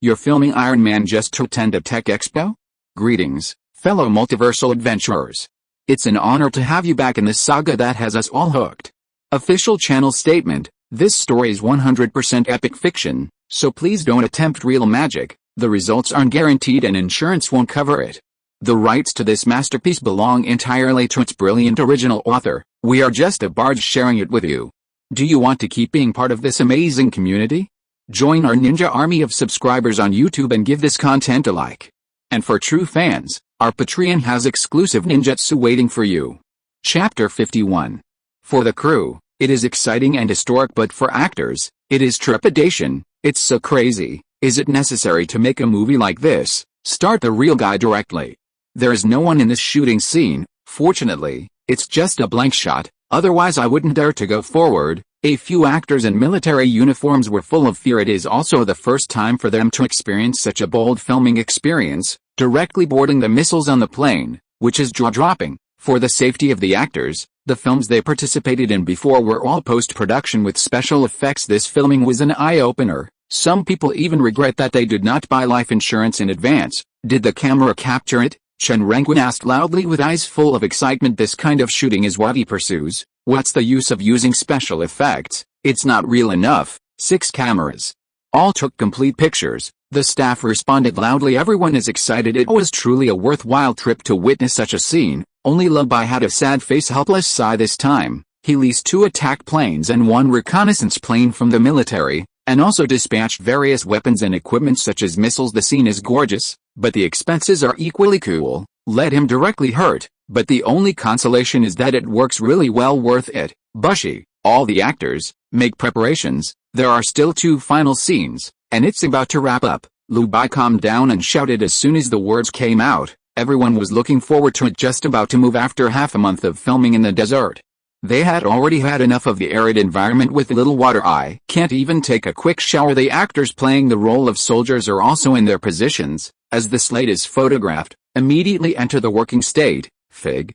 you're filming Iron Man just to attend a tech expo? Greetings, fellow multiversal adventurers. It's an honor to have you back in this saga that has us all hooked. Official channel statement, this story is 100% epic fiction, so please don't attempt real magic, the results aren't guaranteed and insurance won't cover it. The rights to this masterpiece belong entirely to its brilliant original author, we are just a barge sharing it with you. Do you want to keep being part of this amazing community? Join our ninja army of subscribers on YouTube and give this content a like. And for true fans, our Patreon has exclusive ninjutsu waiting for you. Chapter 51. For the crew, it is exciting and historic, but for actors, it is trepidation. It's so crazy. Is it necessary to make a movie like this? Start the real guy directly. There is no one in this shooting scene, fortunately, it's just a blank shot, otherwise I wouldn't dare to go forward. A few actors in military uniforms were full of fear. It is also the first time for them to experience such a bold filming experience, directly boarding the missiles on the plane, which is jaw-dropping. For the safety of the actors, the films they participated in before were all post-production with special effects. This filming was an eye-opener. Some people even regret that they did not buy life insurance in advance. Did the camera capture it? Chen Rengwen asked loudly with eyes full of excitement. This kind of shooting is what he pursues. What's the use of using special effects? It's not real enough. 6 cameras. All took complete pictures. The staff responded loudly. Everyone is excited. It was truly a worthwhile trip to witness such a scene. Only Lu Bai had a sad face, helpless sigh this time. He leased 2 attack planes and 1 reconnaissance plane from the military, and also dispatched various weapons and equipment such as missiles. The scene is gorgeous, but the expenses are equally cool. Let him directly hurt, but the only consolation is that it works really well, worth it. Bushy, all the actors, make preparations. There are still 2 final scenes, and it's about to wrap up. Lu Bai calmed down and shouted as soon as the words came out. Everyone was looking forward to it, just about to move after half a month of filming in the desert. They had already had enough of the arid environment with little water. I can't even take a quick shower. The actors playing the role of soldiers are also in their positions. As the slate is photographed, immediately enter the working state. Fig,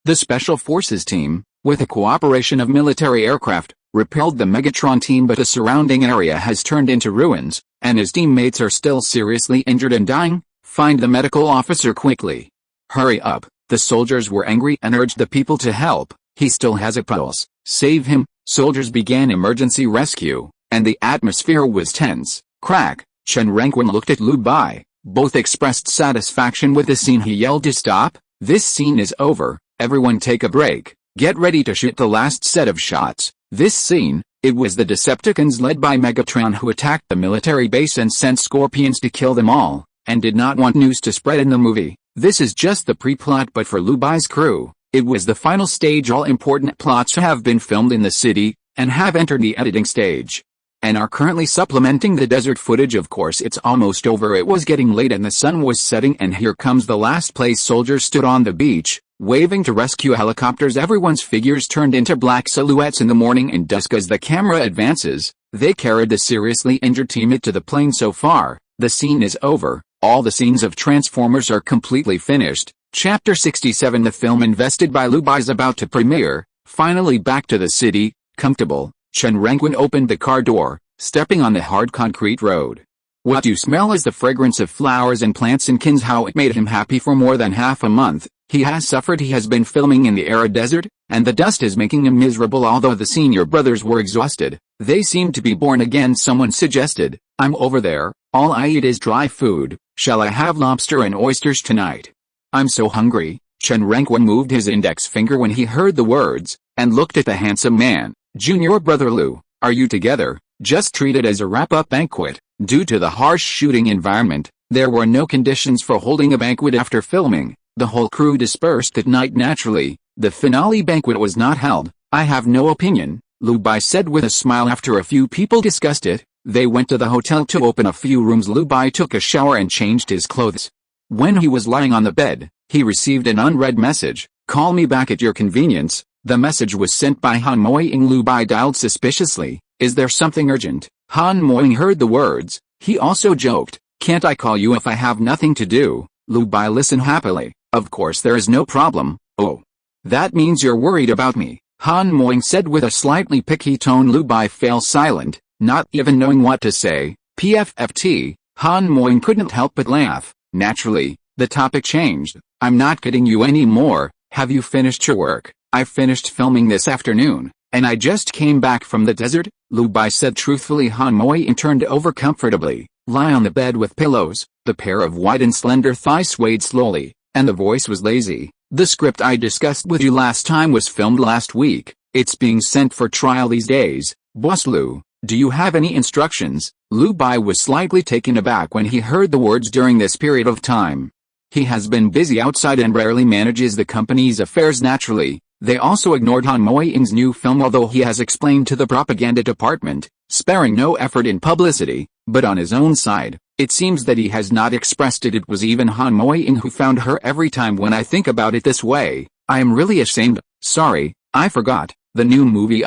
the Special Forces team, with the cooperation of military aircraft, repelled the Megatron team, but the surrounding area has turned into ruins, and his teammates are still seriously injured and dying. Find the medical officer quickly. Hurry up. The soldiers were angry and urged the people to help. He still has a pulse. Save him. Soldiers began emergency rescue, and the atmosphere was tense. Crack. Chen Rengwen looked at Lu Bai. Both expressed satisfaction with the scene. He yelled to stop. This scene is over. Everyone take a break. Get ready to shoot the last set of shots. This scene, it was the Decepticons led by Megatron who attacked the military base and sent scorpions to kill them all, and did not want news to spread in the movie. This is just the pre-plot, but for Lu Bai's crew, it was the final stage. All important plots have been filmed in the city, and have entered the editing stage, and are currently supplementing the desert footage. Of course it's almost over. It was getting late and the sun was setting, and here comes the last place. Soldiers stood on the beach, waving to rescue helicopters. Everyone's figures turned into black silhouettes in the morning and dusk. As the camera advances, they carried the seriously injured teammate to the plane. So far, the scene is over. All the scenes of Transformers are completely finished. Chapter 67. The film invested by Lu Bai is about to premiere. Finally back to the city, comfortable, Chen Rengwen opened the car door, stepping on the hard concrete road. What you smell is the fragrance of flowers and plants in Qinzhou. It made him happy. For more than half a month, he has suffered. He has been filming in the arid desert, and the dust is making him miserable. Although the senior brothers were exhausted, they seemed to be born again. Someone suggested, "I'm over there, all I eat is dry food. Shall I have lobster and oysters tonight? I'm so hungry." Chen Rengwen moved his index finger when he heard the words, and looked at the handsome man. "Junior brother Lu, are you together?" Just treat it as a wrap-up banquet. Due to the harsh shooting environment, there were no conditions for holding a banquet after filming. The whole crew dispersed at night. Naturally, the finale banquet was not held. "I have no opinion," Lu Bai said with a smile. After a few people discussed it, they went to the hotel to open a few rooms. Lu Bai took a shower and changed his clothes. When he was lying on the bed, he received an unread message. "Call me back at your convenience." The message was sent by Han Moying. Lu Bai dialed suspiciously. "Is there something urgent?" Han Moying heard the words. He also joked, "Can't I call you if I have nothing to do?" Lu Bai listened happily. "Of course there is no problem." "Oh. That means you're worried about me," Han Moying said with a slightly picky tone. Lu Bai fell silent, not even knowing what to say. PFFT, Han Moing couldn't help but laugh. Naturally, the topic changed. I'm not kidding you anymore. Have you finished your work? I finished filming this afternoon, and I just came back from the desert, Lu Bai said truthfully. Han Moing turned over comfortably, lie on the bed with pillows, the pair of wide and slender thighs swayed slowly, and the voice was lazy. The script I discussed with you last time was filmed last week. It's being sent for trial these days. Boss Lu, do you have any instructions? Lu Bai was slightly taken aback when he heard the words during this period of time. He has been busy outside and rarely manages the company's affairs naturally. They also ignored Han Moying's new film, although he has explained to the propaganda department, sparing no effort in publicity. But on his own side, it seems that he has not expressed it. It was even Han Moying who found her every time. When I think about it this way, I am really ashamed. Sorry, I forgot. The new movie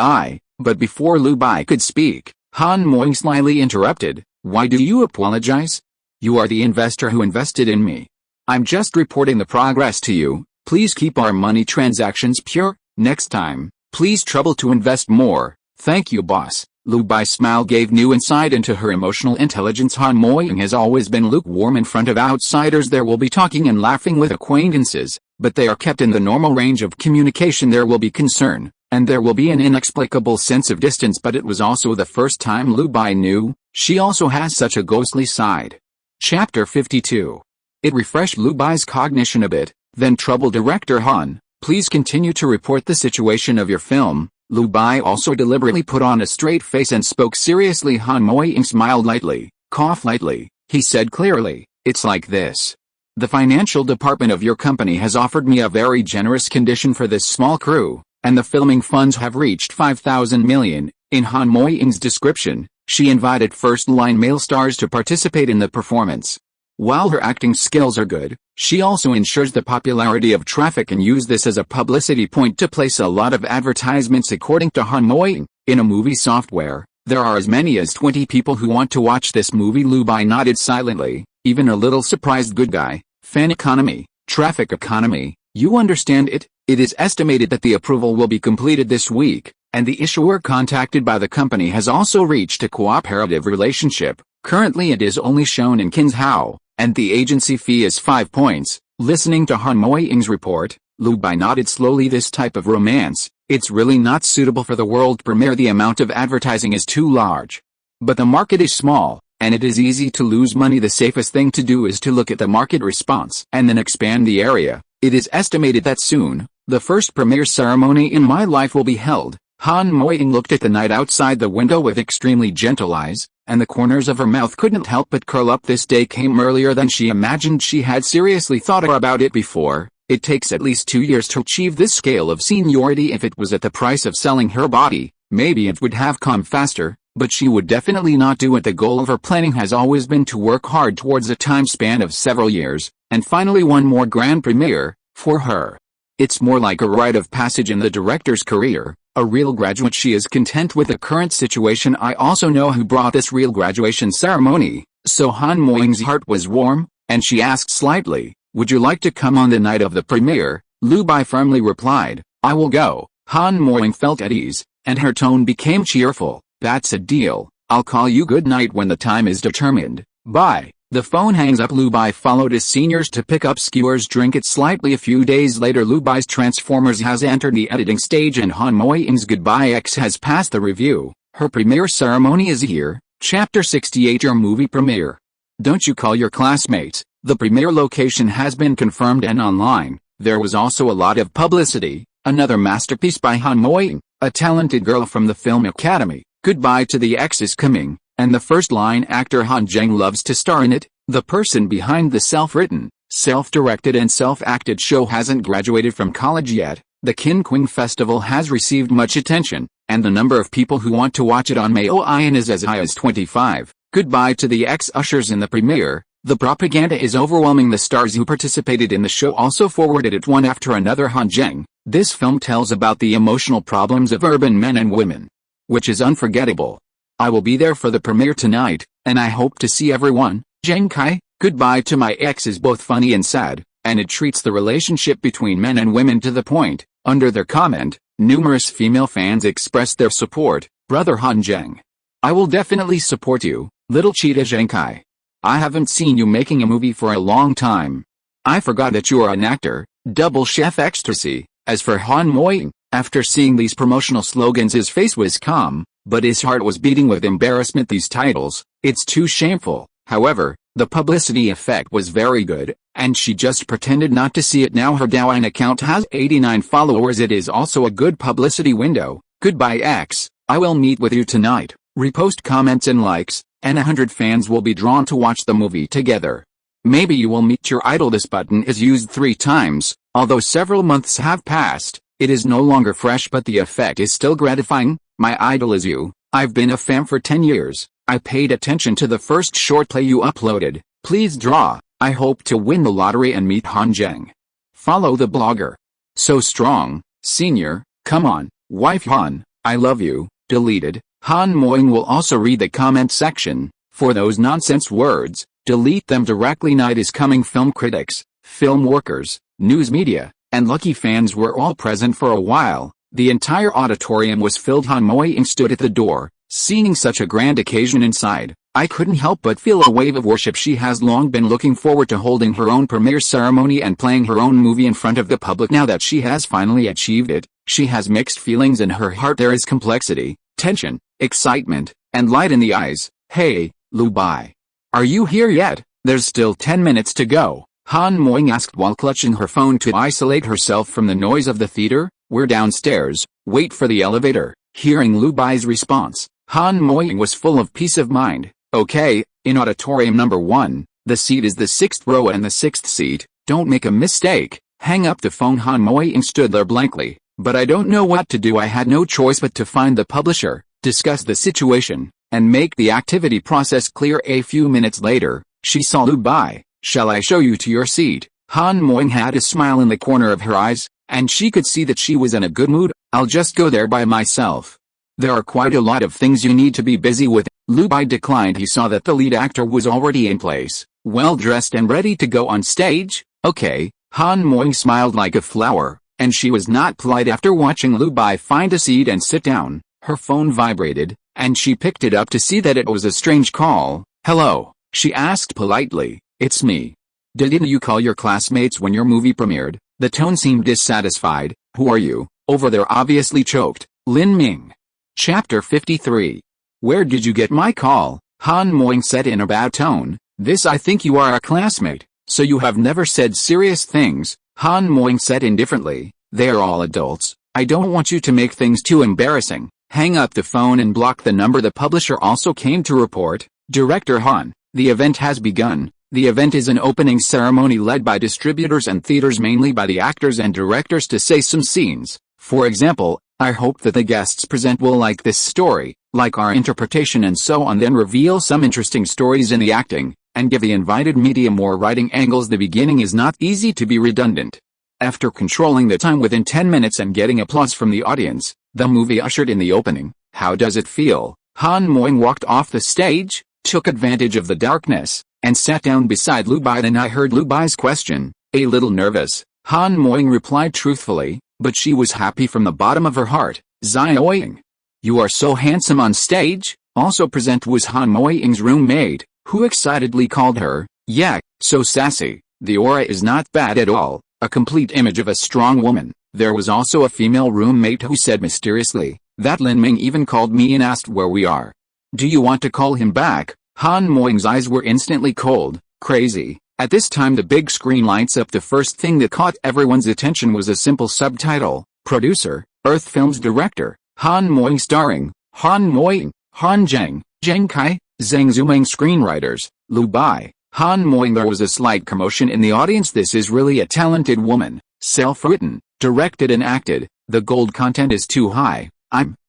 But before Lu Bai could speak, Han Moing slyly interrupted. Why do you apologize? You are the investor who invested in me. I'm just reporting the progress to you. Please keep our money transactions pure. Next time, please trouble to invest more. Thank you, boss. Lu Bai's smile gave new insight into her emotional intelligence. Han Moing has always been lukewarm in front of outsiders. There will be talking and laughing with acquaintances, but they are kept in the normal range of communication. There will be concern, and there will be an inexplicable sense of distance. But it was also the first time Lu Bai knew she also has such a ghostly side. Chapter 52. It refreshed Lu Bai's cognition a bit. Then troubled director Han, please continue to report the situation of your film. Lu Bai also deliberately put on a straight face and spoke seriously. Han Moing smiled lightly, coughed lightly. He said clearly, it's like this. The financial department of your company has offered me a very generous condition for this small crew, and the filming funds have reached 5,000 million. In Han Moing's description, she invited first-line male stars to participate in the performance. While her acting skills are good, she also ensures the popularity of traffic and use this as a publicity point to place a lot of advertisements. According to Han Moing, in a movie software, there are as many as 20 people who want to watch this movie. Lu Bai nodded silently, even a little surprised. Good guy, fan economy, traffic economy, you understand it? It is estimated that the approval will be completed this week, and the issuer contacted by the company has also reached a cooperative relationship. Currently it is only shown in Qinzhou, and the agency fee is 5 points. Listening to Han Moing's report, Lu Bai nodded slowly. This type of romance, it's really not suitable for the world premiere. The amount of advertising is too large. But the market is small, and it is easy to lose money. The safest thing to do is to look at the market response and then expand the area. It is estimated that soon, the first premiere ceremony in my life will be held. Han Moing looked at the night outside the window with extremely gentle eyes, and the corners of her mouth couldn't help but curl up. This day came earlier than she imagined. She had seriously thought about it before. It takes at least 2 years to achieve this scale of seniority. If it was at the price of selling her body, maybe it would have come faster, but she would definitely not do it. The goal of her planning has always been to work hard towards a time span of several years, and finally one more grand premiere, for her. It's more like a rite of passage in the director's career. A real graduate. She is content with the current situation. I also know who brought this real graduation ceremony. So Han Moing's heart was warm, and she asked slightly, would you like to come on the night of the premiere? Lu Bai firmly replied, I will go. Han Moing felt at ease, and her tone became cheerful. That's a deal. I'll call you good night when the time is determined. Bye. The phone hangs up. Lu Bai followed his seniors to pick up skewers. Drink it slightly. A few days later, Lu Bai's Transformers has entered the editing stage and Han Moing's Goodbye X has passed the review. Her premiere ceremony is here. Chapter 68. Your movie premiere. Don't you call your classmates. The premiere location has been confirmed and online. There was also a lot of publicity. Another masterpiece by Han Moing, a talented girl from the Film Academy. Goodbye to the X is coming, and the first-line actor Han Zheng loves to star in it. The person behind the self-written, self-directed and self-acted show hasn't graduated from college yet. The Qinzhou Festival has received much attention, and the number of people who want to watch it on Maoyan is as high as 25. Goodbye to the X ushers in the premiere. The propaganda is overwhelming. The stars who participated in the show also forwarded it one after another. Han Zheng. This film tells about the emotional problems of urban men and women, which is unforgettable. I will be there for the premiere tonight, and I hope to see everyone. Zheng Kai. Goodbye to my Ex is both funny and sad, and it treats the relationship between men and women to the point. Under their comment, numerous female fans expressed their support. Brother Han Zheng, I will definitely support you, little cheetah Zheng Kai. I haven't seen you making a movie for a long time. I forgot that you are an actor, double chef ecstasy. As for Han Moying, after seeing these promotional slogans his face was calm, but his heart was beating with embarrassment. These titles, it's too shameful. However, the publicity effect was very good, and she just pretended not to see it. Now her Douyin account has 89 followers. It is also a good publicity window. Goodbye X, I will meet with you tonight. Repost comments and likes, and 100 fans will be drawn to watch the movie together. Maybe you will meet your idol. This button is used 3 times, although several months have passed, it is no longer fresh, but the effect is still gratifying. My idol is you. I've been a fan for 10 years. I paid attention to the first short play you uploaded. Please draw. I hope to win the lottery and meet Han Zheng. Follow the blogger. So strong, senior, come on, wife Han, I love you. Deleted. Han Moying will also read the comment section. For those nonsense words, delete them directly. Night is coming. Film critics, film workers, news media, and lucky fans were all present for a while. The entire auditorium was filled. Han Moying stood at the door, seeing such a grand occasion inside. I couldn't help but feel a wave of worship. She has long been looking forward to holding her own premiere ceremony and playing her own movie in front of the public. Now that she has finally achieved it, she has mixed feelings in her heart. There is complexity, tension, excitement, and light in the eyes. Hey, Lu Bai. Are you here yet? There's still 10 minutes to go, Han Moying asked while clutching her phone to isolate herself from the noise of the theater. We're downstairs, wait for the elevator. Hearing Lu Bai's response, Han Moying was full of peace of mind. Okay, in auditorium number 1, the seat is the 6th row and the 6th seat. Don't make a mistake. Hang up the phone. Han Moying stood there blankly. But I don't know what to do. I had no choice but to find the publisher, discuss the situation, and make the activity process clear. A few minutes later, she saw Lu Bai. Shall I show you to your seat? Han Moying had a smile in the corner of her eyes, and she could see that she was in a good mood. I'll just go there by myself. There are quite a lot of things you need to be busy with. Lu Bai declined. He saw that the lead actor was already in place, well dressed and ready to go on stage. Okay, Han Moying smiled like a flower, and she was not polite. After watching Lu Bai find a seat and sit down, her phone vibrated, and she picked it up to see that it was a strange call. Hello, she asked politely. It's me. Didn't you call your classmates when your movie premiered? The tone seemed dissatisfied. Who are you? Over there, obviously choked. Lin Ming. Chapter 53. Where did you get my call? Han Moying said in a bad tone. This, I think you are a classmate, so you have never said serious things. Han Moying said indifferently. They are all adults. I don't want you to make things too embarrassing. Hang up the phone and block the number. The publisher also came to report. Director Han, the event has begun. The event is an opening ceremony led by distributors and theaters, mainly by the actors and directors, to say some scenes. For example, I hope that the guests present will like this story, like our interpretation and so on, then reveal some interesting stories in the acting, and give the invited media more writing angles. The beginning is not easy to be redundant. After controlling the time within 10 minutes and getting applause from the audience, the movie ushered in the opening. How does it feel? Han Moying walked off the stage, took advantage of the darkness, and sat down beside Lu Bai. Then I heard Lu Bai's question, a little nervous. Han Moying replied truthfully, but she was happy from the bottom of her heart. Zioying. You are so handsome on stage. Also present was Han Moying's roommate, who excitedly called her, yeah, so sassy. The aura is not bad at all, a complete image of a strong woman. There was also a female roommate who said mysteriously, that Lin Ming even called me and asked where we are. Do you want to call him back? Han Moying's eyes were instantly cold. Crazy. At this time the big screen lights up. The first thing that caught everyone's attention was a simple subtitle, Producer, Earth Films Director, Han Moying, starring, Han Moying, Han Zheng, Zheng Kai, Zheng Zumeng. Screenwriters, Lu Bai, Han Moying. There was a slight commotion in the audience. This is really a talented woman, self-written, directed and acted. The gold content is too high.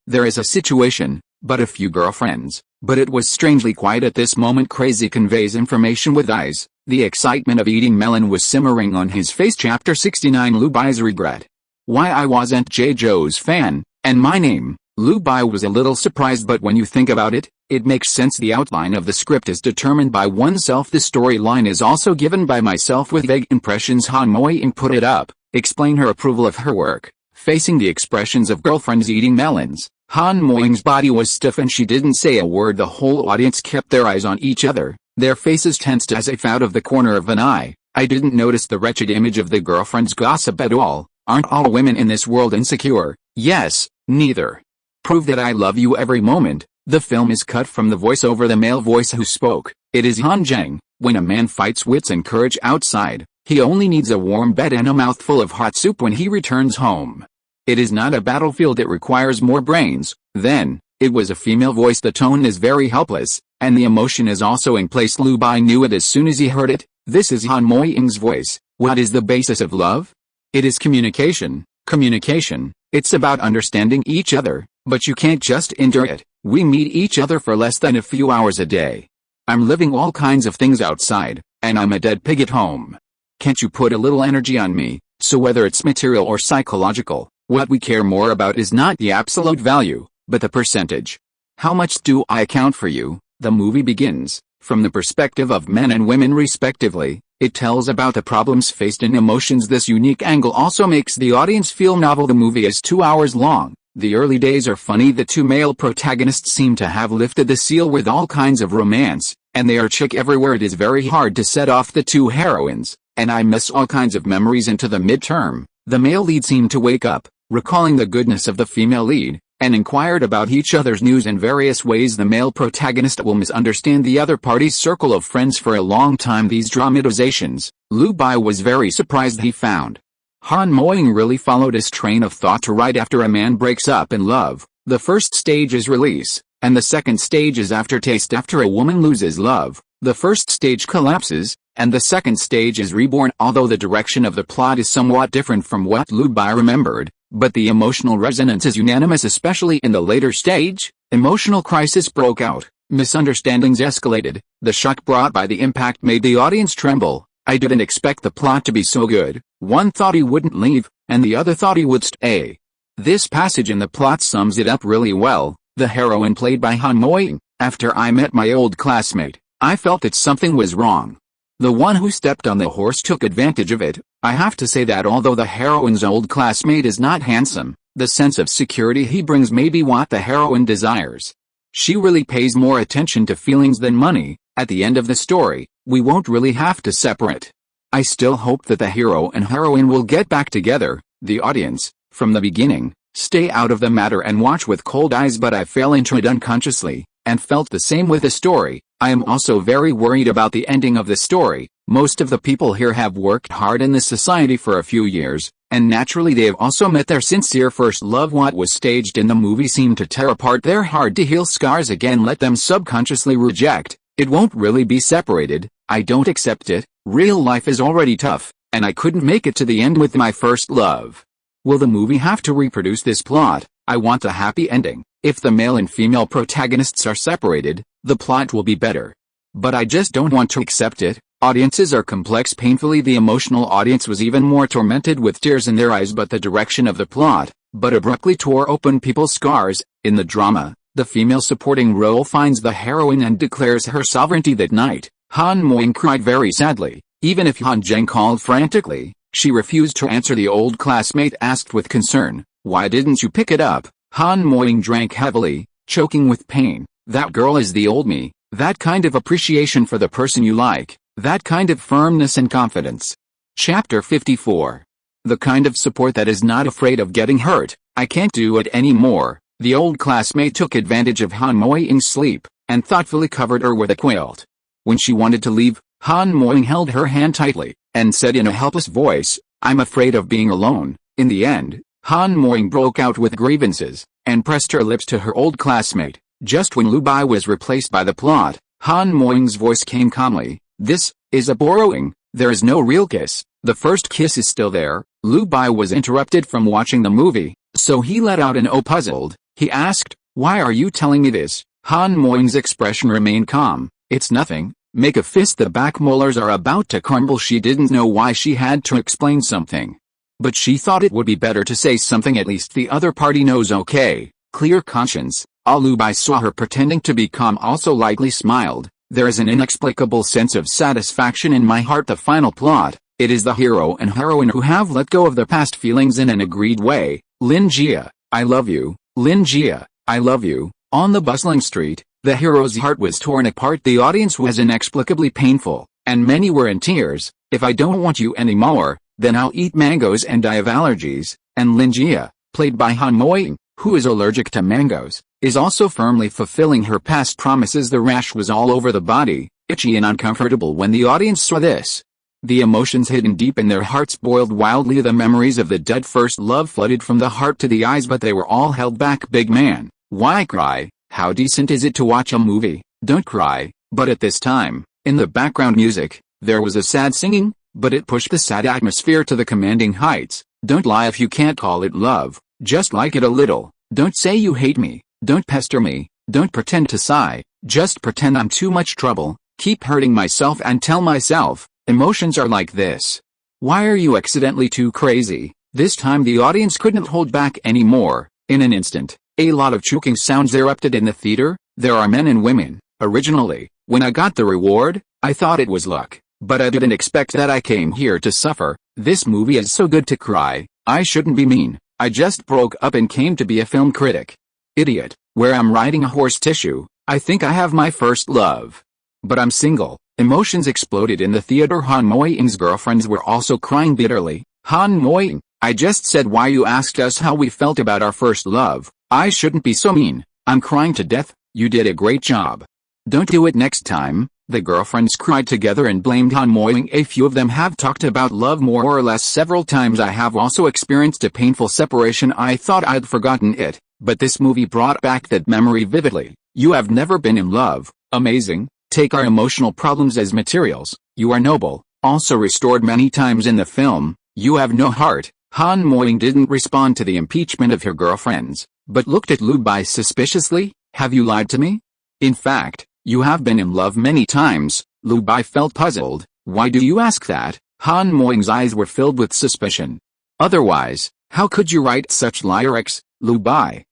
There is a situation, but a few girlfriends. But it was strangely quiet at this moment. Crazy conveys information with eyes. The excitement of eating melon was simmering on his face. Chapter 69. Lu Bai's regret. Why I wasn't J-Joe's fan, and my name. Lu Bai was a little surprised, but when you think about it, it makes sense. The outline of the script is determined by oneself. The storyline is also given by myself with vague impressions. Han Moying put it up, explain her approval of her work. Facing the expressions of girlfriends eating melons, Han Moying's body was stiff and she didn't say a word. The whole audience kept their eyes on each other. Their faces tensed as if out of the corner of an eye. I didn't notice the wretched image of the girlfriend's gossip at all. Aren't all women in this world insecure? Yes, neither. Prove that I love you every moment. The film is cut from the voice over the male voice who spoke. It is Han Zheng. When a man fights wits and courage outside, he only needs a warm bed and a mouthful of hot soup when he returns home. It is not a battlefield, it requires more brains. Then, it was a female voice. The tone is very helpless, and the emotion is also in place. Lu Bai knew it as soon as he heard it. This is Han Moying's voice. What is the basis of love? It is communication. Communication. It's about understanding each other, but you can't just endure it. We meet each other for less than a few hours a day. I'm living all kinds of things outside, and I'm a dead pig at home. Can't you put a little energy on me? So whether it's material or psychological, what we care more about is not the absolute value, but the percentage. How much do I account for you? The movie begins, from the perspective of men and women respectively. It tells about the problems faced and emotions. This unique angle also makes the audience feel novel. The movie is 2 hours long. The early days are funny. The two male protagonists seem to have lifted the seal with all kinds of romance, and they are chick everywhere. It is very hard to set off the two heroines, and I miss all kinds of memories into the midterm. The male lead seemed to wake up, recalling the goodness of the female lead, and inquired about each other's news in various ways. The male protagonist will misunderstand the other party's circle of friends for a long time. These dramatizations, Lu Bai was very surprised he found. Han Moying really followed his train of thought to right after a man breaks up in love. The first stage is release, and the second stage is aftertaste. After a woman loses love, the first stage collapses, and the second stage is reborn. Although the direction of the plot is somewhat different from what Lu Bai remembered, but the emotional resonance is unanimous, especially in the later stage. Emotional crisis broke out, misunderstandings escalated, the shock brought by the impact made the audience tremble. I didn't expect the plot to be so good. One thought he wouldn't leave, and the other thought he would stay. This passage in the plot sums it up really well. The heroine played by Han Moying. After I met my old classmate, I felt that something was wrong. The one who stepped on the horse took advantage of it. I have to say that although the heroine's old classmate is not handsome, the sense of security he brings may be what the heroine desires. She really pays more attention to feelings than money. At the end of the story, we won't really have to separate. I still hope that the hero and heroine will get back together. The audience, from the beginning, stay out of the matter and watch with cold eyes, but I fell into it unconsciously, and felt the same with the story. I am also very worried about the ending of the story. Most of the people here have worked hard in this society for a few years, and naturally they have also met their sincere first love. What was staged in the movie seemed to tear apart their hard-to-heal scars again. Let them subconsciously reject. It won't really be separated. I don't accept it. Real life is already tough, and I couldn't make it to the end with my first love. Will the movie have to reproduce this plot? I want a happy ending. If the male and female protagonists are separated, the plot will be better. But I just don't want to accept it. Audiences are complex. Painfully, the emotional audience was even more tormented with tears in their eyes, but the direction of the plot, but abruptly tore open people's scars. In the drama, the female supporting role finds the heroine and declares her sovereignty that night. Han Moying cried very sadly. Even if Han Zheng called frantically, she refused to answer. The old classmate asked with concern, "Why didn't you pick it up?" Han Moying drank heavily, choking with pain. That girl is the old me. That kind of appreciation for the person you like. That kind of firmness and confidence. Chapter 54. The kind of support that is not afraid of getting hurt. I can't do it anymore. The old classmate took advantage of Han Moying's sleep, and thoughtfully covered her with a quilt. When she wanted to leave, Han Moying held her hand tightly, and said in a helpless voice, "I'm afraid of being alone." In the end, Han Moying broke out with grievances, and pressed her lips to her old classmate. Just when Lu Bai was replaced by the plot, Han Moying's voice came calmly. "This is a borrowing. There is no real kiss. The first kiss is still there." Lu Bai was interrupted from watching the movie, so he let out an "oh" puzzled. He asked, "Why are you telling me this?" Han Moying's expression remained calm. "It's nothing. Make a fist." The back molars are about to crumble. She didn't know why she had to explain something, but she thought it would be better to say something. At least the other party knows. Okay. Clear conscience. Lu Bai saw her pretending to be calm, also lightly smiled. "There is an inexplicable sense of satisfaction in my heart." The final plot. It is the hero and heroine who have let go of their past feelings in an agreed way. "Lin Jia, I love you. Lin Jia, I love you." On the bustling street, The hero's heart was torn apart. The audience was inexplicably painful, and many were in tears. If I don't want you anymore, then I'll eat mangoes and die of allergies. And Lin Jia, played by Han Moying, who is allergic to mangoes, is also firmly fulfilling her past promises. The rash was all over the body, itchy and uncomfortable when the audience saw this. The emotions hidden deep in their hearts boiled wildly. The memories of the dead first love flooded from the heart to the eyes, but they were all held back. Big man, why cry? How decent is it to watch a movie? Don't cry. But at this time, in the background music, there was a sad singing, but it pushed the sad atmosphere to the commanding heights. Don't lie if you can't call it love, just like it a little. Don't say you hate me, don't pester me, don't pretend to sigh, just pretend I'm too much trouble. Keep hurting myself and tell myself, emotions are like this. Why are you accidentally too crazy? This time the audience couldn't hold back anymore. In an instant, a lot of choking sounds erupted in the theater. There are men and women. Originally, when I got the reward, I thought it was luck, but I didn't expect that. I came here to suffer. This movie is so good to cry. I shouldn't be mean. I just broke up and came to be a film critic. Idiot, where I'm riding a horse tissue. I think I have my first love. But I'm single. Emotions exploded in the theater. Han Moying's girlfriends were also crying bitterly. Han Moying, I just said why you asked us how we felt about our first love. I shouldn't be so mean. I'm crying to death. You did a great job. Don't do it next time. The girlfriends cried together and blamed Han Moying. A few of them have talked about love more or less several times. I have also experienced a painful separation. I thought I'd forgotten it, but this movie brought back that memory vividly. You have never been in love. Amazing. Take our emotional problems as materials. You are noble. Also restored many times in the film. You have no heart. Han Moying didn't respond to the impeachment of her girlfriends, but looked at Lu Bai suspiciously. Have you lied to me? In fact, you have been in love many times. Lu Bai felt puzzled. Why do you ask that? Han Moying's eyes were filled with suspicion. Otherwise, how could you write such lyrics? Lu Bai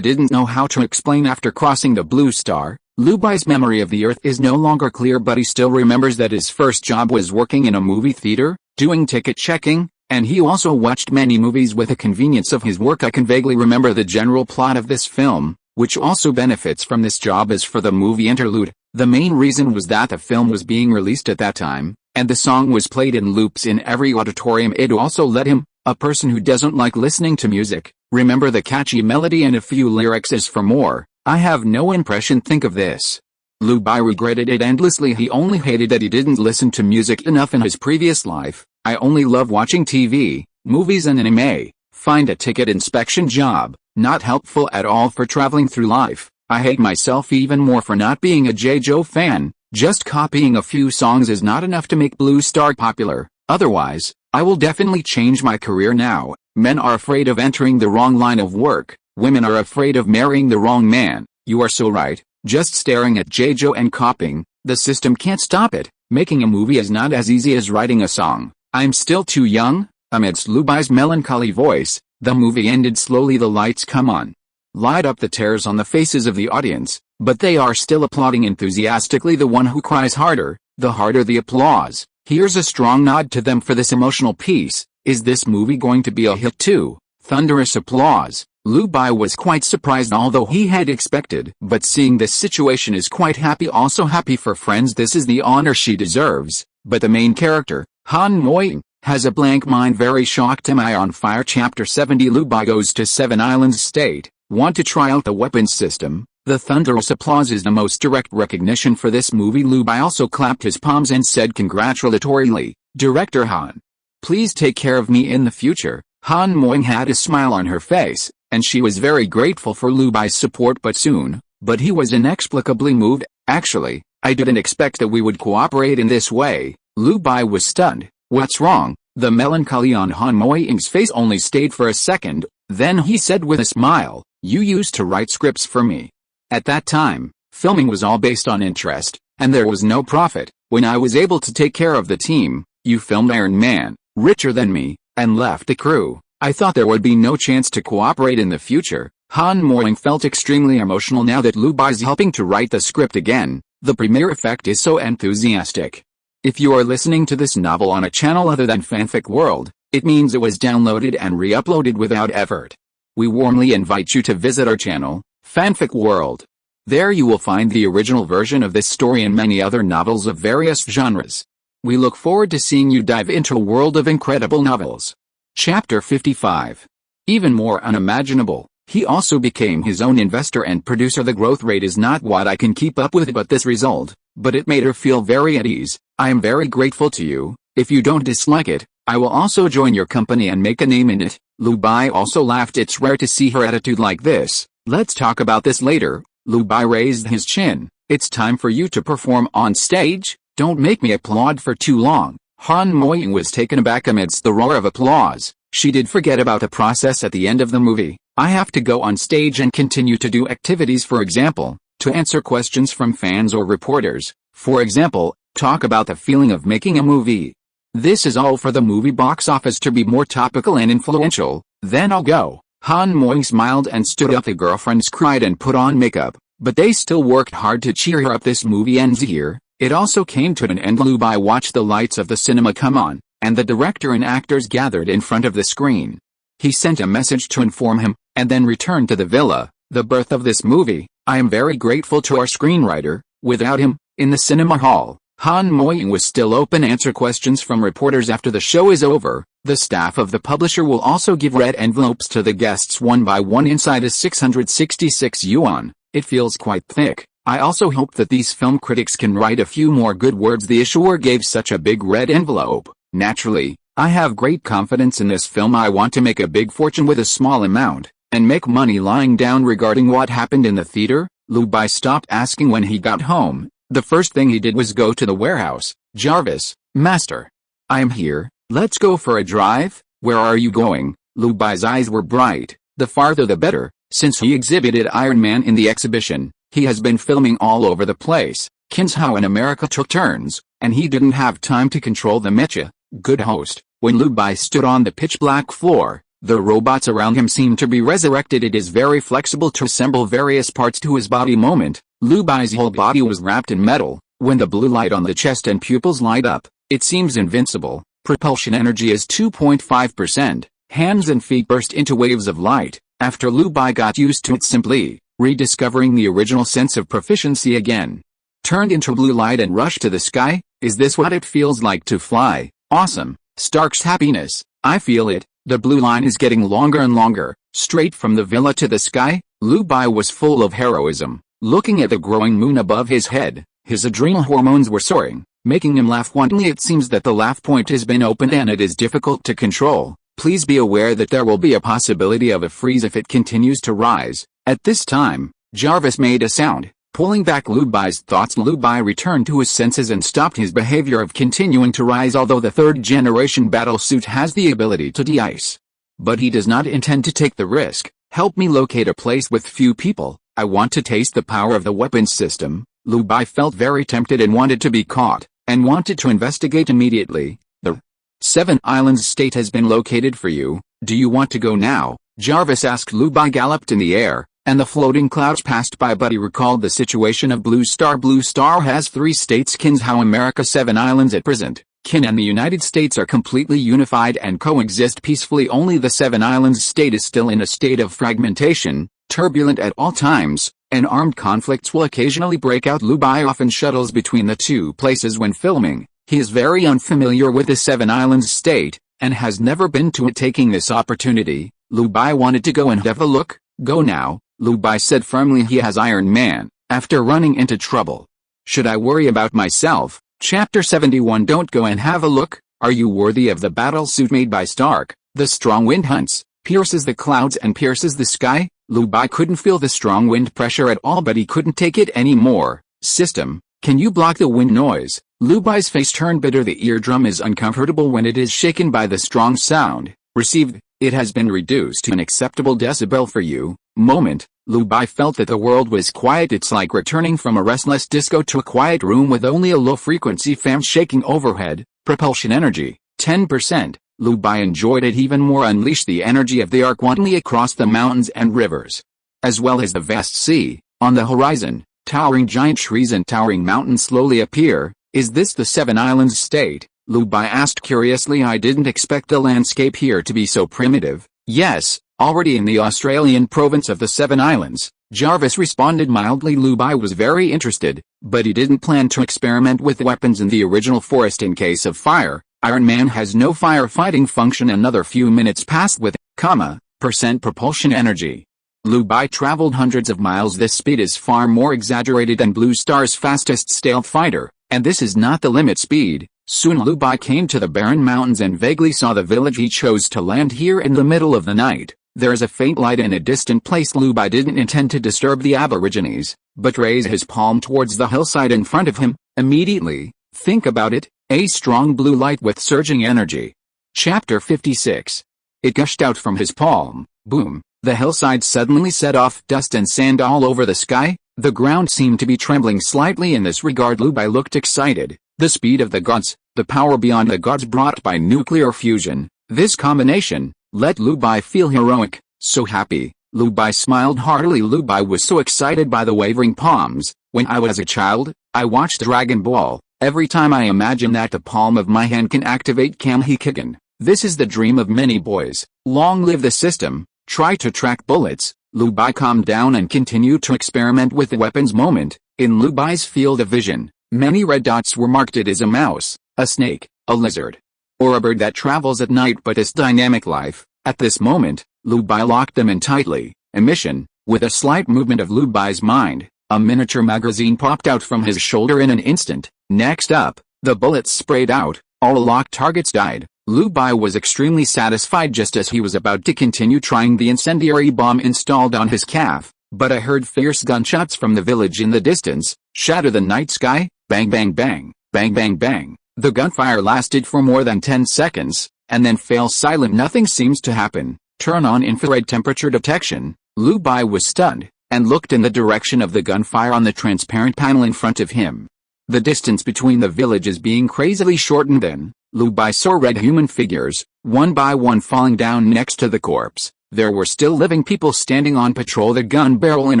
didn't know how to explain. After crossing the blue star, Lu Bai's memory of the earth is no longer clear, but he still remembers that his first job was working in a movie theater, doing ticket checking, and he also watched many movies with the convenience of his work. I can vaguely remember the general plot of this film, which also benefits from this job. As for the movie interlude, the main reason was that the film was being released at that time, and the song was played in loops in every auditorium. It also let him, a person who doesn't like listening to music, remember the catchy melody and a few lyrics. As for more, I have no impression. Think of this. Lu Bai regretted it endlessly. He only hated that he didn't listen to music enough in his previous life. I only love watching TV, movies and anime. Find a ticket inspection job, not helpful at all for traveling through life. I hate myself even more for not being a J-Jo fan. Just copying a few songs is not enough to make Blue Star popular. Otherwise, I will definitely change my career now. Men are afraid of entering the wrong line of work. Women are afraid of marrying the wrong man. You are so right. Just staring at J-Jo and copying, the system can't stop it. Making a movie is not as easy as writing a song. I'm still too young. Amidst Lu Bai's melancholy voice, the movie ended slowly. The lights come on, light up the tears on the faces of the audience, but they are still applauding enthusiastically. The one who cries harder, the harder the applause. Here's a strong nod to them for this emotional piece. Is this movie going to be a hit too? Thunderous applause. Lu Bai was quite surprised, although he had expected, but seeing this situation is quite happy. Also happy for friends. This is the honor she deserves. But the main character, Han Moying, has a blank mind. Very shocked. Am I on fire? Chapter 70. Lu Bai goes to Seven Islands State. Want to try out the weapons system? The thunderous applause is the most direct recognition for this movie. Lu Bai also clapped his palms and said congratulatorily, Director Han, please take care of me in the future. Han Moying had a smile on her face, and she was very grateful for Lu Bai's support. But he was inexplicably moved. Actually, I didn't expect that we would cooperate in this way. Lu Bai was stunned. What's wrong? The melancholy on Han Moying's face only stayed for a second, then he said with a smile, you used to write scripts for me. At that time, filming was all based on interest, and there was no profit. When I was able to take care of the team, you filmed Iron Man, Richer Than Me, and left the crew. I thought there would be no chance to cooperate in the future. Han Moying felt extremely emotional now that Lu Bai's helping to write the script again. The premiere effect is so enthusiastic. If you are listening to this novel on a channel other than Fanfic World, it means it was downloaded and re-uploaded without effort. We warmly invite you to visit our channel, Fanfic World. There you will find the original version of this story and many other novels of various genres. We look forward to seeing you dive into a world of incredible novels. Chapter 55. Even more unimaginable, he also became his own investor and producer. The growth rate is not what I can keep up with, but this result, but it made her feel very at ease. I am very grateful to you. If you don't dislike it, I will also join your company and make a name in it. Lu Bai also laughed. It's rare to see her attitude like this. Let's talk about this later. Lu Bai raised his chin. It's time for you to perform on stage. Don't make me applaud for too long. Han Moying was taken aback amidst the roar of applause. She did forget about the process at the end of the movie. I have to go on stage and continue to do activities, for example, to answer questions from fans or reporters. For example, talk about the feeling of making a movie. This is all for the movie box office to be more topical and influential. Then I'll go. Han Moying smiled and stood up. The girlfriends cried and put on makeup, but they still worked hard to cheer her up. This movie ends here. It also came to an end. Lu Bai watched the lights of the cinema come on, and the director and actors gathered in front of the screen. He sent a message to inform him, and then returned to the villa. The birth of this movie. I am very grateful to our screenwriter. Without him, in the cinema hall, Han Moying was still open. Answer questions from reporters after the show is over. The staff of the publisher will also give red envelopes to the guests one by one. Inside is 666 yuan. It feels quite thick. I also hope that these film critics can write a few more good words. The issuer gave such a big red envelope. Naturally, I have great confidence in this film. I want to make a big fortune with a small amount, and make money lying down. Regarding what happened in the theater, Lu Bai stopped asking when he got home. The first thing he did was go to the warehouse. Jarvis, master. I am here. Let's go for a drive. Where are you going? Lu Bai's eyes were bright. The farther the better. Since he exhibited Iron Man in the exhibition, he has been filming all over the place. Qinzhou and America took turns, and he didn't have time to control the mecha. Good host. When Lu Bai stood on the pitch-black floor, the robots around him seemed to be resurrected. It is very flexible to assemble various parts to his body. Moment. Lu Bai's whole body was wrapped in metal. When the blue light on the chest and pupils light up, it seems invincible. Propulsion energy is 2.5%. Hands and feet burst into waves of light. After Lu Bai got used to it, simply rediscovering the original sense of proficiency again. Turned into blue light and rushed to the sky. Is this what it feels like to fly? Awesome. Stark's happiness. I feel it. The blue line is getting longer and longer. Straight from the villa to the sky. Lu Bai was full of heroism. Looking at the growing moon above his head, his adrenal hormones were soaring, making him laugh wantonly. It seems that the laugh point has been opened and it is difficult to control. Please be aware that there will be a possibility of a freeze if it continues to rise. At this time, Jarvis made a sound, pulling back Lu Bai's thoughts. Lu Bai returned to his senses and stopped his behavior of continuing to rise. Although the third-generation battlesuit has the ability to de-ice, but he does not intend to take the risk. Help me locate a place with few people. I want to taste the power of the weapons system. Lu Bai felt very tempted and wanted to be caught, and wanted to investigate immediately. The Seven Islands state has been located for you. Do you want to go now? Jarvis asked. Lu Bai galloped in the air, and the floating clouds passed by, but he recalled the situation of Blue Star. Blue Star has 3 states: Qinzhou, America, 7 islands. At present, Qin and the United States are completely unified and coexist peacefully. Only the 7 islands state is still in a state of fragmentation, turbulent at all times, and armed conflicts will occasionally break out. Lu Bai often shuttles between the two places when filming. He is very unfamiliar with the 7 islands state, and has never been to it. Taking this opportunity, Lu Bai wanted to go and have a look. Go now, Lu Bai said firmly. He has Iron Man, after running into trouble. Should I worry about myself? Chapter 71. Don't go and have a look. Are you worthy of the battle suit made by Stark? The strong wind hunts, pierces the clouds and pierces the sky. Lu Bai couldn't feel the strong wind pressure at all, but he couldn't take it anymore. System, can you block the wind noise? Lu Bai's face turned bitter. The eardrum is uncomfortable when it is shaken by the strong sound. Received, it has been reduced to an acceptable decibel for you. Moment, Lu Bai felt that the world was quiet. It's like returning from a restless disco to a quiet room with only a low-frequency fan shaking overhead. Propulsion energy, 10%. Lu Bai enjoyed it even more. Unleash the energy of the arc wantonly across the mountains and rivers, as well as the vast sea. On the horizon, towering giant trees and towering mountains slowly appear. Is this the 7 islands state? Lu Bai asked curiously. I didn't expect the landscape here to be so primitive. Yes, already in the Australian province of the 7 islands, Jarvis responded mildly. Lu Bai was very interested, but he didn't plan to experiment with weapons in the original forest in case of fire. Iron Man has no firefighting function. Another few minutes passed with, % propulsion energy. Lu Bai traveled hundreds of miles. This speed is far more exaggerated than Blue Star's fastest stealth fighter, and this is not the limit speed. Soon Lu Bai came to the barren mountains and vaguely saw the village. He chose to land here in the middle of the night. There is a faint light in a distant place. Lu Bai didn't intend to disturb the aborigines, but raised his palm towards the hillside in front of him. Immediately, think about it, a strong blue light with surging energy. Chapter 56. It gushed out from his palm. Boom. The hillside suddenly set off, dust and sand all over the sky. The ground seemed to be trembling slightly. In this regard Lu Bai looked excited. The speed of the gods, the power beyond the gods brought by nuclear fusion. This combination let Lu Bai feel heroic, so happy. Lu Bai smiled heartily. Lu Bai was so excited by the wavering palms. When I was a child, I watched Dragon Ball. Every time I imagine that the palm of my hand can activate Kamehikage. This is the dream of many boys. Long live the system. Try to track bullets. Lu Bai calmed down and continued to experiment with the weapons. Moment. In Lu Bai's field of vision, many red dots were marked. It is a mouse, a snake, a lizard, or a bird that travels at night but is dynamic life. At this moment, Lu Bai locked them in tightly. Emission. With a slight movement of Lu Bai's mind, a miniature magazine popped out from his shoulder in an instant. Next up, the bullets sprayed out. All locked targets died. Lu Bai was extremely satisfied just as he was about to continue trying the incendiary bomb installed on his calf. But I heard fierce gunshots from the village in the distance, shatter the night sky. Bang bang bang, bang bang bang. The gunfire lasted for more than 10 seconds, and then fell silent. Nothing seems to happen. Turn on infrared temperature detection. Lu Bai was stunned, and looked in the direction of the gunfire on the transparent panel in front of him. The distance between the villages being crazily shortened. Then Lu Bai saw red human figures, one by one falling down next to the corpse. There were still living people standing on patrol. The gun barrel in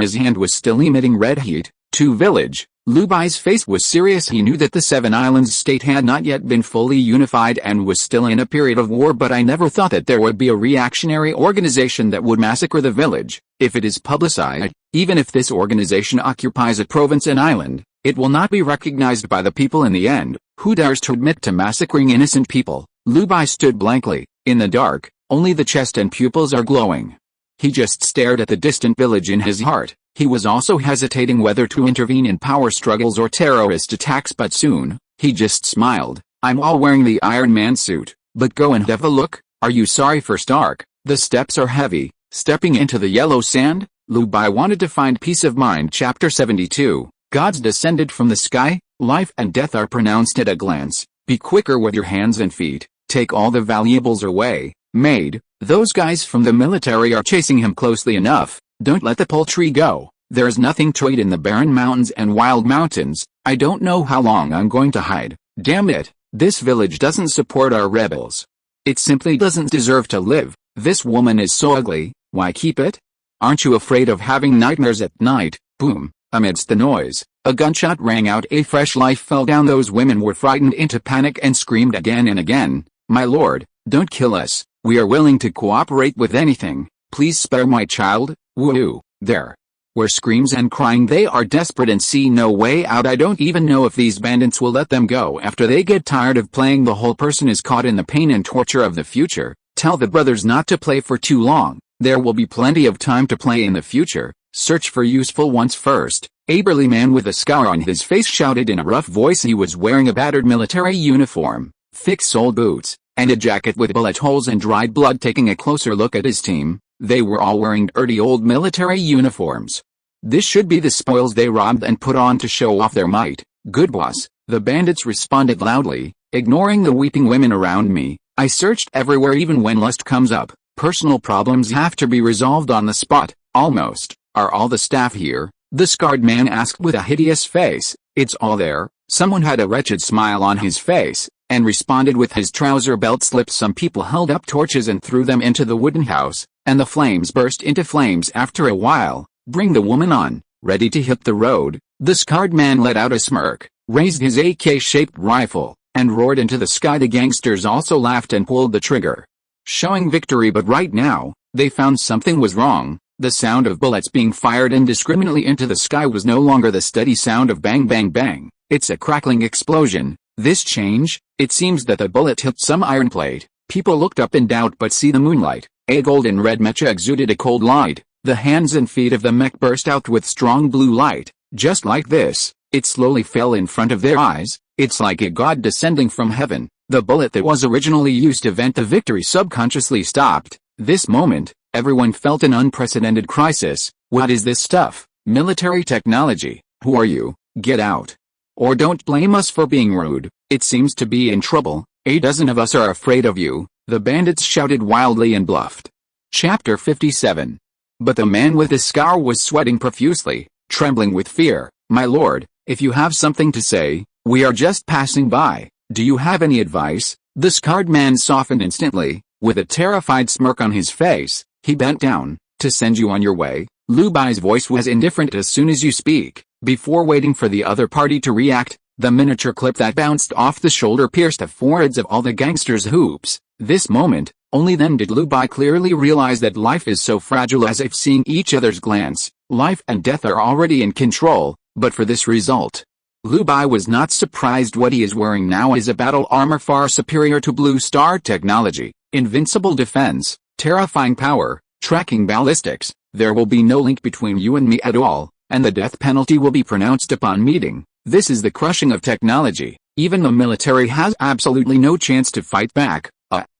his hand was still emitting red heat. To village. Lu Bai's face was serious. He knew that the Seven Islands state had not yet been fully unified and was still in a period of war, but I never thought that there would be a reactionary organization that would massacre the village. If it is publicized, even if this organization occupies a province and island, it will not be recognized by the people in the end. Who dares to admit to massacring innocent people? Lu Bai stood blankly. In the dark, only the chest and pupils are glowing. He just stared at the distant village. In his heart, he was also hesitating whether to intervene in power struggles or terrorist attacks, but soon, he just smiled. I'm all wearing the Iron Man suit, but go and have a look. Are you sorry for Stark? The steps are heavy. Stepping into the yellow sand, Lu Bai wanted to find peace of mind. Chapter 72. Gods descended from the sky. Life and death are pronounced at a glance. Be quicker with your hands and feet. Take all the valuables away. Maid, those guys from the military are chasing him closely enough. Don't let the poultry go. There's nothing to eat in the barren mountains and wild mountains. I don't know how long I'm going to hide. Damn it, this village doesn't support our rebels. It simply doesn't deserve to live. This woman is so ugly. Why keep it? Aren't you afraid of having nightmares at night? Boom. Amidst the noise, a gunshot rang out. A fresh life fell down. Those women were frightened into panic and screamed again and again. My lord, don't kill us. We are willing to cooperate with anything. Please spare my child. Woo. There were screams and crying. They are desperate and see no way out. I don't even know if these bandits will let them go after they get tired of playing. The whole person is caught in the pain and torture of the future. Tell the brothers not to play for too long. There will be plenty of time to play in the future. Search for useful ones first. A burly man with a scar on his face shouted in a rough voice. He was wearing a battered military uniform, thick-soled boots, and a jacket with bullet holes and dried blood. Taking a closer look at his team, they were all wearing dirty old military uniforms. This should be the spoils they robbed and put on to show off their might. Good boss, the bandits responded loudly. Ignoring the weeping women around me, I searched everywhere. Even when lust comes up, personal problems have to be resolved on the spot. Almost. Are all the staff here? The scarred man asked with a hideous face. It's all there. Someone had a wretched smile on his face, and responded with his trouser belt slipped. Some people held up torches and threw them into the wooden house, and the flames burst into flames after a while. Bring the woman on. Ready to hit the road. The scarred man let out a smirk, raised his AK-shaped rifle, and roared into the sky. The gangsters also laughed and pulled the trigger, showing victory. But right now, they found something was wrong. The sound of bullets being fired indiscriminately into the sky was no longer the steady sound of bang bang bang, it's a crackling explosion. This change, it seems that the bullet hit some iron plate. People looked up in doubt but see the moonlight. A golden red mecha exuded a cold light. The hands and feet of the mech burst out with strong blue light. Just like this, it slowly fell in front of their eyes. It's like a god descending from heaven. The bullet that was originally used to vent the victory subconsciously stopped. This moment, everyone felt an unprecedented crisis. What is this stuff? Military technology. Who are you? Get out. Or don't blame us for being rude. It seems to be in trouble. A dozen of us are afraid of you, the bandits shouted wildly and bluffed. Chapter 57. But the man with the scar was sweating profusely, trembling with fear. My lord, if you have something to say, we are just passing by. Do you have any advice? The scarred man softened instantly. With a terrified smirk on his face, he bent down. To send you on your way. Lu Bai's voice was indifferent. As soon as you speak. Before waiting for the other party to react, the miniature clip that bounced off the shoulder pierced the foreheads of all the gangsters' hoops. This moment, only then did Lu Bai clearly realize that life is so fragile. As if seeing each other's glance, life and death are already in control, but for this result. Lu Bai was not surprised. What he is wearing now is a battle armor far superior to Blue Star technology, invincible defense, terrifying power, tracking ballistics. There will be no link between you and me at all, and the death penalty will be pronounced upon meeting. This is the crushing of technology. Even the military has absolutely no chance to fight back.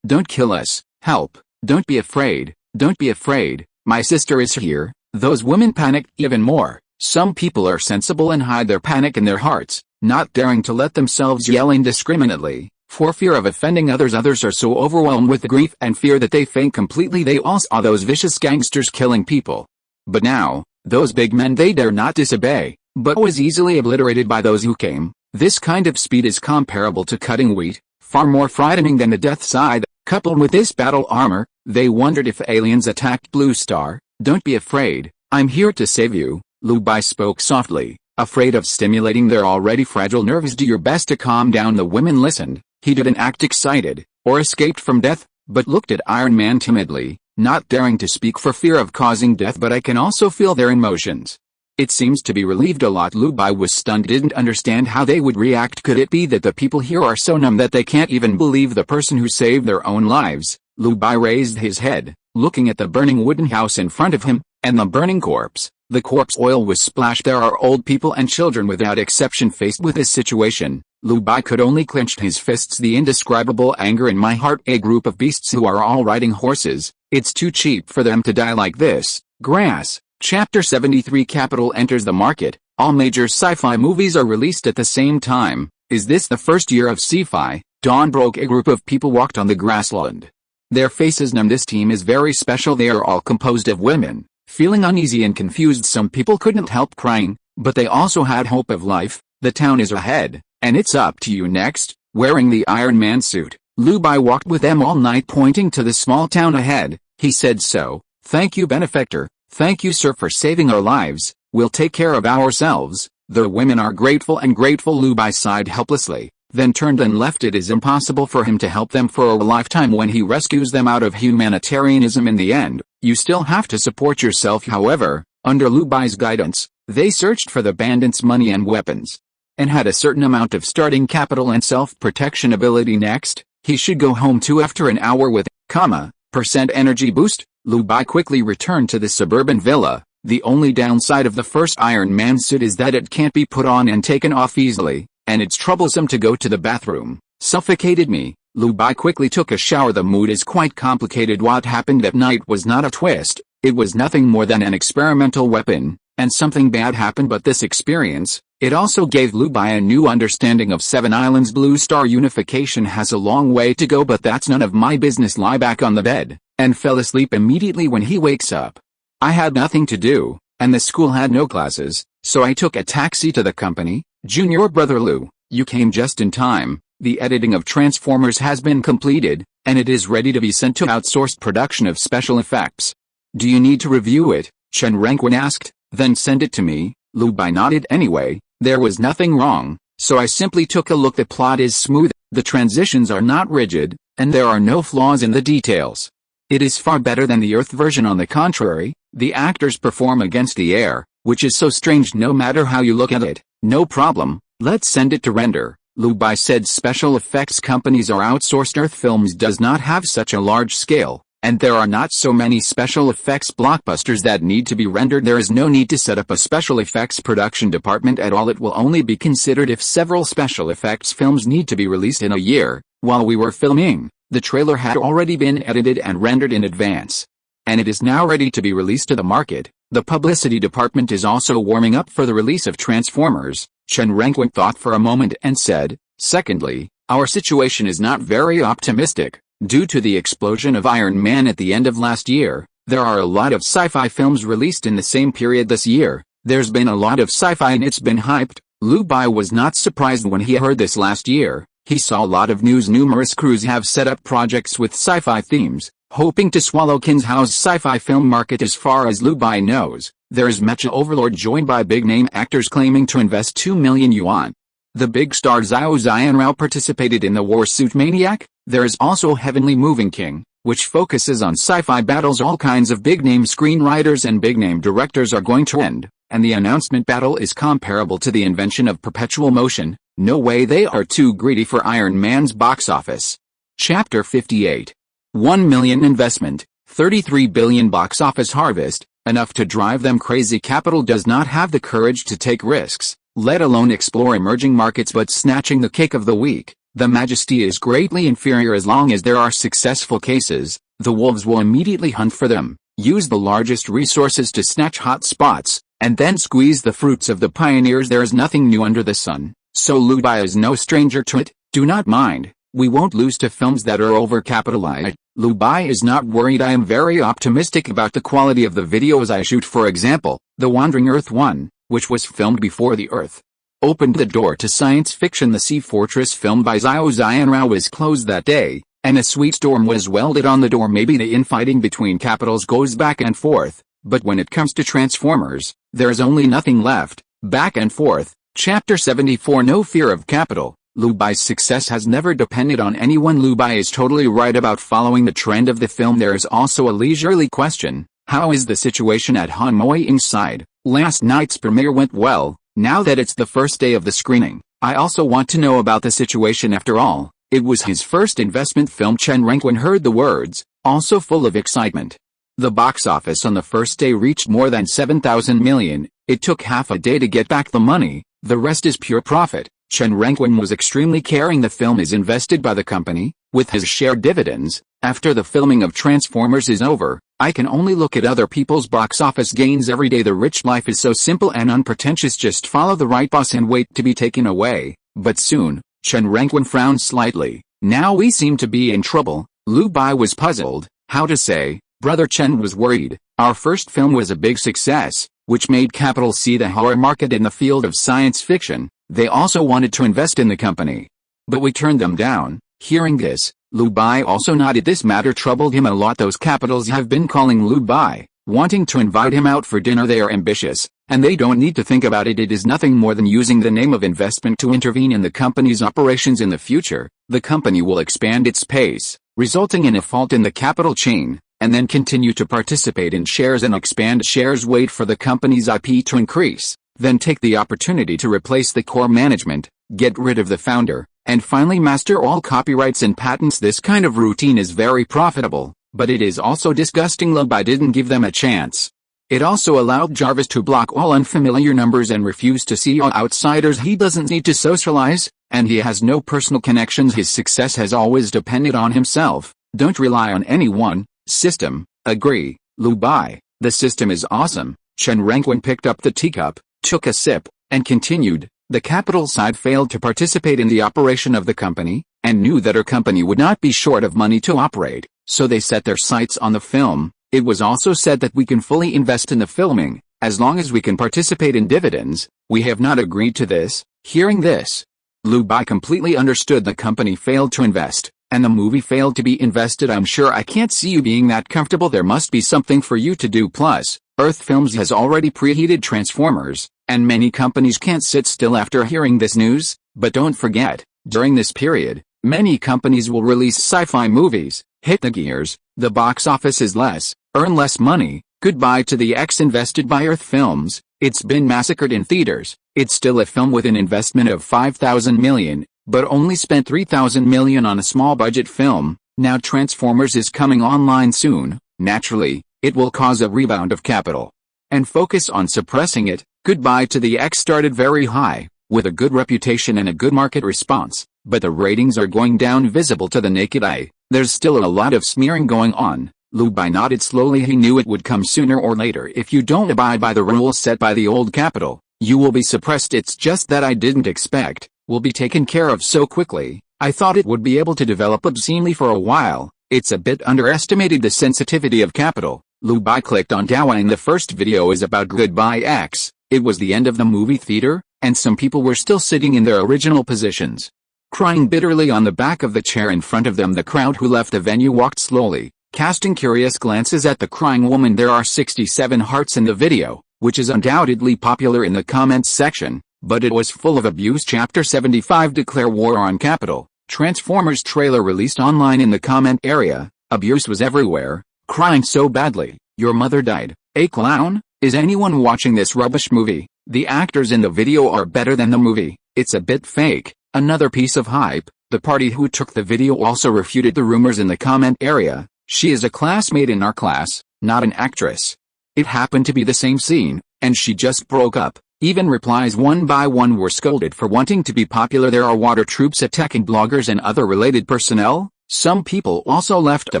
Don't kill us. Help. Don't be afraid. Don't be afraid. My sister is here. Those women panicked even more. Some people are sensible and hide their panic in their hearts, not daring to let themselves yell indiscriminately, for fear of offending others. Others are so overwhelmed with grief and fear that they faint completely. They all saw those vicious gangsters killing people. But now, those big men, they dare not disobey, but was easily obliterated by those who came. This kind of speed is comparable to cutting wheat, far more frightening than the death side. Coupled with this battle armor, they wondered if aliens attacked Blue Star. Don't be afraid, I'm here to save you, Lu Bai spoke softly, afraid of stimulating their already fragile nerves. Do your best to calm down. The women listened. He didn't act excited, or escaped from death, but looked at Iron Man timidly, not daring to speak for fear of causing death. But I can also feel their emotions. It seems to be relieved a lot. Lu Bai was stunned, didn't understand how they would react. Could it be that the people here are so numb that they can't even believe the person who saved their own lives? Lu Bai raised his head, looking at the burning wooden house in front of him, and the burning corpse. The corpse oil was splashed. There are old people and children without exception faced with this situation. Lu Bai could only clench his fists. The indescribable anger in my heart. A group of beasts who are all riding horses. It's too cheap for them to die like this. Grass. Chapter 73. Capital enters the market. All major sci-fi movies are released at the same time. Is this the first year of sci-fi? Dawn broke. A group of people walked on the grassland. Their faces numb. This team is very special. They are all composed of women. Feeling uneasy and confused, some people couldn't help crying, but they also had hope of life. The town is ahead, and it's up to you next. Wearing the Iron Man suit, Lu Bai walked with them all night, pointing to the small town ahead. He said, so, thank you, benefactor. Thank you, sir, for saving our lives. We'll take care of ourselves. The women are grateful and grateful. Lu Bai sighed helplessly, then turned and left. It is impossible for him to help them for a lifetime when he rescues them out of humanitarianism. In the end, you still have to support yourself. However, under Lu Bai's guidance, they searched for the bandits' money and weapons, and had a certain amount of starting capital and self-protection ability. Next, he should go home too. After an hour with, % energy boost, Lu Bai quickly returned to the suburban villa. The only downside of the first Iron Man suit is that it can't be put on and taken off easily, and it's troublesome to go to the bathroom. Suffocated me. Lu Bai quickly took a shower. The mood is quite complicated. What happened that night was not a twist. It was nothing more than an experimental weapon, and something bad happened. But this experience, it also gave Lu Bai a new understanding of Seven Islands. Blue Star unification has a long way to go, but that's none of my business. Lie back on the bed, and fell asleep immediately when he wakes up. I had nothing to do, and the school had no classes, so I took a taxi to the company. Junior brother Lu, you came just in time. The editing of Transformers has been completed, and it is ready to be sent to outsourced production of special effects. Do you need to review it? Chen Ranquin asked. Then send it to me. Lu Bai nodded. Anyway, there was nothing wrong, so I simply took a look. The plot is smooth, the transitions are not rigid, and there are no flaws in the details. It is far better than the Earth version. On the contrary, The actors perform against the air, which is so strange no matter how you look at it. No problem, let's send it to render. Lu Bai said special effects companies are outsourced. Earth Films does not have such a large scale, and there are not so many special effects blockbusters that need to be rendered. There is no need to set up a special effects production department at all. It will only be considered if several special effects films need to be released in a year. While we were filming, the trailer had already been edited and rendered in advance, and it is now ready to be released to the market. The publicity department is also warming up for the release of Transformers. Chen Rengwen thought for a moment and said, secondly, our situation is not very optimistic. Due to the explosion of Iron Man at the end of last year, there are a lot of sci-fi films released in the same period this year. There's been a lot of sci-fi and it's been hyped. Lu Bai was not surprised when he heard this last year. He saw a lot of news. Numerous crews have set up projects with sci-fi themes, hoping to swallow Qinzhou's sci-fi film market. As far as Lu Bai knows, there is Mecha Overlord joined by big-name actors claiming to invest 2 million yuan. The big star Zhao Zianrao participated in the Warsuit Maniac. There is also Heavenly Moving King, which focuses on sci-fi battles. All kinds of big-name screenwriters and big-name directors are going to end, and the announcement battle is comparable to the invention of perpetual motion. No way they are too greedy for Iron Man's box office. Chapter 58. 1 million investment, 33 billion box office harvest, enough to drive them crazy. Capital does not have the courage to take risks, let alone explore emerging markets, but snatching the cake of the week. The majesty is greatly inferior. As long as there are successful cases, the wolves will immediately hunt for them, use the largest resources to snatch hot spots, and then squeeze the fruits of the pioneers. There is nothing new under the sun, so Lu Bai is no stranger to it. Do not mind, we won't lose to films that are overcapitalized. Lu Bai is not worried. I am very optimistic about the quality of the videos I shoot. For example, The Wandering Earth 1, which was filmed before the Earth opened the door to science fiction. The Sea Fortress film by Zhao Zianrao was closed that day, and a sweet storm was welded on the door. Maybe the infighting between capitals goes back and forth, but when it comes to Transformers, there's only nothing left, back and forth. Chapter 74. No fear of capital. Lu Bai's success has never depended on anyone. Lu Bai is totally right about following the trend of the film. There is also a leisurely question. How is the situation at Han Moying's side? Last night's premiere went well. Now that it's the first day of the screening, I also want to know about the situation. After all, it was his first investment film. Chen Rengwen heard the words, also full of excitement. The box office on the first day reached more than 7,000 million. It took half a day to get back the money. The rest is pure profit. Chen Rengwen was extremely caring. The film is invested by the company, with his share dividends. After the filming of Transformers is over, I can only look at other people's box office gains every day. The rich life is so simple and unpretentious. Just follow the right boss and wait to be taken away. But soon, Chen Rengwen frowned slightly. Now we seem to be in trouble. Lu Bai was puzzled. How to say? Brother Chen was worried. Our first film was a big success, which made capital see the horror market in the field of science fiction. They also wanted to invest in the company, but we turned them down. Hearing this, Lu Bai also nodded. This matter troubled him a lot. Those capitals have been calling Lu Bai, wanting to invite him out for dinner. They are ambitious, and they don't need to think about it. It is nothing more than using the name of investment to intervene in the company's operations. In the future, the company will expand its pace, resulting in a fault in the capital chain, and then continue to participate in shares and expand shares. Wait for the company's IP to increase, then take the opportunity to replace the core management, get rid of the founder, and finally master all copyrights and patents. This kind of routine is very profitable, but it is also disgusting. Lu Bai didn't give them a chance. It also allowed Jarvis to block all unfamiliar numbers and refuse to see all outsiders. He doesn't need to socialize, and he has no personal connections. His success has always depended on himself. Don't rely on anyone. System, agree, Lu Bai. The system is awesome. Chen Rengwen picked up the teacup, took a sip, and continued. The capital side failed to participate in the operation of the company, and knew that her company would not be short of money to operate, so they set their sights on the film. It was also said that we can fully invest in the filming, as long as we can participate in dividends. We have not agreed to this. Hearing this, Lu Bai completely understood. The company failed to invest, and the movie failed to be invested. I'm sure I can't see you being that comfortable. There must be something for you to do. Plus, Earth Films has already preheated Transformers, and many companies can't sit still after hearing this news. But don't forget, during this period, many companies will release sci-fi movies, hit the gears, the box office is less, earn less money, Goodbye to the X invested by Earth Films. It's been massacred in theaters. It's still a film with an investment of 5,000 million, but only spent 3,000 million on a small budget film. Now Transformers is coming online soon. Naturally, it will cause a rebound of capital and focus on suppressing it. Goodbye to the X started very high, with a good reputation and a good market response, but the ratings are going down visible to the naked eye. There's still a lot of smearing going on. Lu Bai nodded slowly. He knew it would come sooner or later. If you don't abide by the rules set by the old capital, you will be suppressed. It's just that I didn't expect will be taken care of so quickly. I thought it would be able to develop obscenely for a while. It's a bit underestimated the sensitivity of capital. Lu Bai clicked on Downey. The first video is about Goodbye X. It was the end of the movie theater, and some people were still sitting in their original positions, crying bitterly on the back of the chair in front of them. The crowd who left the venue walked slowly, casting curious glances at the crying woman. There are 67 hearts in the video, which is undoubtedly popular in the comments section, but it was full of abuse. Chapter 75 Declare War on Capital. Transformers trailer released online. In the comment area, abuse was everywhere. Crying so badly, your mother died. A clown? Is anyone watching this rubbish movie? The actors in the video are better than the movie. It's a bit fake. Another piece of hype. The party who took the video also refuted the rumors in the comment area. She is a classmate in our class, not an actress. It happened to be the same scene, and she just broke up. Even replies one by one were scolded for wanting to be popular. There are water troops attacking bloggers and other related personnel. Some people also left a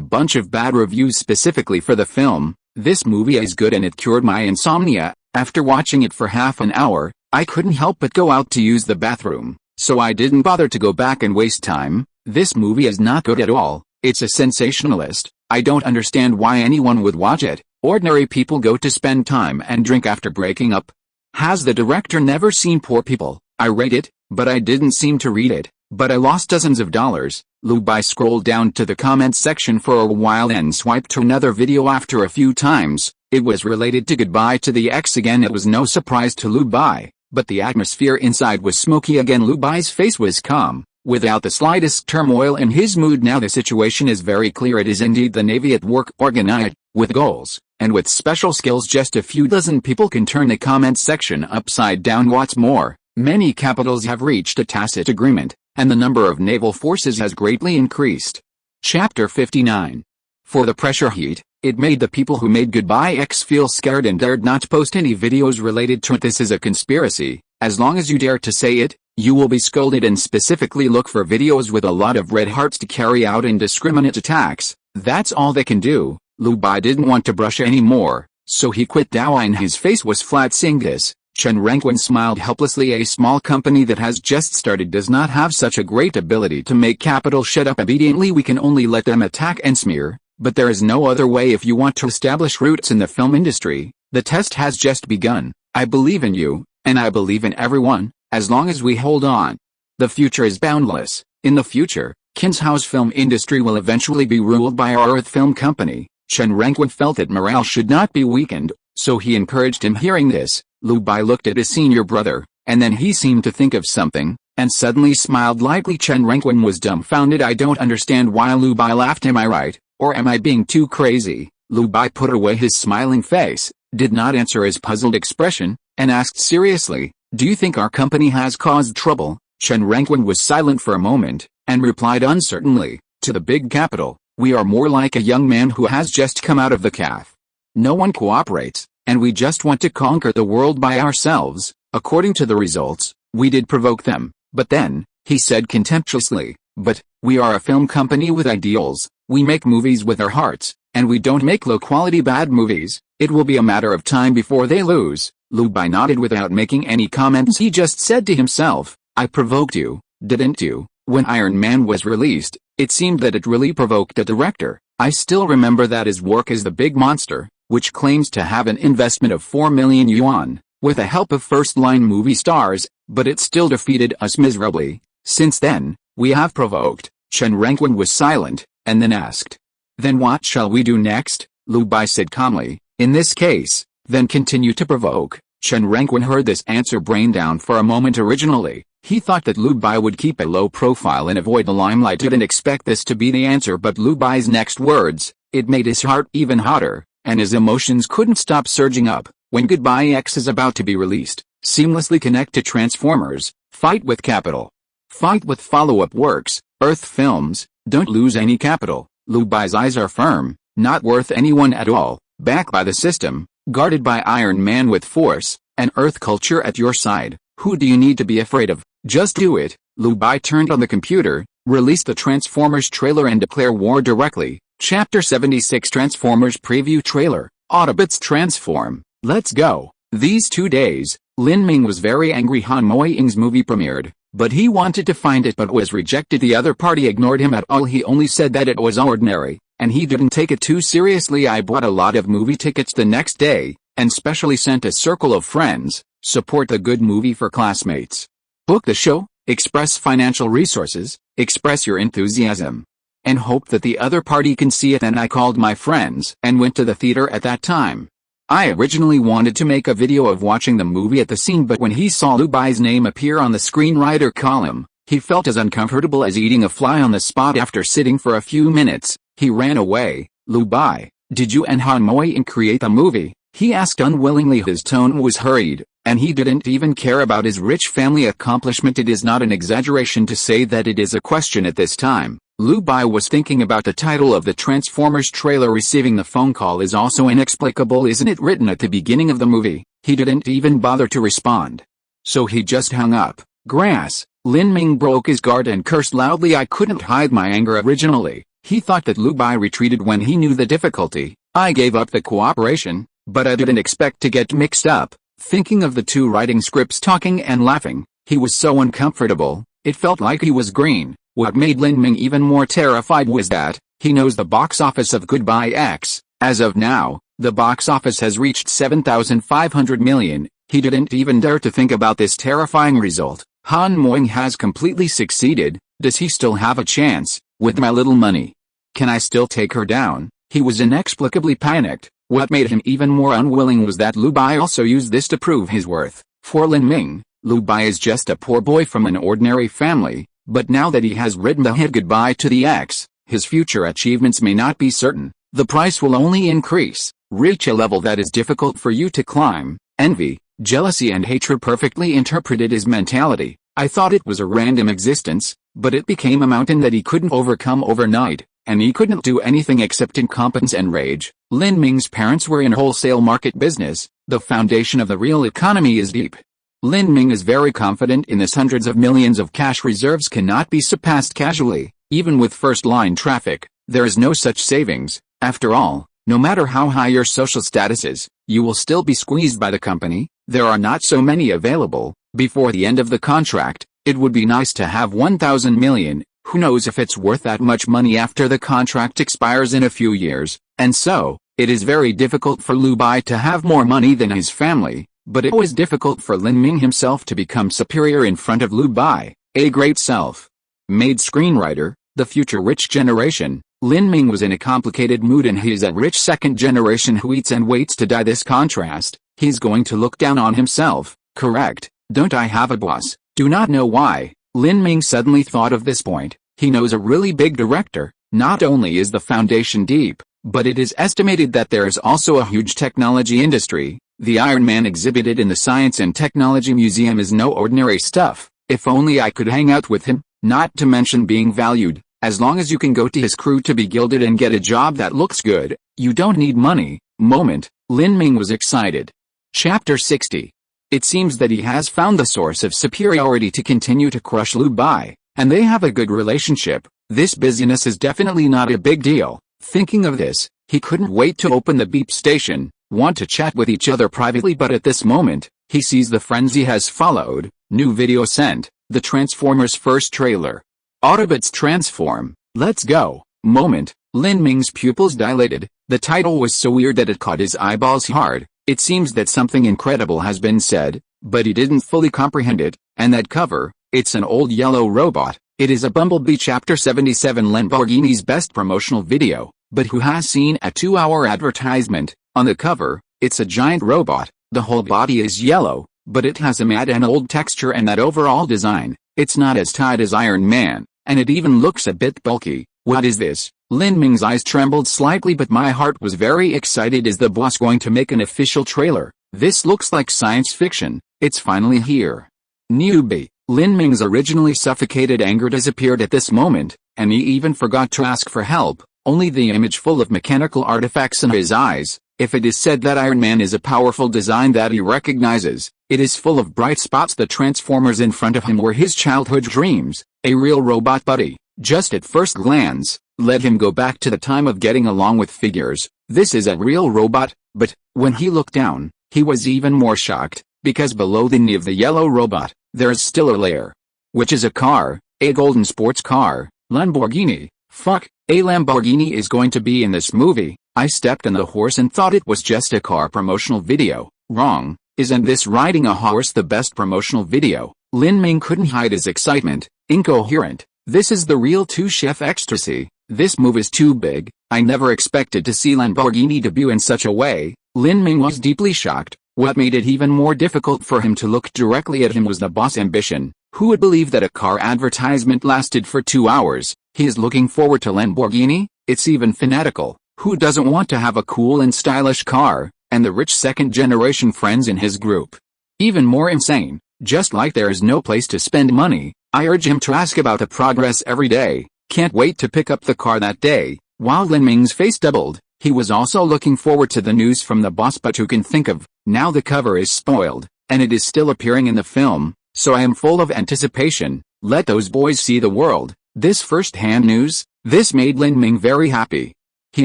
bunch of bad reviews specifically for the film. This movie is good and it cured my insomnia. After watching it for half an hour, I couldn't help but go out to use the bathroom, so I didn't bother to go back and waste time. This movie is not good at all. It's a sensationalist. I don't understand why anyone would watch it. Ordinary people go to spend time and drink after breaking up. Has the director never seen Poor People? I read it, but I didn't seem to read it, but I lost dozens of dollars. Lu Bai scrolled down to the comments section for a while and swiped to another video after a few times. It was related to Goodbye to the X again. It was no surprise to Lu Bai, but the atmosphere inside was smoky again. Lu Bai's face was calm, without the slightest turmoil in his mood. Now the situation is very clear. It is indeed the Navy at work, organized, with goals, and with special skills. Just a few dozen people can turn the comments section upside down. What's more, many capitals have reached a tacit agreement, and the number of naval forces has greatly increased. Chapter 59. For the pressure heat, it made the people who made Goodbye X feel scared and dared not post any videos related to it. This is a conspiracy. As long as you dare to say it, you will be scolded, and specifically look for videos with a lot of red hearts to carry out indiscriminate attacks. That's all they can do. Lu Bai didn't want to brush anymore, so he quit Downey and his face was flat. Seeing this, Chen Renquen smiled helplessly. A small company that has just started does not have such a great ability to make capital shut up obediently. We can only let them attack and smear, but there is no other way if you want to establish roots in the film industry. The test has just begun. I believe in you, and I believe in everyone, as long as we hold on. The future is boundless. In the future, Qinzhou's film industry will eventually be ruled by our Earth Film Company. Chen Renquen felt that morale should not be weakened, so he encouraged him. Hearing this, Lu Bai looked at his senior brother, and then he seemed to think of something, and suddenly smiled lightly. Chen Renquen was dumbfounded. I don't understand why. Lu Bai laughed. Am I right, or am I being too crazy? Lu Bai put away his smiling face, did not answer his puzzled expression, and asked seriously, do you think our company has caused trouble? Chen Renquen was silent for a moment, and replied uncertainly, to the big capital, we are more like a young man who has just come out of the calf. No one cooperates, and we just want to conquer the world by ourselves. According to the results, we did provoke them, but then, he said contemptuously, but, we are a film company with ideals, we make movies with our hearts, and we don't make low-quality bad movies. It will be a matter of time before they lose. Lu Bai nodded without making any comments. He just said to himself, I provoked you, didn't you? When Iron Man was released, it seemed that it really provoked the director. I still remember that his work is The Big Monster, which claims to have an investment of 4 million yuan, with the help of first-line movie stars, but it still defeated us miserably. Since then, we have provoked. Chen Renquen was silent, and then asked, then what shall we do next? Lu Bai said calmly, in this case, then continue to provoke. Chen Renquen heard this answer brain down for a moment. Originally, he thought that Lu Bai would keep a low profile and avoid the limelight. Didn't expect this to be the answer, but Lu Bai's next words, it made his heart even hotter, and his emotions couldn't stop surging up. When Goodbye X is about to be released, seamlessly connect to Transformers, fight with capital. Fight with follow-up works, Earth Films, don't lose any capital. Lu Bai's eyes are firm, not worth anyone at all, backed by the system, guarded by Iron Man with force, and Earth culture at your side. Who do you need to be afraid of? Just do it. Lu Bai turned on the computer, released the Transformers trailer and declare war directly. Chapter 76 Transformers Preview Trailer, Autobots Transform. Let's go. These 2 days, Lin Ming was very angry Han Moying's movie premiered, but he wanted to find it but was rejected. The other party ignored him at all. He only said that it was ordinary, and he didn't take it too seriously. I bought a lot of movie tickets the next day, and specially sent a circle of friends. Support the good movie for classmates. Book the show, express financial resources, express your enthusiasm, and hope that the other party can see it. And I called my friends and went to the theater at that time. I originally wanted to make a video of watching the movie at the scene, but when he saw Lu Bai's name appear on the screenwriter column, he felt as uncomfortable as eating a fly on the spot. After sitting for a few minutes, he ran away. Lu Bai, did you and Han Moying create the movie? He asked unwillingly. His tone was hurried, and he didn't even care about his rich family accomplishment. It is not an exaggeration to say that it is a question at this time. Lu Bai was thinking about the title of the Transformers trailer. Receiving the phone call is also inexplicable. Isn't it written at the beginning of the movie? He didn't even bother to respond. So he just hung up. Grass. Lin Ming broke his guard and cursed loudly. I couldn't hide my anger originally. He thought that Lu Bai retreated when he knew the difficulty. I gave up the cooperation, but I didn't expect to get mixed up. Thinking of the two writing scripts talking and laughing, he was so uncomfortable, it felt like he was green. What made Lin Ming even more terrified was that he knows the box office of Goodbye X. As of now, the box office has reached 7,500 million. He didn't even dare to think about this terrifying result. Han Moying has completely succeeded. Does he still have a chance? With my little money, can I still take her down? He was inexplicably panicked. What made him even more unwilling was that Lu Bai also used this to prove his worth. For Lin Ming, Lu Bai is just a poor boy from an ordinary family. But now that he has written the hit Goodbye to the X, his future achievements may not be certain. The price will only increase, reach a level that is difficult for you to climb. Envy, jealousy and hatred perfectly interpreted his mentality. I thought it was a random existence, but it became a mountain that he couldn't overcome overnight, and he couldn't do anything except incompetence and rage. Lin Ming's parents were in wholesale market business. The foundation of the real economy is deep. Lin Ming is very confident in this. Hundreds of millions of cash reserves cannot be surpassed casually. Even with first-line traffic, there is no such savings. After all, no matter how high your social status is, you will still be squeezed by the company. There are not so many available. Before the end of the contract, it would be nice to have 1,000 million. Who knows if it's worth that much money after the contract expires in a few years. And so, it is very difficult for Lu Bai to have more money than his family. But it was difficult for Lin Ming himself to become superior in front of Lu Bai, a great self-made screenwriter, the future rich generation. Lin Ming was in a complicated mood, and he's a rich second generation who eats and waits to die. This contrast, he's going to look down on himself. Correct, don't I have a boss? Do not know why. Lin Ming suddenly thought of this point. He knows a really big director. Not only is the foundation deep, but it is estimated that there is also a huge technology industry. The Iron Man exhibited in the Science and Technology Museum is no ordinary stuff. If only I could hang out with him, not to mention being valued. As long as you can go to his crew to be gilded and get a job that looks good, you don't need money. Moment, Lin Ming was excited. Chapter 60. It seems that he has found the source of superiority to continue to crush Lu Bai, and they have a good relationship. This busyness is definitely not a big deal. Thinking of this, he couldn't wait to open the beep station. Want to chat with each other privately, but at this moment, he sees the frenzy has followed. New video sent. The Transformers first trailer. Autobots transform. Let's go. Moment. Lin Ming's pupils dilated. The title was so weird that it caught his eyeballs hard. It seems that something incredible has been said, but he didn't fully comprehend it. And that cover, it's an old yellow robot. It is a Bumblebee Chapter 77 Lamborghini's best promotional video. But who has seen a 2-hour advertisement? On the cover, it's a giant robot. The whole body is yellow, but it has a matte and old texture, and that overall design, it's not as tight as Iron Man, and it even looks a bit bulky. What is this? Lin Ming's eyes trembled slightly, but my heart was very excited. Is the boss going to make an official trailer? This looks like science fiction. It's finally here. Newbie. Lin Ming's originally suffocated anger disappeared at this moment, and he even forgot to ask for help, only the image full of mechanical artifacts in his eyes. If it is said that Iron Man is a powerful design that he recognizes, it is full of bright spots. The Transformers in front of him were his childhood dreams, a real robot buddy, just at first glance, led him go back to the time of getting along with figures. This is a real robot, but, when he looked down, he was even more shocked, because below the knee of the yellow robot, there is still a layer. Which is a car, a golden sports car, Lamborghini. Fuck, a Lamborghini is going to be in this movie. I stepped on the horse and thought it was just a car promotional video. Wrong. Isn't this riding a horse the best promotional video? Lin Ming couldn't hide his excitement. Incoherent. This is the real two-chef ecstasy. This move is too big. I never expected to see Lamborghini debut in such a way. Lin Ming was deeply shocked. What made it even more difficult for him to look directly at him was the boss ambition. Who would believe that a car advertisement lasted for 2 hours? He is looking forward to Lamborghini? It's even fanatical. Who doesn't want to have a cool and stylish car, and the rich second-generation friends in his group? Even more insane, just like there is no place to spend money, I urge him to ask about the progress every day. Can't wait to pick up the car that day. While Lin Ming's face doubled, he was also looking forward to the news from the boss, but who can think of, now the cover is spoiled, and it is still appearing in the film, so I am full of anticipation. Let those boys see the world. This first-hand news, this made Lin Ming very happy. He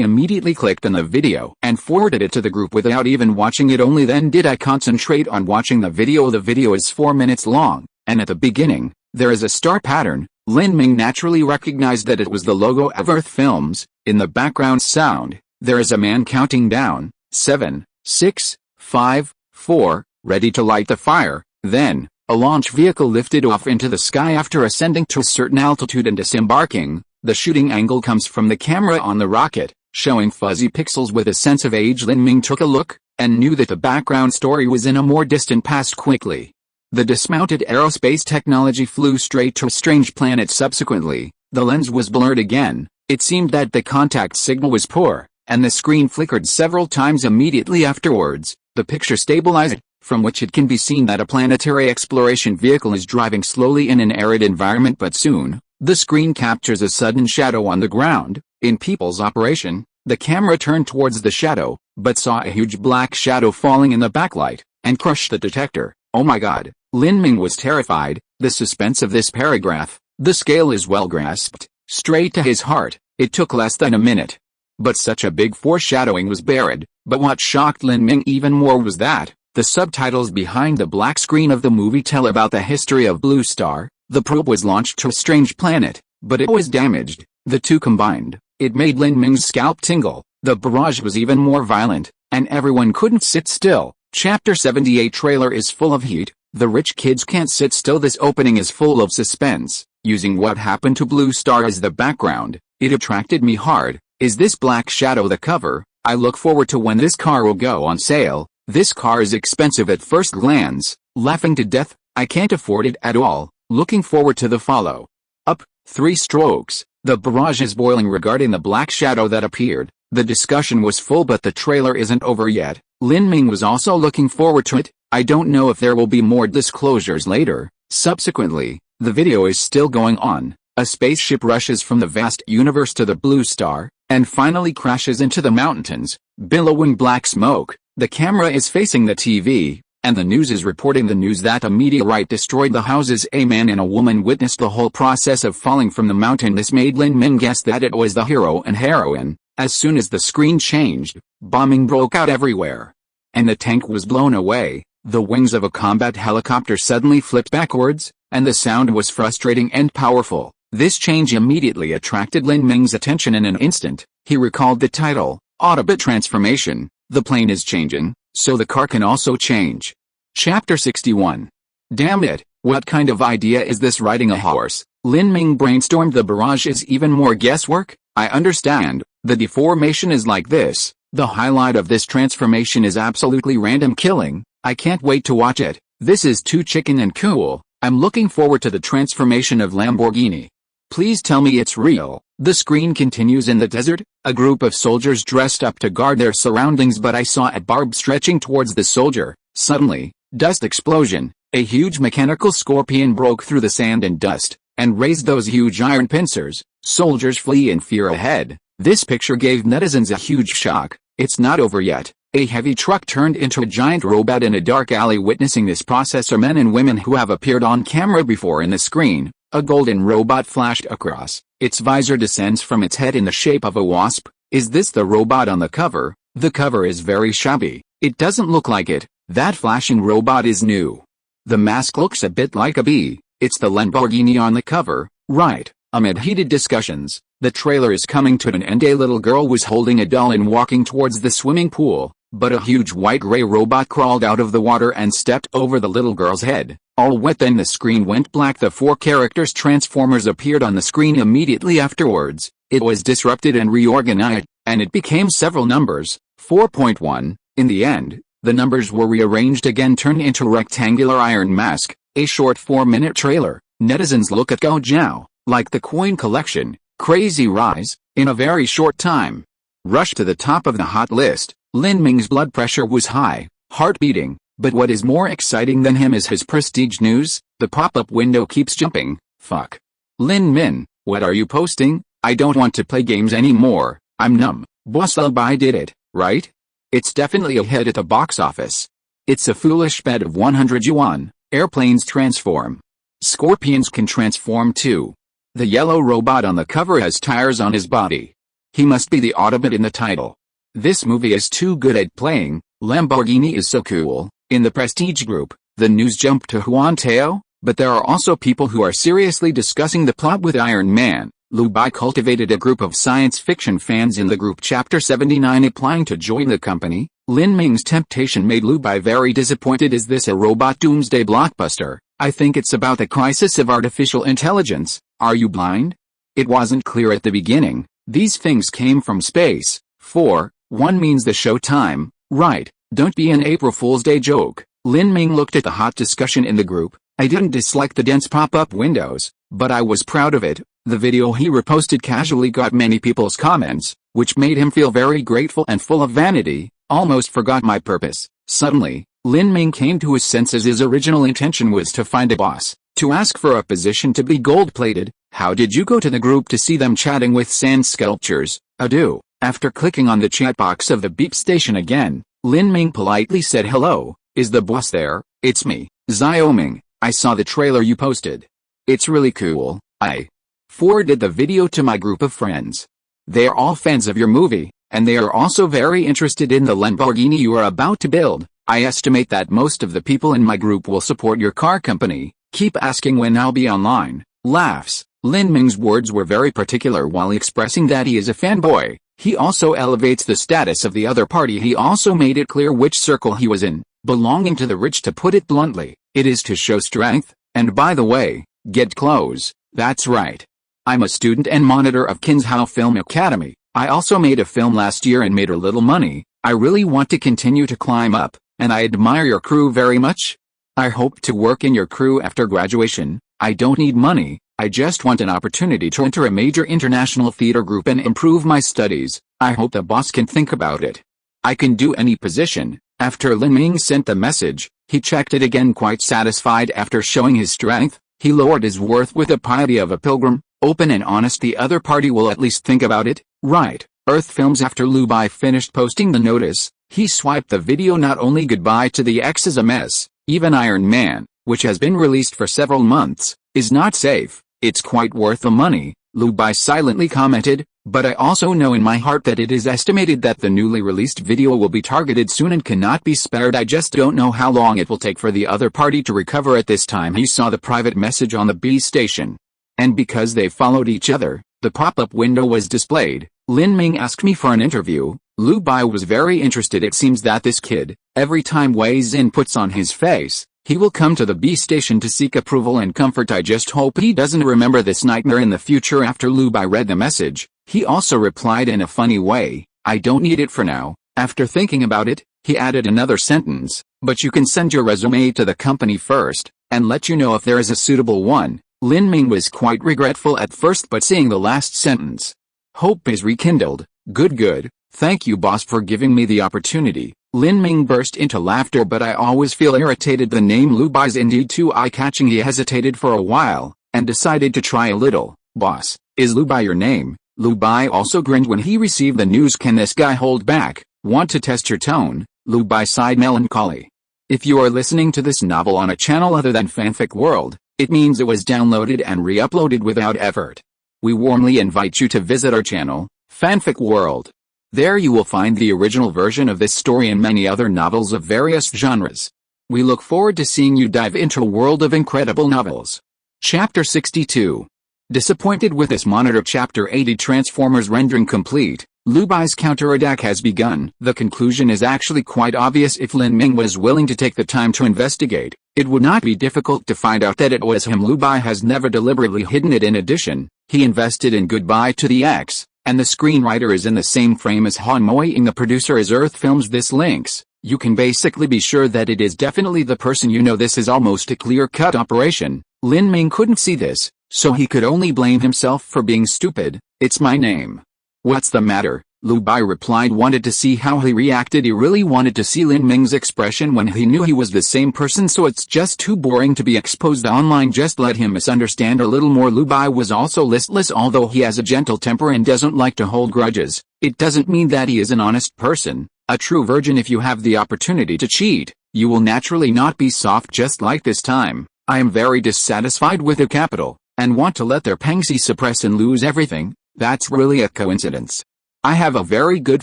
immediately clicked on the video and forwarded it to the group without even watching it. Only then did I concentrate on watching the video. The video is 4 minutes long, and at the beginning, there is a star pattern. Lin Ming naturally recognized that it was the logo of Earth Films. In the background sound, there is a man counting down, 7, 6, 5, 4, ready to light the fire. Then, a launch vehicle lifted off into the sky after ascending to a certain altitude and disembarking. The shooting angle comes from the camera on the rocket, showing fuzzy pixels with a sense of age. Lin Ming took a look, and knew that the background story was in a more distant past. Quickly, the dismounted aerospace technology flew straight to a strange planet. Subsequently, the lens was blurred again. It seemed that the contact signal was poor, and the screen flickered several times. Immediately afterwards, the picture stabilized, from which it can be seen that a planetary exploration vehicle is driving slowly in an arid environment. But soon, the screen captures a sudden shadow on the ground. In people's operation, the camera turned towards the shadow, but saw a huge black shadow falling in the backlight, and crushed the detector. Oh my god, Lin Ming was terrified. The suspense of this paragraph, the scale is well grasped, straight to his heart. It took less than a minute. But such a big foreshadowing was buried. But what shocked Lin Ming even more was that, the subtitles behind the black screen of the movie tell about the history of Blue Star. The probe was launched to a strange planet, but it was damaged. The two combined, it made Lin Ming's scalp tingle. The barrage was even more violent, and everyone couldn't sit still. Chapter 78 trailer is full of heat. The rich kids can't sit still. This opening is full of suspense. Using what happened to Blue Star as the background, it attracted me hard. Is this black shadow the cover? I look forward to when this car will go on sale. This car is expensive at first glance. Laughing to death, I can't afford it at all. Looking forward to the follow up. 3 strokes. The barrage is boiling regarding the black shadow that appeared. The discussion was full, but the trailer isn't over yet. Lin Ming was also looking forward to it. I don't know if there will be more disclosures later. Subsequently, the video is still going on. A spaceship rushes from the vast universe to the Blue Star, and finally crashes into the mountains, billowing black smoke. The camera is facing the TV, and the news is reporting the news that a meteorite destroyed the houses. A man and a woman witnessed the whole process of falling from the mountain. This made Lin Ming guess that it was the hero and heroine. As soon as the screen changed, bombing broke out everywhere, and the tank was blown away. The wings of a combat helicopter suddenly flipped backwards, and the sound was frustrating and powerful. This change immediately attracted Lin Ming's attention. In an instant, he recalled the title, Autobot Transformation. The plane is changing, so the car can also change. Chapter 61. Damn it, what kind of idea is this, riding a horse? Lin Ming brainstormed. The barrage is even more guesswork. I understand, the deformation is like this. The highlight of this transformation is absolutely random killing. I can't wait to watch it. This is too chicken and cool. I'm looking forward to the transformation of Lamborghini. Please tell me it's real. The screen continues in the desert, a group of soldiers dressed up to guard their surroundings, but I saw a barb stretching towards the soldier. Suddenly, dust explosion, a huge mechanical scorpion broke through the sand and dust, and raised those huge iron pincers. Soldiers flee in fear ahead. This picture gave netizens a huge shock. It's not over yet. A heavy truck turned into a giant robot in a dark alley. Witnessing this process are men and women who have appeared on camera before. In the screen, a golden robot flashed across. Its visor descends from its head in the shape of a wasp. Is this the robot on the cover? The cover is very shabby. It doesn't look like it. That flashing robot is new. The mask looks a bit like a bee. It's the Lamborghini on the cover, right? Amid heated discussions, the trailer is coming to an end. A little girl was holding a doll and walking towards the swimming pool, but a huge white-gray robot crawled out of the water and stepped over the little girl's head. All wet. Then the screen went black. The 4 characters Transformers appeared on the screen immediately afterwards. It was disrupted and reorganized, and it became several numbers. 4.1. In the end, the numbers were rearranged again, turned into rectangular iron mask. A short 4-minute trailer. Netizens look at Go Jiao, like the coin collection, crazy rise, in a very short time. Rushed to the top of the hot list. Lin Ming's blood pressure was high, heart beating, but what is more exciting than him is his prestige news. The pop-up window keeps jumping. Fuck. Lin Min, what are you posting? I don't want to play games anymore. I'm numb. Boss Lu Bai did it, right? It's definitely a hit at the box office. It's a foolish bet of 100 yuan. Airplanes transform. Scorpions can transform too. The yellow robot on the cover has tires on his body. He must be the Autobot in the title. This movie is too good at playing. Lamborghini is so cool. In the prestige group, the news jumped to Huan Tao, but there are also people who are seriously discussing the plot with Iron Man. Lu Bai cultivated a group of science fiction fans in the group Chapter 79 applying to join the company. Lin Ming's temptation made Lu Bai very disappointed. Is this a robot doomsday blockbuster? I think it's about the crisis of artificial intelligence. Are you blind? It wasn't clear at the beginning. These things came from space. 4.1 means the show time, right? Don't be an April Fool's Day joke. Lin Ming looked at the hot discussion in the group. I didn't dislike the dense pop-up windows, but I was proud of it. The video he reposted casually got many people's comments, which made him feel very grateful and full of vanity. Almost forgot my purpose. Suddenly, Lin Ming came to his senses. His original intention was to find a boss, to ask for a position to be gold-plated. How did you go to the group to see them chatting with sand sculptures? Ado. After clicking on the chat box of the beep station again, Lin Ming politely said hello. Is the boss there? It's me, Xiaoming. I saw the trailer you posted. It's really cool. I forwarded the video to my group of friends. They are all fans of your movie, and they are also very interested in the Lamborghini you are about to build. I estimate that most of the people in my group will support your car company. Keep asking when I'll be online. Laughs. Lin Ming's words were very particular while expressing that he is a fanboy. He also elevates the status of the other party. He also made it clear which circle he was in, belonging to the rich. To put it bluntly, it is to show strength. And by the way, get close. That's right. I'm a student and monitor of Qinzhou Film Academy. I also made a film last year and made a little money. I really want to continue to climb up, and I admire your crew very much. I hope to work in your crew after graduation. I don't need money. I just want an opportunity to enter a major international theater group and improve my studies. I hope the boss can think about it. I can do any position. After Lin Ming sent the message, he checked it again, quite satisfied. After showing his strength, he lowered his worth with the piety of a pilgrim. Open and honest. The other party will at least think about it, right? Earth Films. After Lu Bai finished posting the notice, he swiped the video. Not only goodbye to the X is a mess, even Iron Man, which has been released for several months, is not safe. It's quite worth the money, Lu Bai silently commented, but I also know in my heart that it is estimated that the newly released video will be targeted soon and cannot be spared. I just don't know how long it will take for the other party to recover. At this time he saw the private message on the B station. And because they followed each other, the pop-up window was displayed. Lin Ming asked me for an interview. Lu Bai was very interested. It seems that this kid, every time Wei Zin puts on his face, he will come to the B station to seek approval and comfort. I just hope he doesn't remember this nightmare in the future. After Lu Bai read the message, he also replied in a funny way, I don't need it for now. After thinking about it, he added another sentence, but you can send your resume to the company first, and let you know if there is a suitable one. Lin Ming was quite regretful at first, but seeing the last sentence, hope is rekindled. Good. Thank you, boss, for giving me the opportunity. Lin Ming burst into laughter, but I always feel irritated. The name Lu Bai is indeed too eye-catching. He hesitated for a while, and decided to try a little. Boss, is Lu Bai your name? Lu Bai also grinned when he received the news. Can this guy hold back? Want to test your tone? Lu Bai sighed melancholy. If you are listening to this novel on a channel other than Fanfic World, it means it was downloaded and re-uploaded without effort. We warmly invite you to visit our channel, Fanfic World. There you will find the original version of this story and many other novels of various genres. We look forward to seeing you dive into a world of incredible novels. Chapter 62. Disappointed with this monitor. Chapter 80. Transformers rendering complete. Lu Bai's counterattack has begun. The conclusion is actually quite obvious if Lin Ming was willing to take the time to investigate. It would not be difficult to find out that it was him. Lu Bai has never deliberately hidden it. In addition, he invested in Goodbye to the X, and the screenwriter is in the same frame as Han Moi-ing. The producer is Earth Films. This links. You can basically be sure that it is definitely the person you know. This is almost a clear-cut operation. Lin Ming couldn't see this, so he could only blame himself for being stupid. It's my name. What's the matter? Lu Bai replied. Wanted to see how he reacted. He really wanted to see Lin Ming's expression when he knew he was the same person, so it's just too boring to be exposed online. Just let him misunderstand a little more. Lu Bai was also listless. Although he has a gentle temper and doesn't like to hold grudges, it doesn't mean that he is an honest person, a true virgin. If you have the opportunity to cheat, you will naturally not be soft. Just like this time, I am very dissatisfied with the capital, and want to let their pangs suppress and lose everything. That's really a coincidence. I have a very good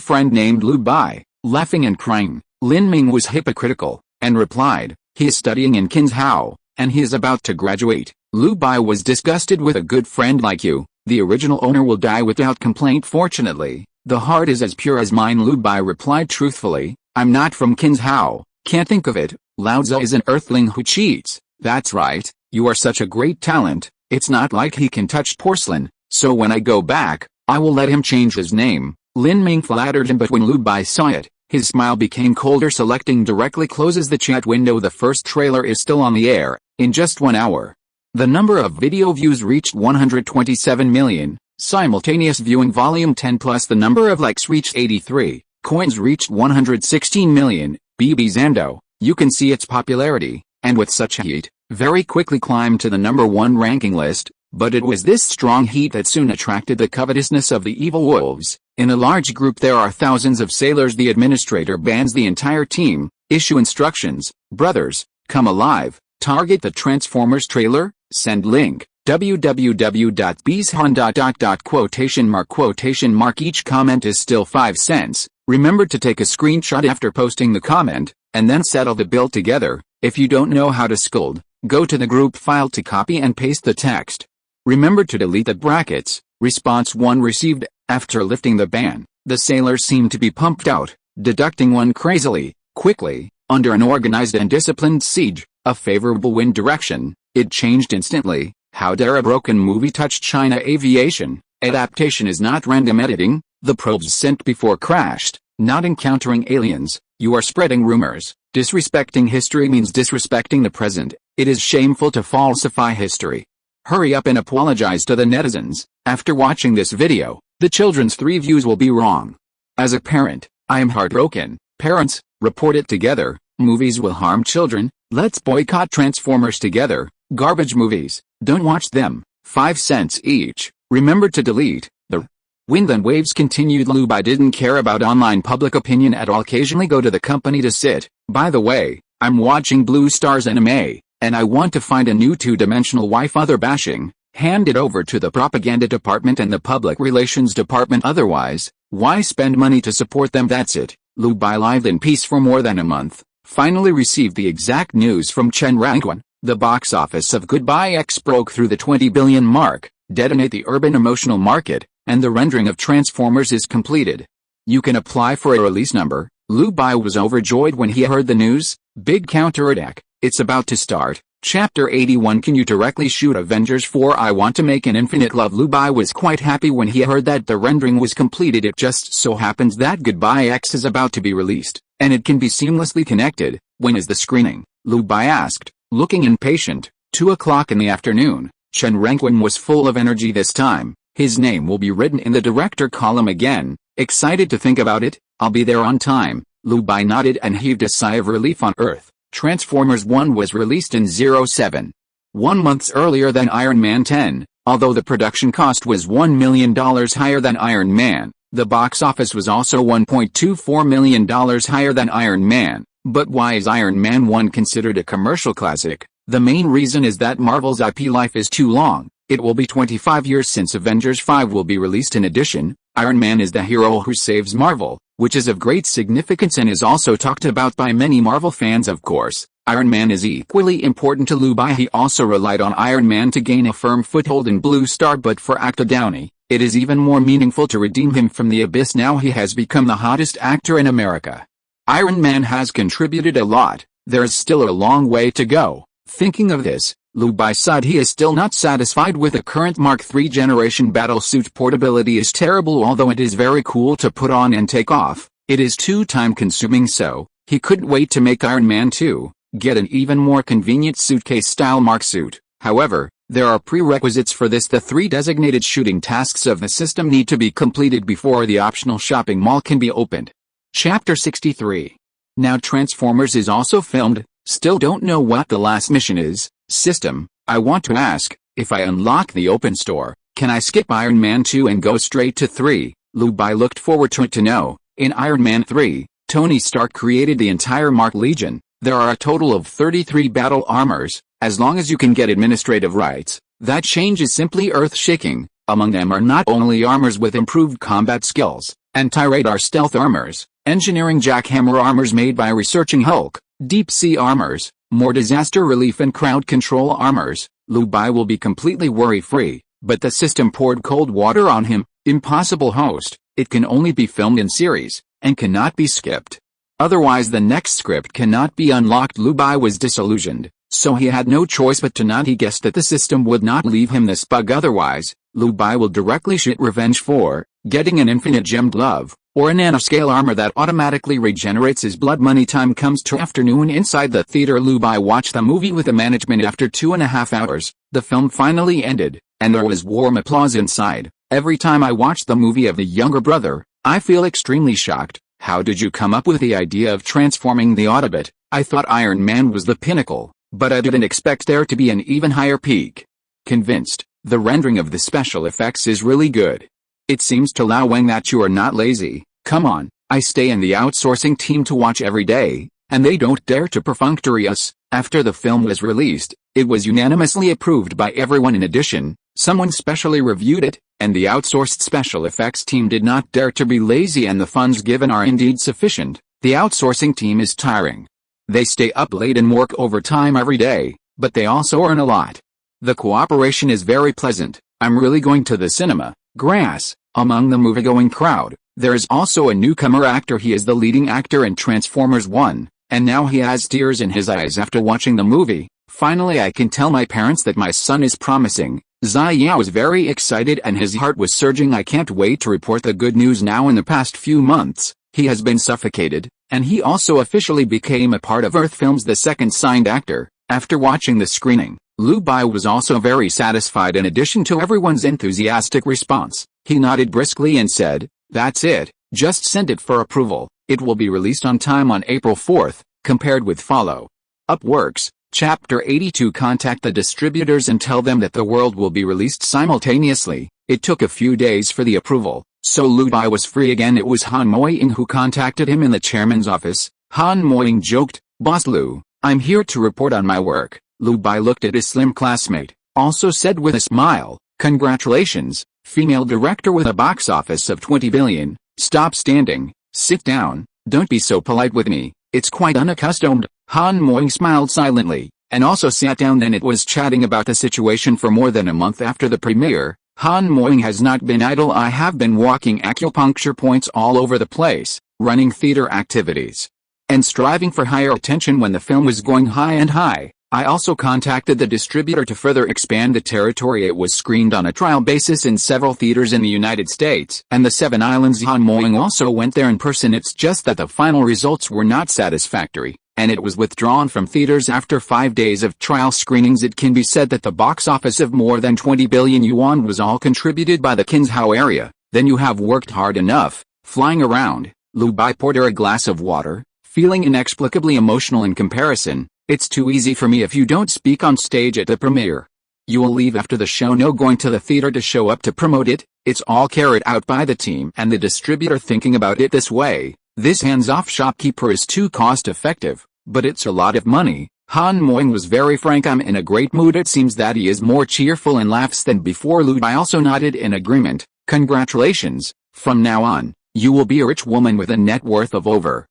friend named Lu Bai. Laughing and crying, Lin Ming was hypocritical, and replied, he is studying in Qinzhou, and he is about to graduate. Lu Bai was disgusted. With a good friend like you, the original owner will die without complaint. Fortunately, the heart is as pure as mine. Lu Bai replied truthfully, I'm not from Qinzhou, can't think of it. Lao Tzu is an earthling who cheats. That's right, you are such a great talent. It's not like he can touch porcelain. So when I go back, I will let him change his name. Lin Ming flattered him, but when Lu Bai saw it, his smile became colder. Selecting directly closes the chat window. The first trailer is still on the air. In just 1 hour, the number of video views reached 127 million. Simultaneous viewing volume 10 plus the number of likes reached 83. Coins reached 116 million. BB Zando, you can see its popularity, and with such heat, very quickly climbed to the #1 ranking list. But it was this strong heat that soon attracted the covetousness of the evil wolves. In a large group there are thousands of sailors. The administrator bans the entire team, issue instructions, brothers, come alive, target the Transformers trailer, send link, www.bizhonda. Each comment is still 5 cents. Remember to take a screenshot after posting the comment, and then settle the bill together. If you don't know how to scold, go to the group file to copy and paste the text. Remember to delete the brackets. Response 1 received. After lifting the ban, the sailors seemed to be pumped out, deducting one crazily, quickly, under an organized and disciplined siege, a favorable wind direction. It changed instantly. How dare a broken movie touch China aviation? Adaptation is not random editing. The probes sent before crashed, not encountering aliens. You are spreading rumors. Disrespecting history means disrespecting the present. It is shameful to falsify history. Hurry up and apologize to the netizens. After watching this video, the children's 3 views will be wrong. As a parent, I am heartbroken. Parents, report it together. Movies will harm children. Let's boycott Transformers together. Garbage movies, don't watch them. 5 cents each. Remember to delete the wind and waves. Continued. Lu Bai didn't care about online public opinion at all. Occasionally go to the company to sit. By the way, I'm watching Blue Star's anime, and I want to find a new 2-dimensional wife. Other bashing, hand it over to the propaganda department and the public relations department. Otherwise, why spend money to support them? That's it. Lu Bai lived in peace for more than a month. Finally received the exact news from Chen Rangguan. The box office of Goodbye X broke through the 20 billion mark, detonate the urban emotional market, and the rendering of Transformers is completed. You can apply for a release number. Lu Bai was overjoyed when he heard the news. Big counterattack. It's about to start. Chapter 81. Can you directly shoot Avengers 4? I want to make an infinite love. Lu Bai was quite happy when he heard that the rendering was completed. It just so happens that Goodbye X is about to be released, and it can be seamlessly connected. When is the screening? Lu Bai asked, looking impatient. 2 o'clock in the afternoon. Chen Renquin was full of energy this time. His name will be written in the director column again. Excited to think about it. I'll be there on time. Lu Bai nodded and heaved a sigh of relief on Earth. Transformers 1 was released in 07. 1 month earlier than Iron Man 10, although the production cost was $1 million higher than Iron Man. The box office was also $1.24 million higher than Iron Man. But why is Iron Man 1 considered a commercial classic? The main reason is that Marvel's IP life is too long. It will be 25 years since Avengers 5 will be released. In addition, Iron Man is the hero who saves Marvel, which is of great significance and is also talked about by many Marvel fans. Of course, Iron Man is equally important to Lu Bai. He also relied on Iron Man to gain a firm foothold in Blue Star, but for actor Downey, it is even more meaningful to redeem him from the abyss. Now he has become the hottest actor in America. Iron Man has contributed a lot. There is still a long way to go. Thinking of this, Lu Bai said he is still not satisfied with the current Mark III generation battlesuit. Portability is terrible. Although it is very cool to put on and take off, it is too time consuming, so he couldn't wait to make Iron Man 2, get an even more convenient suitcase-style Mark suit. However, there are prerequisites for this. The 3 designated shooting tasks of the system need to be completed before the optional shopping mall can be opened. Chapter 63. Now Transformers is also filmed. Still don't know what the last mission is. System, I want to ask, if I unlock the open store, can I skip Iron Man 2 and go straight to 3? Lu Bai looked forward to it to know. In Iron Man 3, Tony Stark created the entire Mark Legion. There are a total of 33 battle armors. As long as you can get administrative rights, that change is simply earth-shaking. Among them are not only armors with improved combat skills, anti-radar stealth armors, engineering jackhammer armors made by researching Hulk, deep-sea armors, more disaster relief and crowd control armors. Lu Bai will be completely worry-free, but the system poured cold water on him. Impossible host, it can only be filmed in series, and cannot be skipped. Otherwise the next script cannot be unlocked. Lu Bai was disillusioned, so he had no choice but to nod. He guessed that the system would not leave him this bug. Otherwise, Lu Bai will directly shoot revenge for getting an infinite gemmed glove, or a nanoscale armor that automatically regenerates his blood. Money time comes to afternoon inside the theater. Lu Bai watched the movie with the management. After 2.5 hours, the film finally ended, and there was warm applause inside. Every time I watch the movie of the younger brother, I feel extremely shocked. How did you come up with the idea of transforming the Autobot? I thought Iron Man was the pinnacle, but I didn't expect there to be an even higher peak. Convinced, the rendering of the special effects is really good. It seems to Lao Wang that you are not lazy. Come on, I stay in the outsourcing team to watch every day, and they don't dare to perfunctory us. After the film was released, it was unanimously approved by everyone. In addition, someone specially reviewed it, and the outsourced special effects team did not dare to be lazy, and the funds given are indeed sufficient. The outsourcing team is tiring. They stay up late and work overtime every day, but they also earn a lot. The cooperation is very pleasant. I'm really going to the cinema. Grass. Among the moviegoing crowd, there is also a newcomer actor. He is the leading actor in Transformers 1, and now he has tears in his eyes after watching the movie. Finally, I can tell my parents that my son is promising. Zai Yao was very excited and his heart was surging. I can't wait to report the good news now. In the past few months, he has been suffocated, and he also officially became a part of Earth Films, the second signed actor. After watching the screening, Lu Bai was also very satisfied. In addition to everyone's enthusiastic response, he nodded briskly and said, "That's it, just send it for approval. It will be released on time on April 4th, compared with Follow Up Works." Chapter 82. Contact the distributors and tell them that the world will be released simultaneously. It took a few days for the approval, so Lu Bai was free again. It was Han Moying who contacted him in the chairman's office. Han Moying joked, "Boss Lu, I'm here to report on my work." Lu Bai looked at his slim classmate, also said with a smile, "Congratulations, female director with a box office of 20 billion. Stop standing, sit down, don't be so polite with me, it's quite unaccustomed." Han Moying smiled silently, and also sat down. Then it was chatting about the situation for more than a month after the premiere. Han Moying has not been idle. "I have been walking acupuncture points all over the place, running theater activities, and striving for higher attention when the film was going high and high. I also contacted the distributor to further expand the territory. It was screened on a trial basis in several theaters in the United States and the 7 Islands. Han Moying also went there in person. It's just that the final results were not satisfactory. and it was withdrawn from theaters after 5 days of trial screenings. It can be said that the box office of more than 20 billion yuan was all contributed by the Qinzhou area. Then you have worked hard enough, flying around. Lu Bai poured her a glass of water, feeling inexplicably emotional in comparison. It's too easy for me if you don't speak on stage at the premiere. You will leave after the show, no going to the theater to show up to promote it. It's all carried out by the team and the distributor. Thinking about it this way, this hands-off shopkeeper is too cost-effective, but it's a lot of money. Han Moing was very frank. I'm in a great mood. It seems that he is more cheerful and laughs than before. Lu Bai also nodded in agreement. Congratulations, from now on, you will be a rich woman with a net worth of over,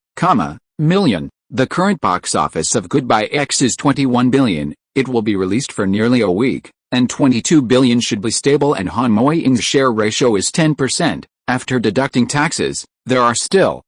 million. The current box office of Goodbye X is 21 billion. It will be released for nearly a week, and 22 billion should be stable, and Han Moying's share ratio is 10%. After deducting taxes, there are still,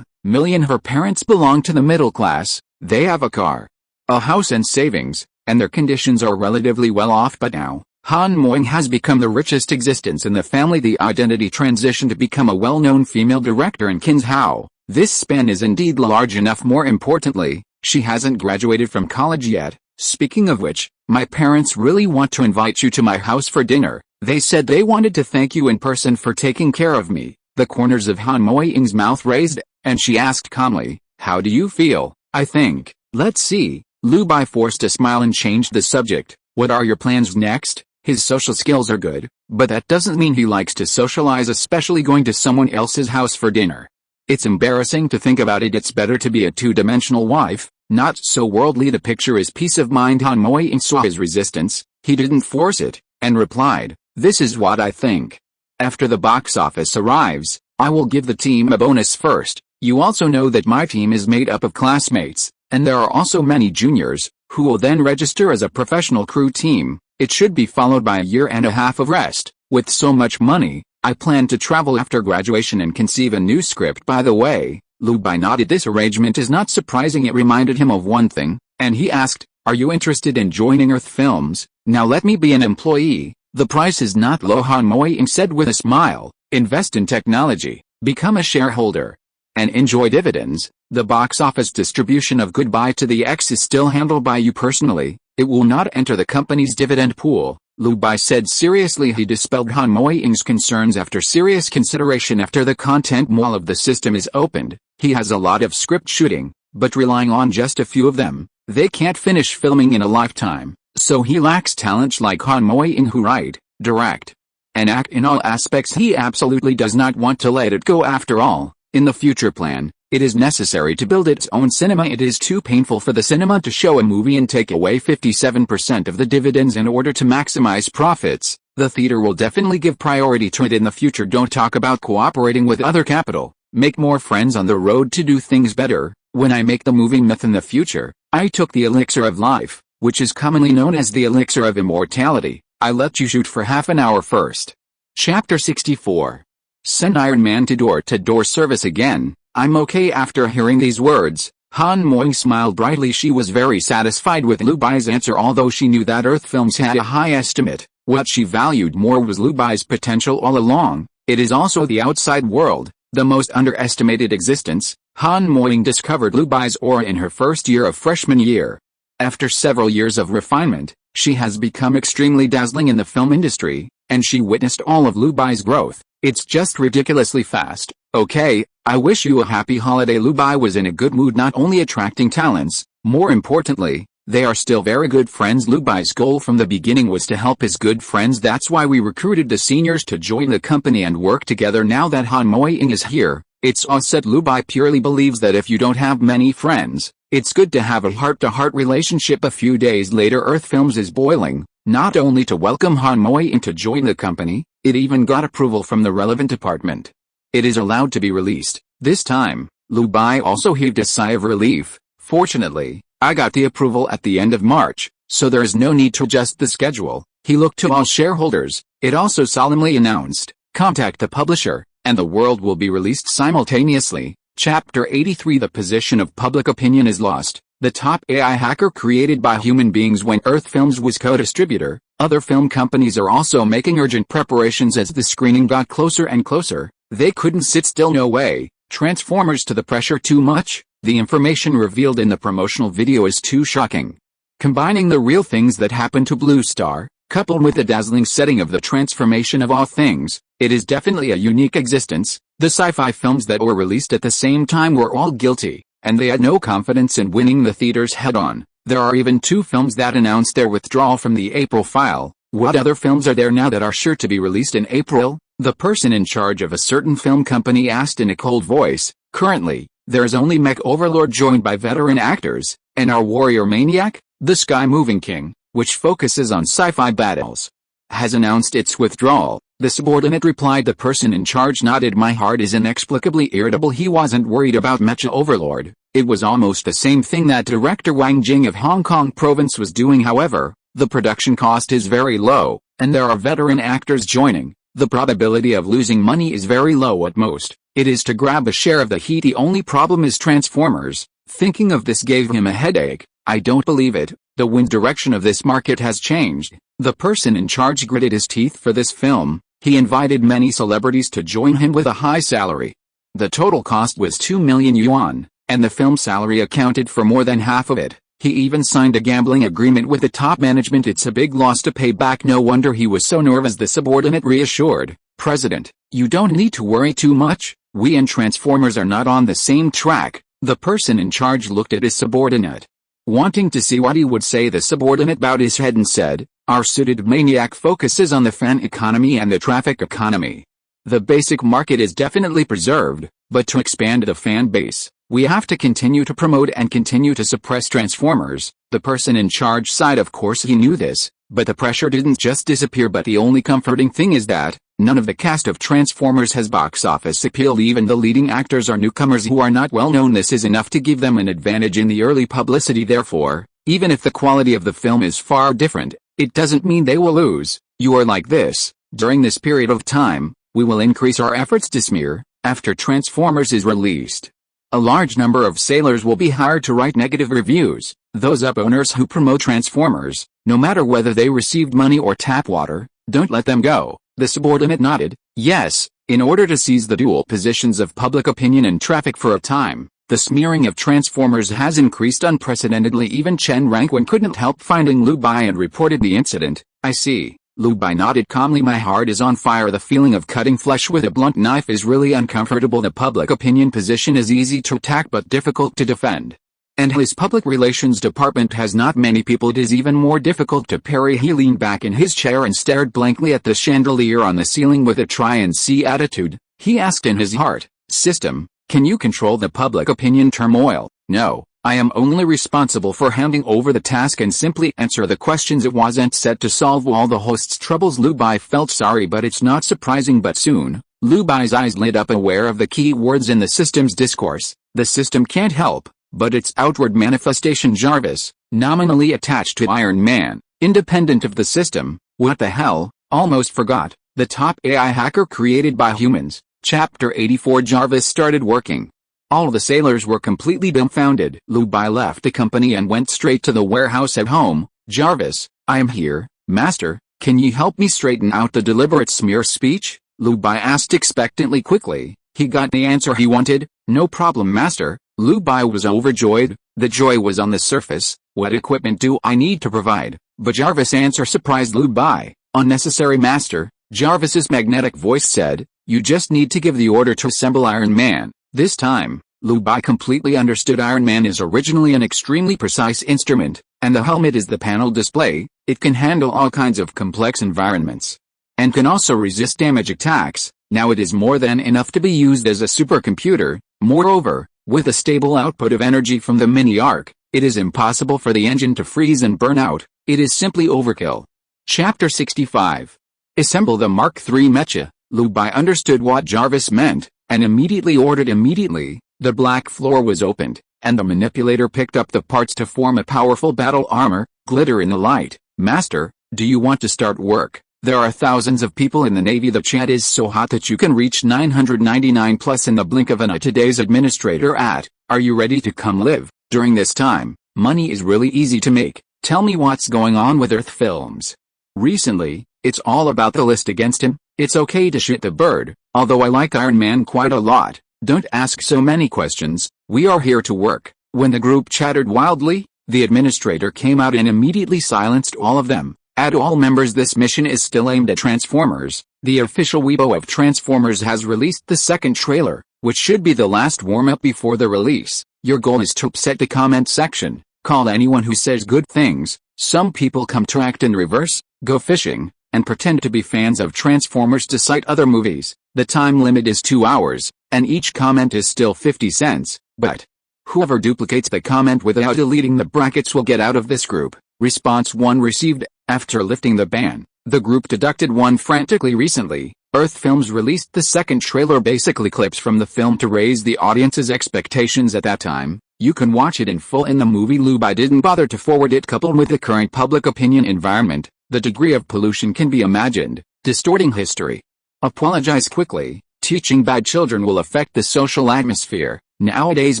million. Her parents belong to the middle class. They have a car, a house and savings, and their conditions are relatively well off. But now, Han Moing has become the richest existence in the family. The identity transition to become a well-known female director in Qinzhou. This span is indeed large enough. More importantly, she hasn't graduated from college yet. Speaking of which, my parents really want to invite you to my house for dinner. They said they wanted to thank you in person for taking care of me. The corners of Han Moying's mouth raised, and she asked calmly, how do you feel? I think, let's see. Lu Bai forced a smile and changed the subject. What are your plans next? His social skills are good, but that doesn't mean he likes to socialize, especially going to someone else's house for dinner. It's embarrassing to think about it. It's better to be a two-dimensional wife, not so worldly. The picture is peace of mind. Han Moying saw his resistance. He didn't force it, and replied, this is what I think. After the box office arrives, I will give the team a bonus first. You also know that my team is made up of classmates, and there are also many juniors, who will then register as a professional crew team. It should be followed by a year and a half of rest. With so much money, I plan to travel after graduation and conceive a new script. By the way, Lu Bai nodded. This arrangement is not surprising. It reminded him of one thing, and he asked, are you interested in joining Earth Films? Now let me be an employee. The price is not low, Han Moying said with a smile. Invest in technology, become a shareholder, and enjoy dividends. The box office distribution of Goodbye to the X is still handled by you personally. It will not enter the company's dividend pool, Lu Bai said seriously. He dispelled Han Moying's concerns after serious consideration. After the content wall of the system is opened, he has a lot of script shooting, but relying on just a few of them, they can't finish filming in a lifetime. So he lacks talent like Han Moying, who write, direct, and act in all aspects. He absolutely does not want to let it go. After all, in the future plan, it is necessary to build its own cinema. It is too painful for the cinema to show a movie and take away 57% of the dividends in order to maximize profits. The theater will definitely give priority to it in the future. Don't talk about cooperating with other capital. Make more friends on the road to do things better. When I make the movie Myth in the future, I took the elixir of life, which is commonly known as the elixir of immortality. I let you shoot for half an hour first. Chapter 64. Send Iron Man to door-to-door service again. I'm okay. After hearing these words, Han Moing smiled brightly. She was very satisfied with Lu Bai's answer. Although she knew that Earth Films had a high estimate, what she valued more was Lu Bai's potential all along. It is also the outside world, the most underestimated existence. Han Moing discovered Lu Bai's aura in her first year of freshman year. After several years of refinement, she has become extremely dazzling in the film industry, and she witnessed all of Lu Bai's growth. It's just ridiculously fast. Okay, I wish you a happy holiday. Lu Bai was in a good mood, not only attracting talents, more importantly, they are still very good friends. Lu Bai's goal from the beginning was to help his good friends. That's why we recruited the seniors to join the company and work together. Now that Han Moying is here, it's all set. Lu Bai purely believes that if you don't have many friends, it's good to have a heart-to-heart relationship. A few days later, Earth Films is boiling, not only to welcome Han Moying to join the company, it even got approval from the relevant department. It is allowed to be released. This time, Lu Bai also heaved a sigh of relief. Fortunately, I got the approval at the end of March, so there is no need to adjust the schedule. He looked to all shareholders. It also solemnly announced, contact the publisher, and the world will be released simultaneously. Chapter 83. The position of public opinion is lost. The top AI hacker created by human beings when Earth Films was co-distributor. Other film companies are also making urgent preparations as the screening got closer and closer. They couldn't sit still. No way. Transformers to the pressure too much? The information revealed in the promotional video is too shocking. Combining the real things that happened to Blue Star, coupled with the dazzling setting of the transformation of all things, it is definitely a unique existence. The sci-fi films that were released at the same time were all guilty, and they had no confidence in winning the theaters head-on. There are even 2 films that announced their withdrawal from the April file. What other films are there now that are sure to be released in April? The person in charge of a certain film company asked in a cold voice. Currently, there is only Mech Overlord joined by veteran actors, and our Warrior Maniac, the Sky Moving King, which focuses on sci-fi battles, has announced its withdrawal. The subordinate replied. The person in charge nodded. My heart is inexplicably irritable. He wasn't worried about Mecha Overlord. It was almost the same thing that director Wang Jing of Hong Kong province was doing. However, the production cost is very low, and there are veteran actors joining. The probability of losing money is very low at most. It is to grab a share of the heat. The only problem is Transformers. Thinking of this gave him a headache. I don't believe it. The wind direction of this market has changed. The person in charge gritted his teeth for this film. He invited many celebrities to join him with a high salary. The total cost was 2 million yuan, and the film salary accounted for more than half of it. He even signed a gambling agreement with the top management. It's a big loss to pay back. No wonder he was so nervous. The subordinate reassured. President, you don't need to worry too much. We and Transformers are not on the same track. The person in charge looked at his subordinate, wanting to see what he would say. The subordinate bowed his head and said, our suited maniac focuses on the fan economy and the traffic economy. The basic market is definitely preserved, but to expand the fan base, we have to continue to promote and continue to suppress Transformers. The person in charge sighed. Of course he knew this, but the pressure didn't just disappear. But the only comforting thing is that none of the cast of Transformers has box office appeal. Even the leading actors are newcomers who are not well known. This is enough to give them an advantage in the early publicity. Therefore, even if the quality of the film is far different, it doesn't mean they will lose. You are like this. During this period of time, we will increase our efforts to smear. After Transformers is released, a large number of sailors will be hired to write negative reviews. Those up owners who promote Transformers, no matter whether they received money or tap water, don't let them go. The subordinate nodded. Yes, in order to seize the dual positions of public opinion and traffic for a time, the smearing of Transformers has increased unprecedentedly. Even Chen Rangwen couldn't help finding Lu Bai and reported the incident. I see. Lu Bai nodded calmly. My heart is on fire. The feeling of cutting flesh with a blunt knife is really uncomfortable. The public opinion position is easy to attack but difficult to defend. And his public relations department has not many people. It is even more difficult to parry. He leaned back in his chair and stared blankly at the chandelier on the ceiling with a try-and-see attitude. He asked in his heart, System, can you control the public opinion turmoil? No, I am only responsible for handing over the task and simply answer the questions. It wasn't set to solve all the host's troubles. Lu Bai felt sorry, but it's not surprising. But soon, Lu Bai's eyes lit up, aware of the key words in the system's discourse. The system can't help but its outward manifestation. Jarvis, nominally attached to Iron Man, independent of the system. What the hell? Almost forgot. The top AI hacker created by humans. Chapter 84. Jarvis started working. All the sailors were completely dumbfounded. Lu Bai left the company and went straight to the warehouse at home. Jarvis, I am here, master. Can you help me straighten out the deliberate smear speech? Lu Bai asked expectantly. Quickly, he got the answer he wanted. No problem, master. Lu Bai was overjoyed. The joy was on the surface. What equipment do I need to provide? But Jarvis' answer surprised Lu Bai. Unnecessary, master. Jarvis's magnetic voice said, you just need to give the order to assemble Iron Man. This time, Lu Bai completely understood. Iron Man is originally an extremely precise instrument, and the helmet is the panel display. It can handle all kinds of complex environments, and can also resist damage attacks. Now it is more than enough to be used as a supercomputer. Moreover, with a stable output of energy from the mini-arc, it is impossible for the engine to freeze and burn out. It is simply overkill. Chapter 65. Assemble the Mark III mecha. Lu Bai understood what Jarvis meant, and immediately ordered. Immediately, the black floor was opened, and the manipulator picked up the parts to form a powerful battle armor. Glitter in the light. Master, do you want to start work? There are thousands of people in the Navy. The chat is so hot that you can reach 999 plus in the blink of an eye. Today's administrator at, are you ready to come live? During this time, money is really easy to make. Tell me what's going on with Earth Films. Recently, it's all about the list against him. It's okay to shit the bird, although I like Iron Man quite a lot. Don't ask so many questions, we are here to work. When the group chattered wildly, the administrator came out and immediately silenced all of them. At all members, this mission is still aimed at Transformers. The official Weibo of Transformers has released the second trailer, which should be the last warm-up before the release. Your goal is to upset the comment section. Call anyone who says good things. Some people come to act in reverse, go fishing, and pretend to be fans of Transformers to cite other movies. The time limit is 2 hours, and each comment is still 50 cents, but whoever duplicates the comment without deleting the brackets will get out of this group. Response 1 received. After lifting the ban, the group deducted one frantically recently. Earth Films released the second trailer, basically clips from the film to raise the audience's expectations at that time. You can watch it in full in the movie. Lu Bai didn't bother to forward it. Coupled with the current public opinion environment, the degree of pollution can be imagined, distorting history. Apologize quickly. Teaching bad children will affect the social atmosphere. Nowadays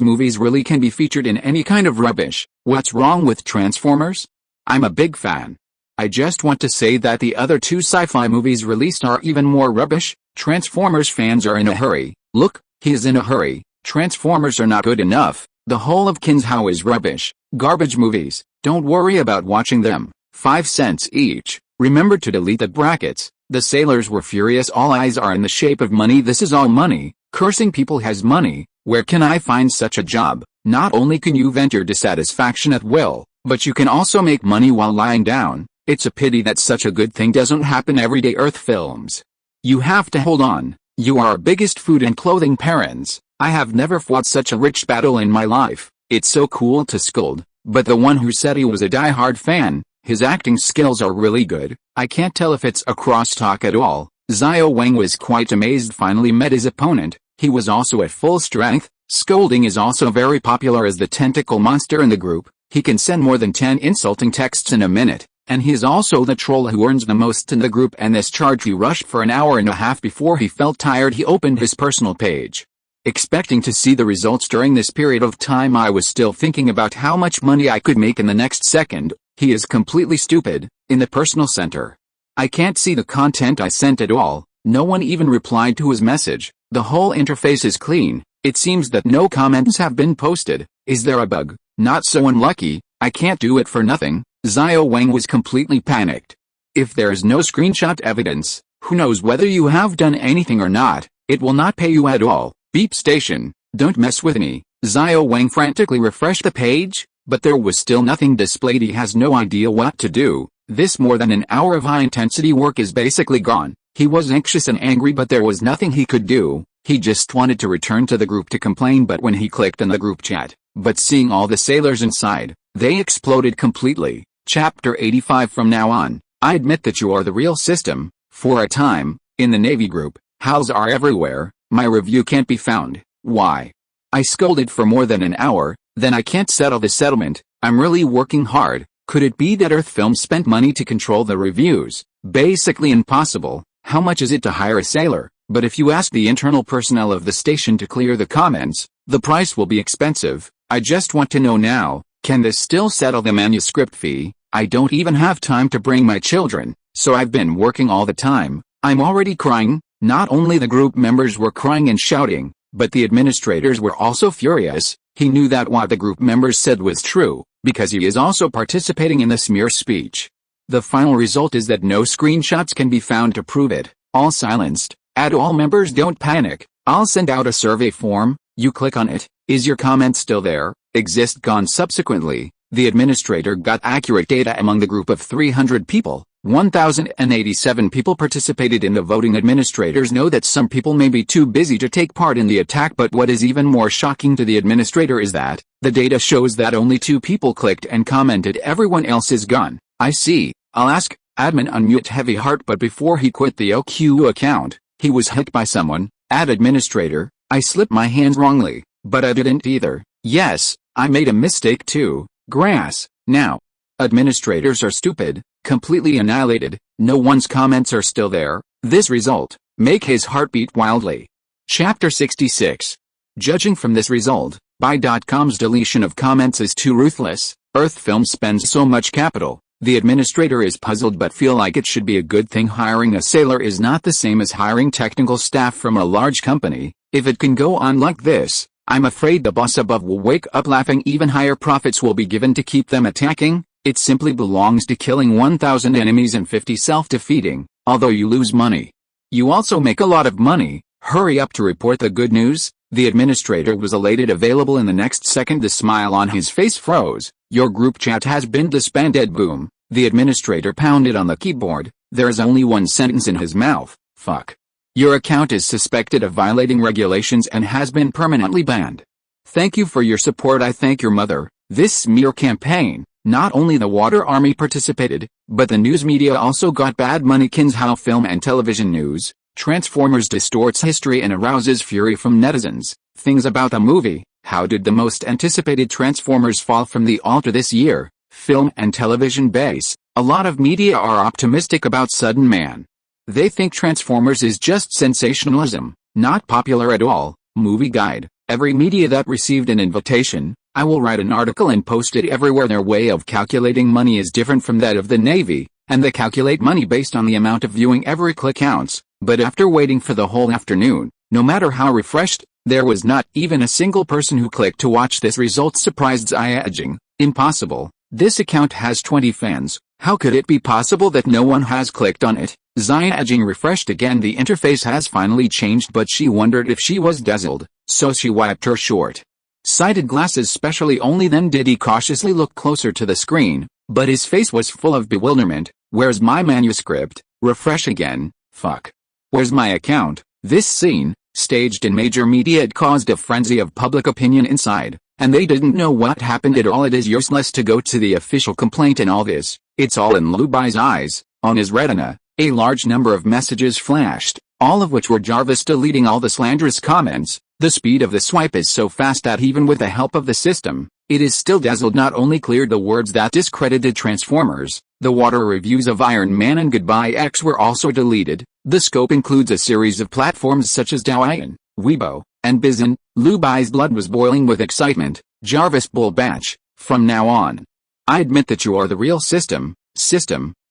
movies really can be featured in any kind of rubbish. What's wrong with Transformers? I'm a big fan. I just want to say that the other 2 sci-fi movies released are even more rubbish. Transformers fans are in a hurry. Look, he is in a hurry. Transformers are not good enough. The whole of Qinzhou is rubbish. Garbage movies. Don't worry about watching them. 5 cents each. Remember to delete the brackets. The sailors were furious. All eyes are in the shape of money. This is all money. Cursing people has money. Where can I find such a job? Not only can you vent your dissatisfaction at will, but you can also make money while lying down. It's a pity that such a good thing doesn't happen every day. Earth Films. You have to hold on. You are our biggest food and clothing parents. I have never fought such a rich battle in my life. It's so cool to scold, but the one who said he was a die-hard fan, his acting skills are really good. I can't tell if it's a crosstalk at all. Xiao Wang was quite amazed. Finally met his opponent. He was also at full strength. Scolding is also very popular as the tentacle monster in the group. He can send more than 10 insulting texts in a minute. And he is also the troll who earns the most in the group, and this charge he rushed for an hour and a half before he felt tired. He opened his personal page, expecting to see the results. During this period of time I was still thinking about how much money I could make in the next second. He is completely stupid. In the personal center, I can't see the content I sent at all. No one even replied to his message. The whole interface is clean. It seems that no comments have been posted. Is there a bug? Not so unlucky. I can't do it for nothing. Xiao Wang was completely panicked. If there is no screenshot evidence, who knows whether you have done anything or not? It will not pay you at all. Beep station, don't mess with me. Xiao Wang frantically refreshed the page, but there was still nothing displayed. He has no idea what to do. This more than an hour of high-intensity work is basically gone. He was anxious and angry, but there was nothing he could do. He just wanted to return to the group to complain, but when he clicked on the group chat, but seeing all the sailors inside, they exploded completely. Chapter 85. From now on, I admit that you are the real system. For a time, in the Navy group, HALs are everywhere. My review can't be found. Why? I scolded for more than an hour, then I can't settle the settlement. I'm really working hard. Could it be that Earth Films spent money to control the reviews? Basically impossible. How much is it to hire a sailor? But if you ask the internal personnel of the station to clear the comments, the price will be expensive. I just want to know now, can this still settle the manuscript fee? I don't even have time to bring my children, so I've been working all the time. I'm already crying. Not only the group members were crying and shouting, but the administrators were also furious. He knew that what the group members said was true, because he is also participating in the smear speech. The final result is that no screenshots can be found to prove it. All silenced. Add all members. Don't panic. I'll send out a survey form. You click on it. Is your comment still there? Exist gone. Subsequently, the administrator got accurate data among the group of 300 people. 1,087 people participated in the voting. Administrators know that some people may be too busy to take part in the attack, but what is even more shocking to the administrator is that the data shows that only 2 people clicked and commented. Everyone else is gone. I see. I'll ask admin unmute Heavy Heart, but before he quit the OQ account, he was hit by someone. Add administrator, I slipped my hands wrongly, but I didn't either. Yes, I made a mistake too. Grass. Now, administrators are stupid, completely annihilated. No one's comments are still there. This result make his heart beat wildly. Chapter 66. Judging from this result, Buy.com's deletion of comments is too ruthless. Earth Films spends so much capital, The administrator is puzzled but feel like it should be a good thing. Hiring a sailor is not the same as hiring technical staff from a large company. If it can go on like this, I'm afraid the boss above will wake up laughing. Even higher profits will be given to keep them attacking. It simply belongs to killing 1,000 enemies and 50 self-defeating, although you lose money. You also make a lot of money. Hurry up to report the good news. The administrator was elated. Available in the next second. The smile on his face froze. Your group chat has been disbanded. Boom. The administrator pounded on the keyboard. There is only one sentence in his mouth. Fuck. Your account is suspected of violating regulations and has been permanently banned. Thank you for your support. I thank your mother. This smear campaign, not only the Water Army participated, but the news media also got bad money. Qinzhou Film and Television News. Transformers distorts history and arouses fury from netizens. Things about the movie. How did the most anticipated Transformers fall from the altar this year? Film and television base. A lot of media are optimistic about Sudden Man. They think Transformers is just sensationalism, not popular at all. Movie guide. Every media that received an invitation, I will write an article and post it everywhere. Their way of calculating money is different from that of the Navy, and they calculate money based on the amount of viewing. Every click counts, but after waiting for the whole afternoon, no matter how refreshed, there was not even a single person who clicked to watch this result. Surprised Ziyajing. Impossible. This account has 20 fans. How could it be possible that no one has clicked on it? Ziyajing refreshed again. The interface has finally changed, but she wondered if she was dazzled, so she wiped her short-sighted glasses specially. Only then did he cautiously look closer to the screen, but his face was full of bewilderment. Where's my manuscript? Refresh again. Fuck. Where's my account? This scene, staged in major media, it caused a frenzy of public opinion inside, and they didn't know what happened at all. It is useless to go to the official complaint and all this. It's all in Lu Bai's eyes. On his retina, a large number of messages flashed, all of which were Jarvis deleting all the slanderous comments. The speed of the swipe is so fast that even with the help of the system, it is still dazzled. Not only cleared the words that discredited Transformers, the water reviews of Iron Man and Goodbye X were also deleted. The scope includes a series of platforms such as Downey, Weibo, and Bizon. Lu Bai's blood was boiling with excitement. Jarvis Bull Batch, from now on, I admit that you are the real system.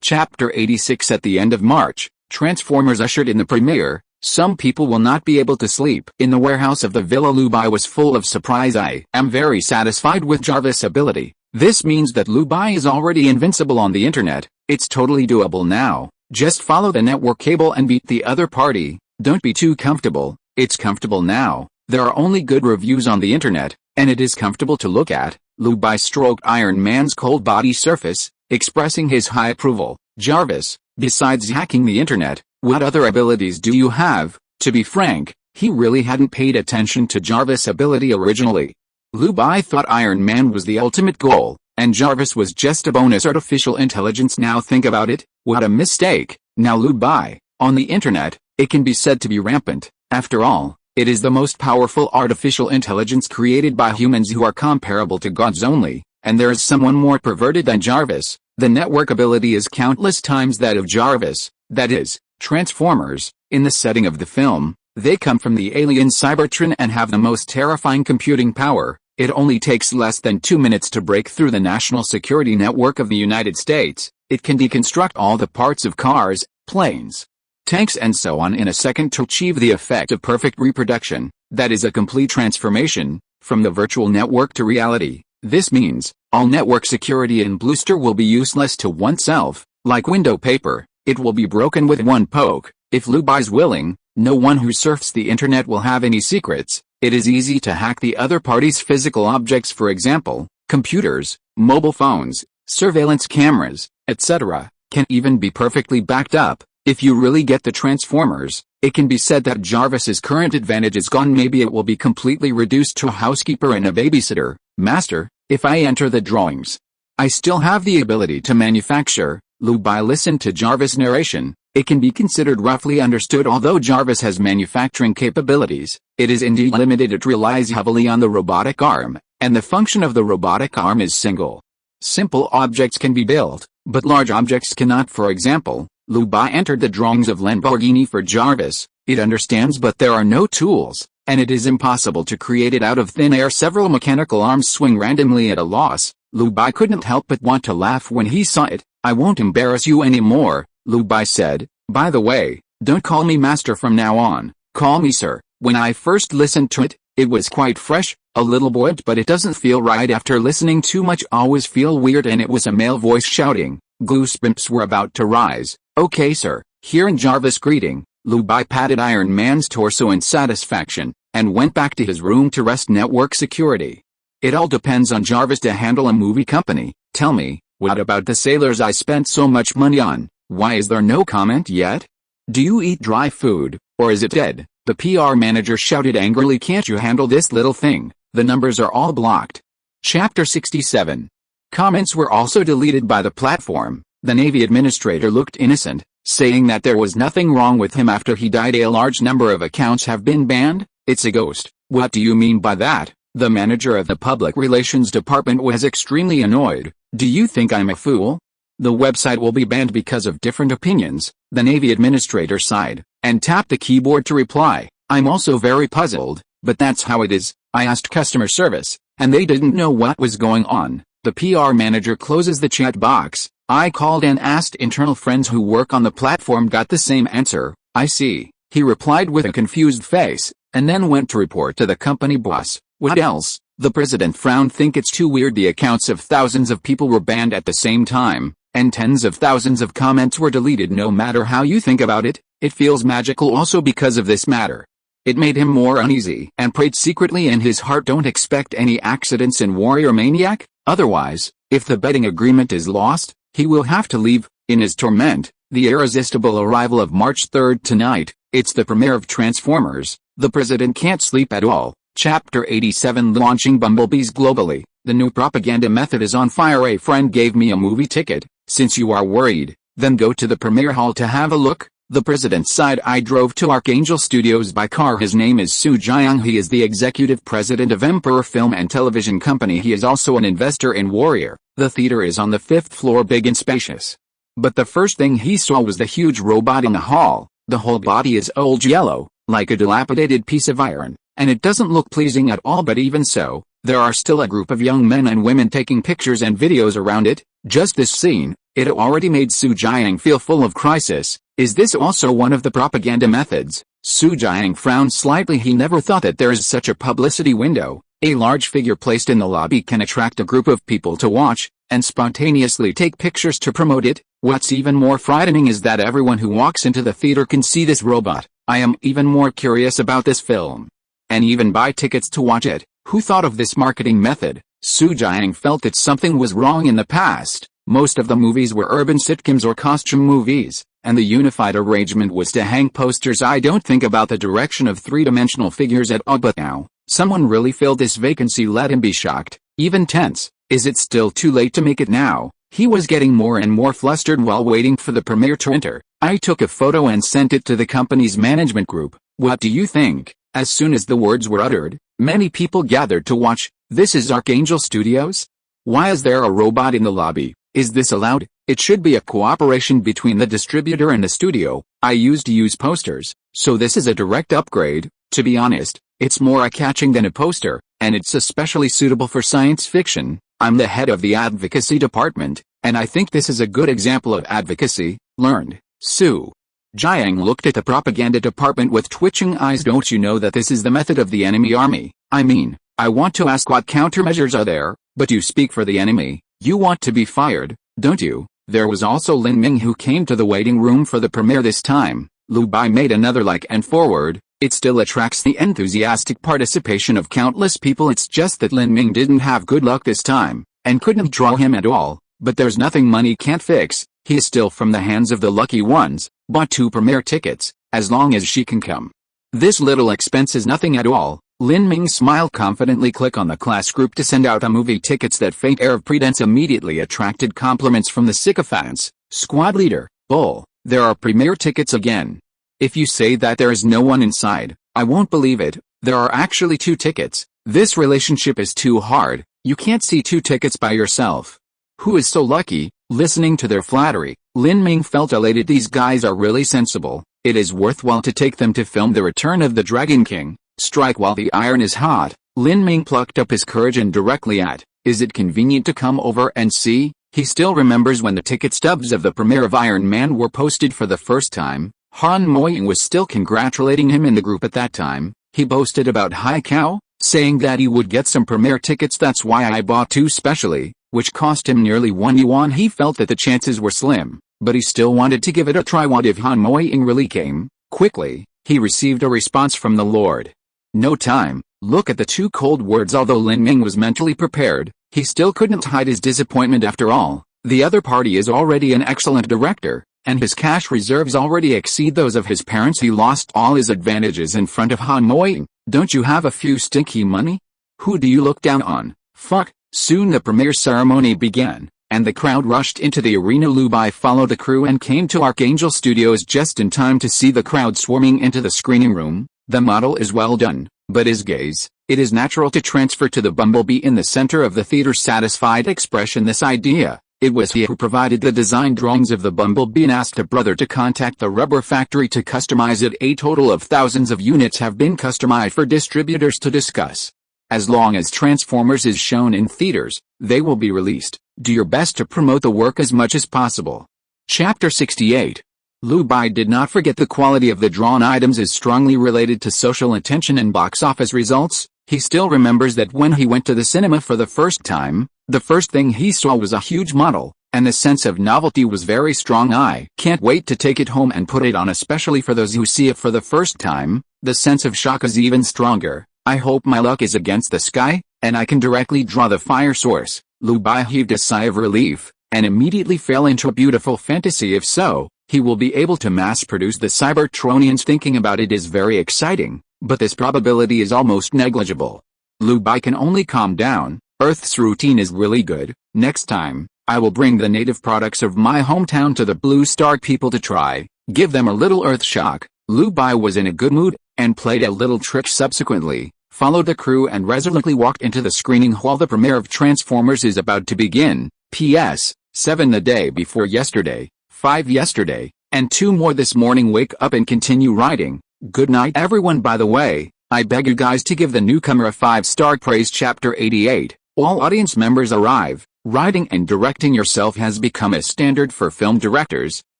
Chapter 86. At the end of March, Transformers ushered in the premiere. Some people will not be able to sleep. In the warehouse of the villa, Lu Bai was full of surprise. I am very satisfied with Jarvis' ability. This means that Lu Bai is already invincible on the internet. It's totally doable now. Just follow the network cable and beat the other party. Don't be too comfortable. It's comfortable now. There are only good reviews on the internet, and it is comfortable to look at. Lu Bai stroked Iron Man's cold body surface, expressing his high approval. Jarvis, besides hacking the internet, what other abilities do you have? To be frank, he really hadn't paid attention to Jarvis' ability originally. Lu Bai thought Iron Man was the ultimate goal, and Jarvis was just a bonus artificial intelligence. Now think about it, what a mistake. Now Lu Bai, on the internet, it can be said to be rampant. After all, it is the most powerful artificial intelligence created by humans who are comparable to gods only, and there is someone more perverted than Jarvis. The network ability is countless times that of Jarvis, that is, Transformers. In the setting of the film, they come from the alien Cybertron and have the most terrifying computing power. It only takes less than 2 minutes to break through the national security network of the United States. It can deconstruct all the parts of cars, planes, tanks and so on in a second to achieve the effect of perfect reproduction. That is a complete transformation, from the virtual network to reality. This means, all network security in Bluester will be useless to oneself, like window paper. It will be broken with one poke. If Lu Bai's willing, no one who surfs the internet will have any secrets. It is easy to hack the other party's physical objects, for example, computers, mobile phones, surveillance cameras, etc., can even be perfectly backed up. If you really get the Transformers, it can be said that Jarvis's current advantage is gone. Maybe it will be completely reduced to a housekeeper and a babysitter. Master, if I enter the drawings, I still have the ability to manufacture. Lu Bai listened to Jarvis' narration. It can be considered roughly understood. Although Jarvis has manufacturing capabilities, it is indeed limited. It relies heavily on the robotic arm, and the function of the robotic arm is single. Simple objects can be built, but large objects cannot. For example, Lu Bai entered the drawings of Lamborghini for Jarvis. It understands, but there are no tools, and it is impossible to create it out of thin air. Several mechanical arms swing randomly at a loss. Lu Bai couldn't help but want to laugh when he saw it. I won't embarrass you anymore, Lu Bai said. By the way, don't call me master from now on, call me sir. When I first listened to it, it was quite fresh, a little buoyant, but it doesn't feel right after listening too much, always feel weird, and it was a male voice shouting. Goosebumps were about to rise. Okay sir. Hearing Jarvis' greeting, Lu Bai patted Iron Man's torso in satisfaction, and went back to his room to rest. Network security. It all depends on Jarvis to handle a movie company. Tell me, what about the sailors I spent so much money on? Why is there no comment yet? Do you eat dry food, or is it dead? The PR manager shouted angrily. Can't you handle this little thing? The numbers are all blocked. Chapter 67. Comments were also deleted by the platform. The Navy administrator looked innocent, saying that there was nothing wrong with him after he died. A large number of accounts have been banned. It's a ghost. What do you mean by that? The manager of the public relations department was extremely annoyed. Do you think I'm a fool? The website will be banned because of different opinions. The Navy administrator sighed, and tapped the keyboard to reply. I'm also very puzzled, but that's how it is. I asked customer service, and they didn't know what was going on. The PR manager closes the chat box. I called and asked internal friends who work on the platform, got the same answer. I see, he replied with a confused face, and then went to report to the company boss. What else? The president frowned. Think it's too weird. The accounts of thousands of people were banned at the same time, and tens of thousands of comments were deleted. No matter how you think about it, it feels magical also because of this matter. It made him more uneasy, and prayed secretly in his heart, don't expect any accidents in Warrior Maniac, otherwise, if the betting agreement is lost, he will have to leave. In his torment, the irresistible arrival of March 3rd tonight, it's the premiere of Transformers. The president can't sleep at all. Chapter 87. Launching Bumblebees globally. The new propaganda method is on fire. A friend gave me a movie ticket. Since you are worried, then go to the premiere hall to have a look. The president sighed. I drove to Archangel Studios by car. His name is Su Jiang. He is the executive president of Emperor Film and Television Company. He is also an investor in Warrior. The theater is on the 5th floor, big and spacious. But the first thing he saw was the huge robot in the hall. The whole body is old yellow, like a dilapidated piece of iron, and it doesn't look pleasing at all. But even so, there are still a group of young men and women taking pictures and videos around it. Just this scene, it already made Su Jiang feel full of crisis. Is this also one of the propaganda methods? Su Jiang frowned slightly. He never thought that there is such a publicity window. A large figure placed in the lobby can attract a group of people to watch, and spontaneously take pictures to promote it. What's even more frightening is that everyone who walks into the theater can see this robot. I am even more curious about this film, and even buy tickets to watch it. Who thought of this marketing method? Su Jiang felt that something was wrong in the past. Most of the movies were urban sitcoms or costume movies, and the unified arrangement was to hang posters. I don't think about the direction of three-dimensional figures at all, but now, someone really filled this vacancy. Let him be shocked, even tense. Is it still too late to make it now? He was getting more and more flustered while waiting for the premiere to enter. I took a photo and sent it to the company's management group. What do you think? As soon as the words were uttered, many people gathered to watch. This is Archangel Studios? Why is there a robot in the lobby? Is this allowed? It should be a cooperation between the distributor and the studio. I used to use posters, so this is a direct upgrade. To be honest, it's more eye-catching than a poster, and it's especially suitable for science fiction. I'm the head of the advocacy department, and I think this is a good example of advocacy learned. Su Jiang looked at the propaganda department with twitching eyes. Don't you know that this is the method of the enemy army? I mean, I want to ask what countermeasures are there, but you speak for the enemy. You want to be fired, don't you? There was also Lin Ming, who came to the waiting room for the premiere this time. Lu Bai made another like and forward. It still attracts the enthusiastic participation of countless people. It's just that Lin Ming didn't have good luck this time, and couldn't draw him at all. But there's nothing money can't fix. He is still from the hands of the lucky ones. Bought 2 premiere tickets, as long as she can come. This little expense is nothing at all. Lin Ming smiled confidently. Click on the class group to send out a movie tickets. That faint air of pretense immediately attracted compliments from the sycophants. Squad leader, Bull, there are premiere tickets again. If you say that there is no one inside, I won't believe it. There are actually 2 tickets. This relationship is too hard. You can't see 2 tickets by yourself. Who is so lucky? Listening to their flattery, Lin Ming felt elated. These guys are really sensible. It is worthwhile to take them to film The Return of the Dragon King. Strike while the iron is hot. Lin Ming plucked up his courage and directly at, is it convenient to come over and see? He still remembers when the ticket stubs of the premiere of Iron Man were posted for the first time. Han Moying was still congratulating him in the group at that time. He boasted about Hai Cow, saying that he would get some premiere tickets. That's why I bought 2 specially, which cost him nearly 1 yuan. He felt that the chances were slim, but he still wanted to give it a try. What if Han Moying really came? Quickly, he received a response from the Lord. No time. Look at the 2 cold words. Although Lin Ming was mentally prepared, he still couldn't hide his disappointment. After all, the other party is already an excellent director, and his cash reserves already exceed those of his parents. He lost all his advantages in front of Han Moying. Don't you have a few stinky money? Who do you look down on? Fuck. Soon the premiere ceremony began, and the crowd rushed into the arena. Lu Bai followed the crew and came to Archangel Studios just in time to see the crowd swarming into the screening room. The model is well done, but his gaze, it is natural to transfer to the Bumblebee in the center of the theater's satisfied expression. This idea, it was he who provided the design drawings of the Bumblebee and asked a brother to contact the rubber factory to customize it. A total of thousands of units have been customized for distributors to discuss. As long as Transformers is shown in theaters, they will be released. Do your best to promote the work as much as possible. Chapter 68. Lu Bai did not forget the quality of the drawn items is strongly related to social attention and box office results. He still remembers that when he went to the cinema for the first time, the first thing he saw was a huge model, and the sense of novelty was very strong. I can't wait to take it home and put it on, especially for those who see it for the first time. The sense of shock is even stronger. I hope my luck is against the sky, and I can directly draw the fire source. Lu Bai heaved a sigh of relief, and immediately fell into a beautiful fantasy. If so, he will be able to mass-produce the Cybertronians. Thinking about it is very exciting, but this probability is almost negligible. Lu Bai can only calm down. Earth's routine is really good. Next time, I will bring the native products of my hometown to the Blue Star people to try, give them a little earth shock. Lu Bai was in a good mood, and played a little trick. Subsequently, followed the crew and resolutely walked into the screening hall. The premiere of Transformers is about to begin. P.S. 7 the day before yesterday, 5 yesterday, and 2 more this morning. Wake up and continue writing. Good night everyone. By the way, I beg you guys to give the newcomer a 5-star praise. Chapter 88. All audience members arrive. Writing and directing yourself has become a standard for film directors.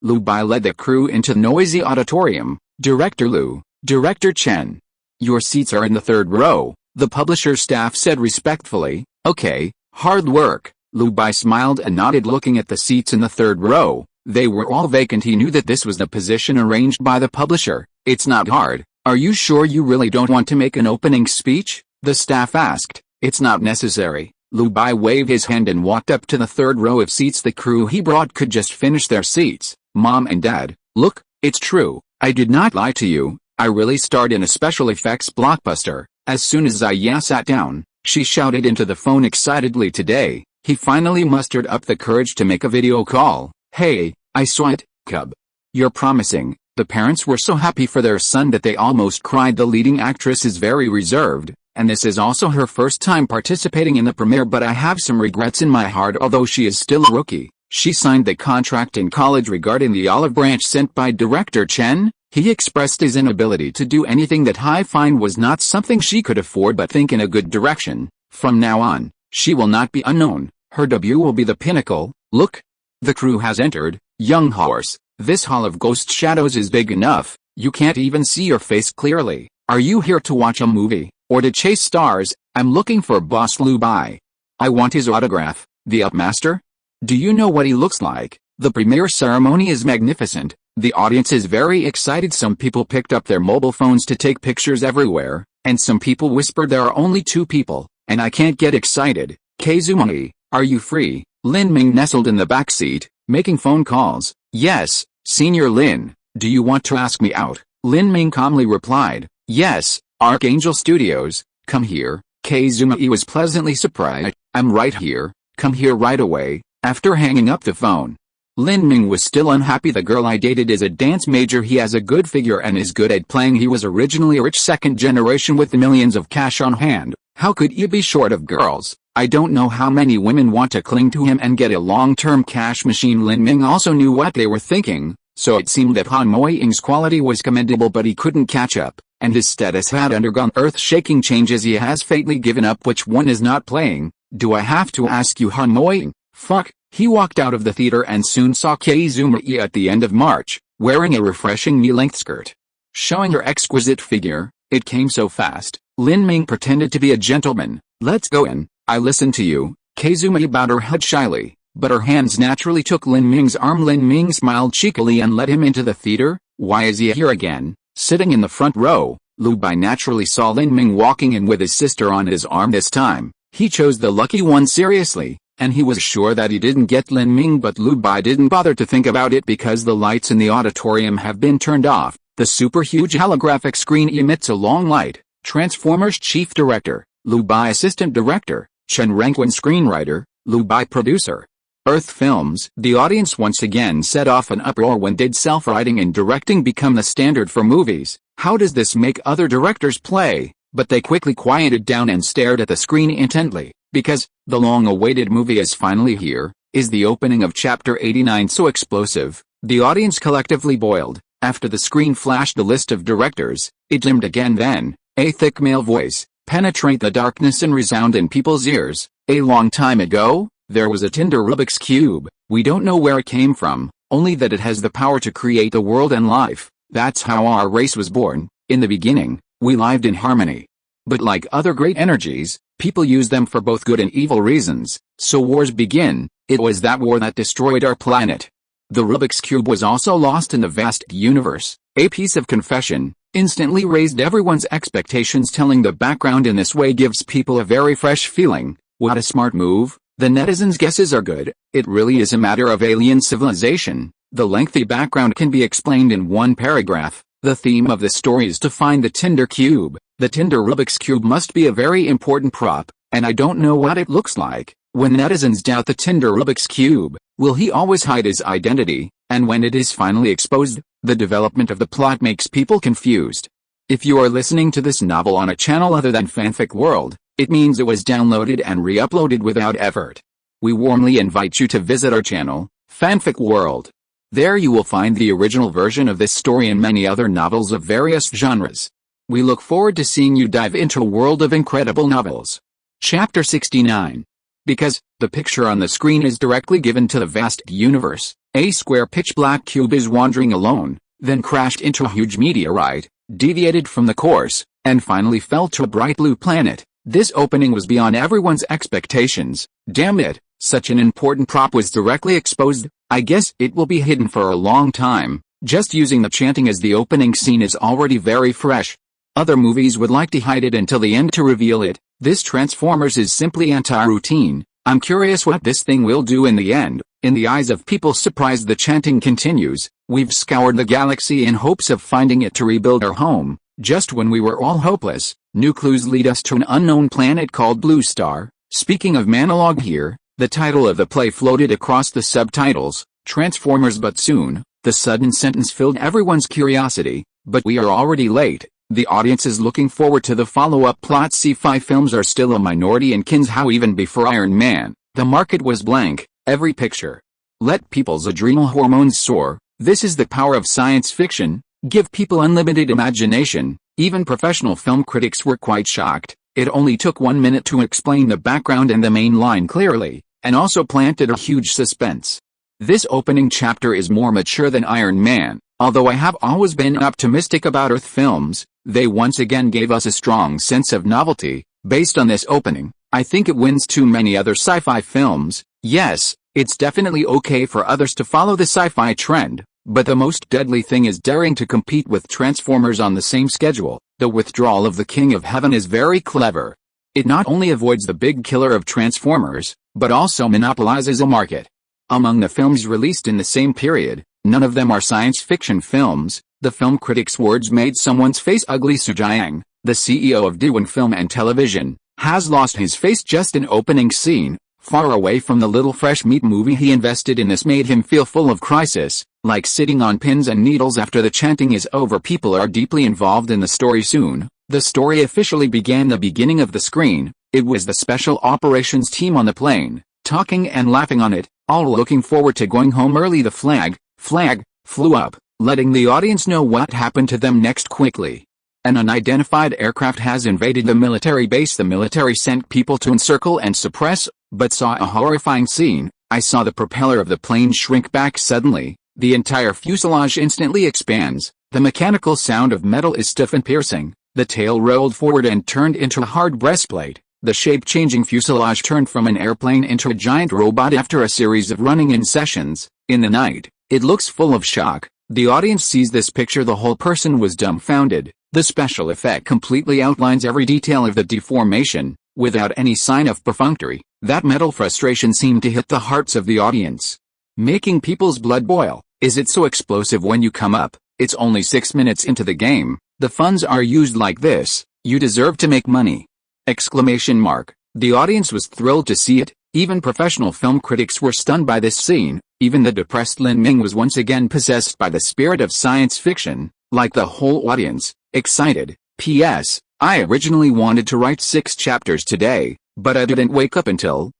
Lu Bai led the crew into the noisy auditorium. Director Lu, Director Chen. Your seats are in the 3rd row, the publisher's staff said respectfully. Okay, hard work. Lu Bai smiled and nodded, looking at the seats in the 3rd row. They were all vacant. He knew that this was the position arranged by the publisher. It's not hard. Are you sure you really don't want to make an opening speech? The staff asked. It's not necessary. Lu Bai waved his hand and walked up to the 3rd row of seats. The crew he brought could just finish their seats. Mom and Dad, look, it's true. I did not lie to you. I really starred in a special effects blockbuster. As soon as Zaya sat down, she shouted into the phone excitedly. Today, he finally mustered up the courage to make a video call. Hey, I saw it, Cub. You're promising. The parents were so happy for their son that they almost cried. The leading actress is very reserved, and this is also her first time participating in the premiere, but I have some regrets in my heart. Although she is still a rookie, she signed the contract in college. Regarding the olive branch sent by Director Chen, he expressed his inability to do anything that high fine was not something she could afford, but think in a good direction. From now on, she will not be unknown. Her debut will be the pinnacle. Look, the crew has entered. Young horse, this hall of ghost shadows is big enough, you can't even see your face clearly. Are you here to watch a movie, or to chase stars? I'm looking for Boss Lu Bai. I want his autograph. The Upmaster? Do you know what he looks like? The premiere ceremony is magnificent. The audience is very excited. Some people picked up their mobile phones to take pictures everywhere, and some people whispered there are only 2 people, and I can't get excited. Kazumi, are you free? Lin Ming nestled in the back seat, making phone calls. Yes, Senior Lin, do you want to ask me out? Lin Ming calmly replied. Yes, Archangel Studios, come here. Kazumi was pleasantly surprised. I'm right here, come here right away. After hanging up the phone, Lin Ming was still unhappy. The girl I dated is a dance major. He has a good figure and is good at playing. He was originally a rich 2nd generation with millions of cash on hand. How could you be short of girls? I don't know how many women want to cling to him and get a long-term cash machine. Lin Ming also knew what they were thinking, so it seemed that Han Moying's quality was commendable, but he couldn't catch up, and his status had undergone earth-shaking changes. He has fatally given up. Which one is not playing? Do I have to ask you, Han Moying? Fuck, He walked out of the theater and soon saw Qinzhou at the end of March, wearing a refreshing knee-length skirt. Showing her exquisite figure, it came so fast, Lin Ming pretended to be a gentleman. "Let's go in, I listen to you." Qinzhou bowed her head shyly, but her hands naturally took Lin Ming's arm. Lin Ming smiled cheekily and led him into the theater. "Why is he here again?" Sitting in the front row, Lu Bai naturally saw Lin Ming walking in with his sister on his arm this time. He chose the lucky one seriously, and he was sure that he didn't get Lin Ming, but Lu Bai didn't bother to think about it because the lights in the auditorium have been turned off. The super huge holographic screen emits a long light. Transformers Chief Director, Lu Bai Assistant Director, Chen Rengquan Screenwriter, Lu Bai Producer. Earth Films. The audience once again set off an uproar. When did self-writing and directing become the standard for movies? How does this make other directors play? But they quickly quieted down and stared at the screen intently, because the long-awaited movie is finally here. Is the opening of Chapter 89 so explosive? The audience collectively boiled. After the screen flashed the list of directors, it dimmed again. Then, a thick male voice penetrate the darkness and resound in people's ears. "A long time ago, there was a Tinder Rubik's Cube. We don't know where it came from, only that it has the power to create the world and life. That's how our race was born. In the beginning, we lived in harmony. But like other great energies, people use them for both good and evil reasons, so wars begin. It was that war that destroyed our planet. The Rubik's Cube was also lost in the vast universe." A piece of confession instantly raised everyone's expectations. Telling the background in this way gives people a very fresh feeling. What a smart move. The netizens' guesses are good. It really is a matter of alien civilization. The lengthy background can be explained in one paragraph. The theme of the story is to find the Tinder Cube. The Tinder Rubik's Cube must be a very important prop, and I don't know what it looks like. When netizens doubt the Tinder Rubik's Cube, will he always hide his identity? And when it is finally exposed, the development of the plot makes people confused. If you are listening to this novel on a channel other than Fanfic World, it means it was downloaded and re-uploaded without effort. We warmly invite you to visit our channel, Fanfic World. There you will find the original version of this story and many other novels of various genres. We look forward to seeing you dive into a world of incredible novels. Chapter 69. Because the picture on the screen is directly given to the vast universe, a square pitch-black cube is wandering alone, then crashed into a huge meteorite, deviated from the course, and finally fell to a bright blue planet. This opening was beyond everyone's expectations. Damn it, such an important prop was directly exposed. I guess it will be hidden for a long time. Just using the chanting as the opening scene is already very fresh. Other movies would like to hide it until the end to reveal it. This Transformers is simply anti-routine. I'm curious what this thing will do in the end. In the eyes of people surprised, the chanting continues. We've scoured the galaxy in hopes of finding it to rebuild our home. Just when we were all hopeless, new clues lead us to an unknown planet called Blue Star. Speaking of monologue here, the title of the play floated across the subtitles, Transformers, but soon, the sudden sentence filled everyone's curiosity. But we are already late. The audience is looking forward to the follow-up plot. Sci-fi films are still a minority in Qinzhou. Even before Iron Man, the market was blank. Every picture. Let people's adrenal hormones soar. This is the power of science fiction. Give people unlimited imagination. Even professional film critics were quite shocked. It only took 1 minute to explain the background and the main line clearly, and also planted a huge suspense. This opening chapter is more mature than Iron Man. Although I have always been optimistic about Earth films, they once again gave us a strong sense of novelty. Based on this opening, I think it wins too many other sci-fi films. Yes, it's definitely okay for others to follow the sci-fi trend, but the most deadly thing is daring to compete with Transformers on the same schedule. The withdrawal of the King of Heaven is very clever. It not only avoids the big killer of Transformers, but also monopolizes a market. Among the films released in the same period, none of them are science fiction films. The film critics' words made someone's face ugly. Su Jiang, the CEO of Downey Film and Television, has lost his face just in opening scene. Far away from the little fresh meat movie he invested in, this made him feel full of crisis, like sitting on pins and needles after the chanting is over. People are deeply involved in the story soon. The story officially began the beginning of the screen. It was the special operations team on the plane, talking and laughing on it, all looking forward to going home early. The flag flew up, letting the audience know what happened to them next. Quickly, an unidentified aircraft has invaded the military base. The military sent people to encircle and suppress, but saw a horrifying scene. I saw the propeller of the plane shrink back suddenly. The entire fuselage instantly expands. The mechanical sound of metal is stiff and piercing. The tail rolled forward and turned into a hard breastplate. The shape-changing fuselage turned from an airplane into a giant robot after a series of running-in sessions. In the night, it looks full of shock. The audience sees this picture. The whole person was dumbfounded. The special effect completely outlines every detail of the deformation, without any sign of perfunctory. That metal frustration seemed to hit the hearts of the audience, making people's blood boil. Is it so explosive when you come up? It's only 6 minutes into the game. The funds are used like this. You deserve to make money! Exclamation mark. The audience was thrilled to see it. Even professional film critics were stunned by this scene. Even the depressed Lin Ming was once again possessed by the spirit of science fiction, like the whole audience. Excited. P.S. I originally wanted to write 6 chapters today, but I didn't wake up until,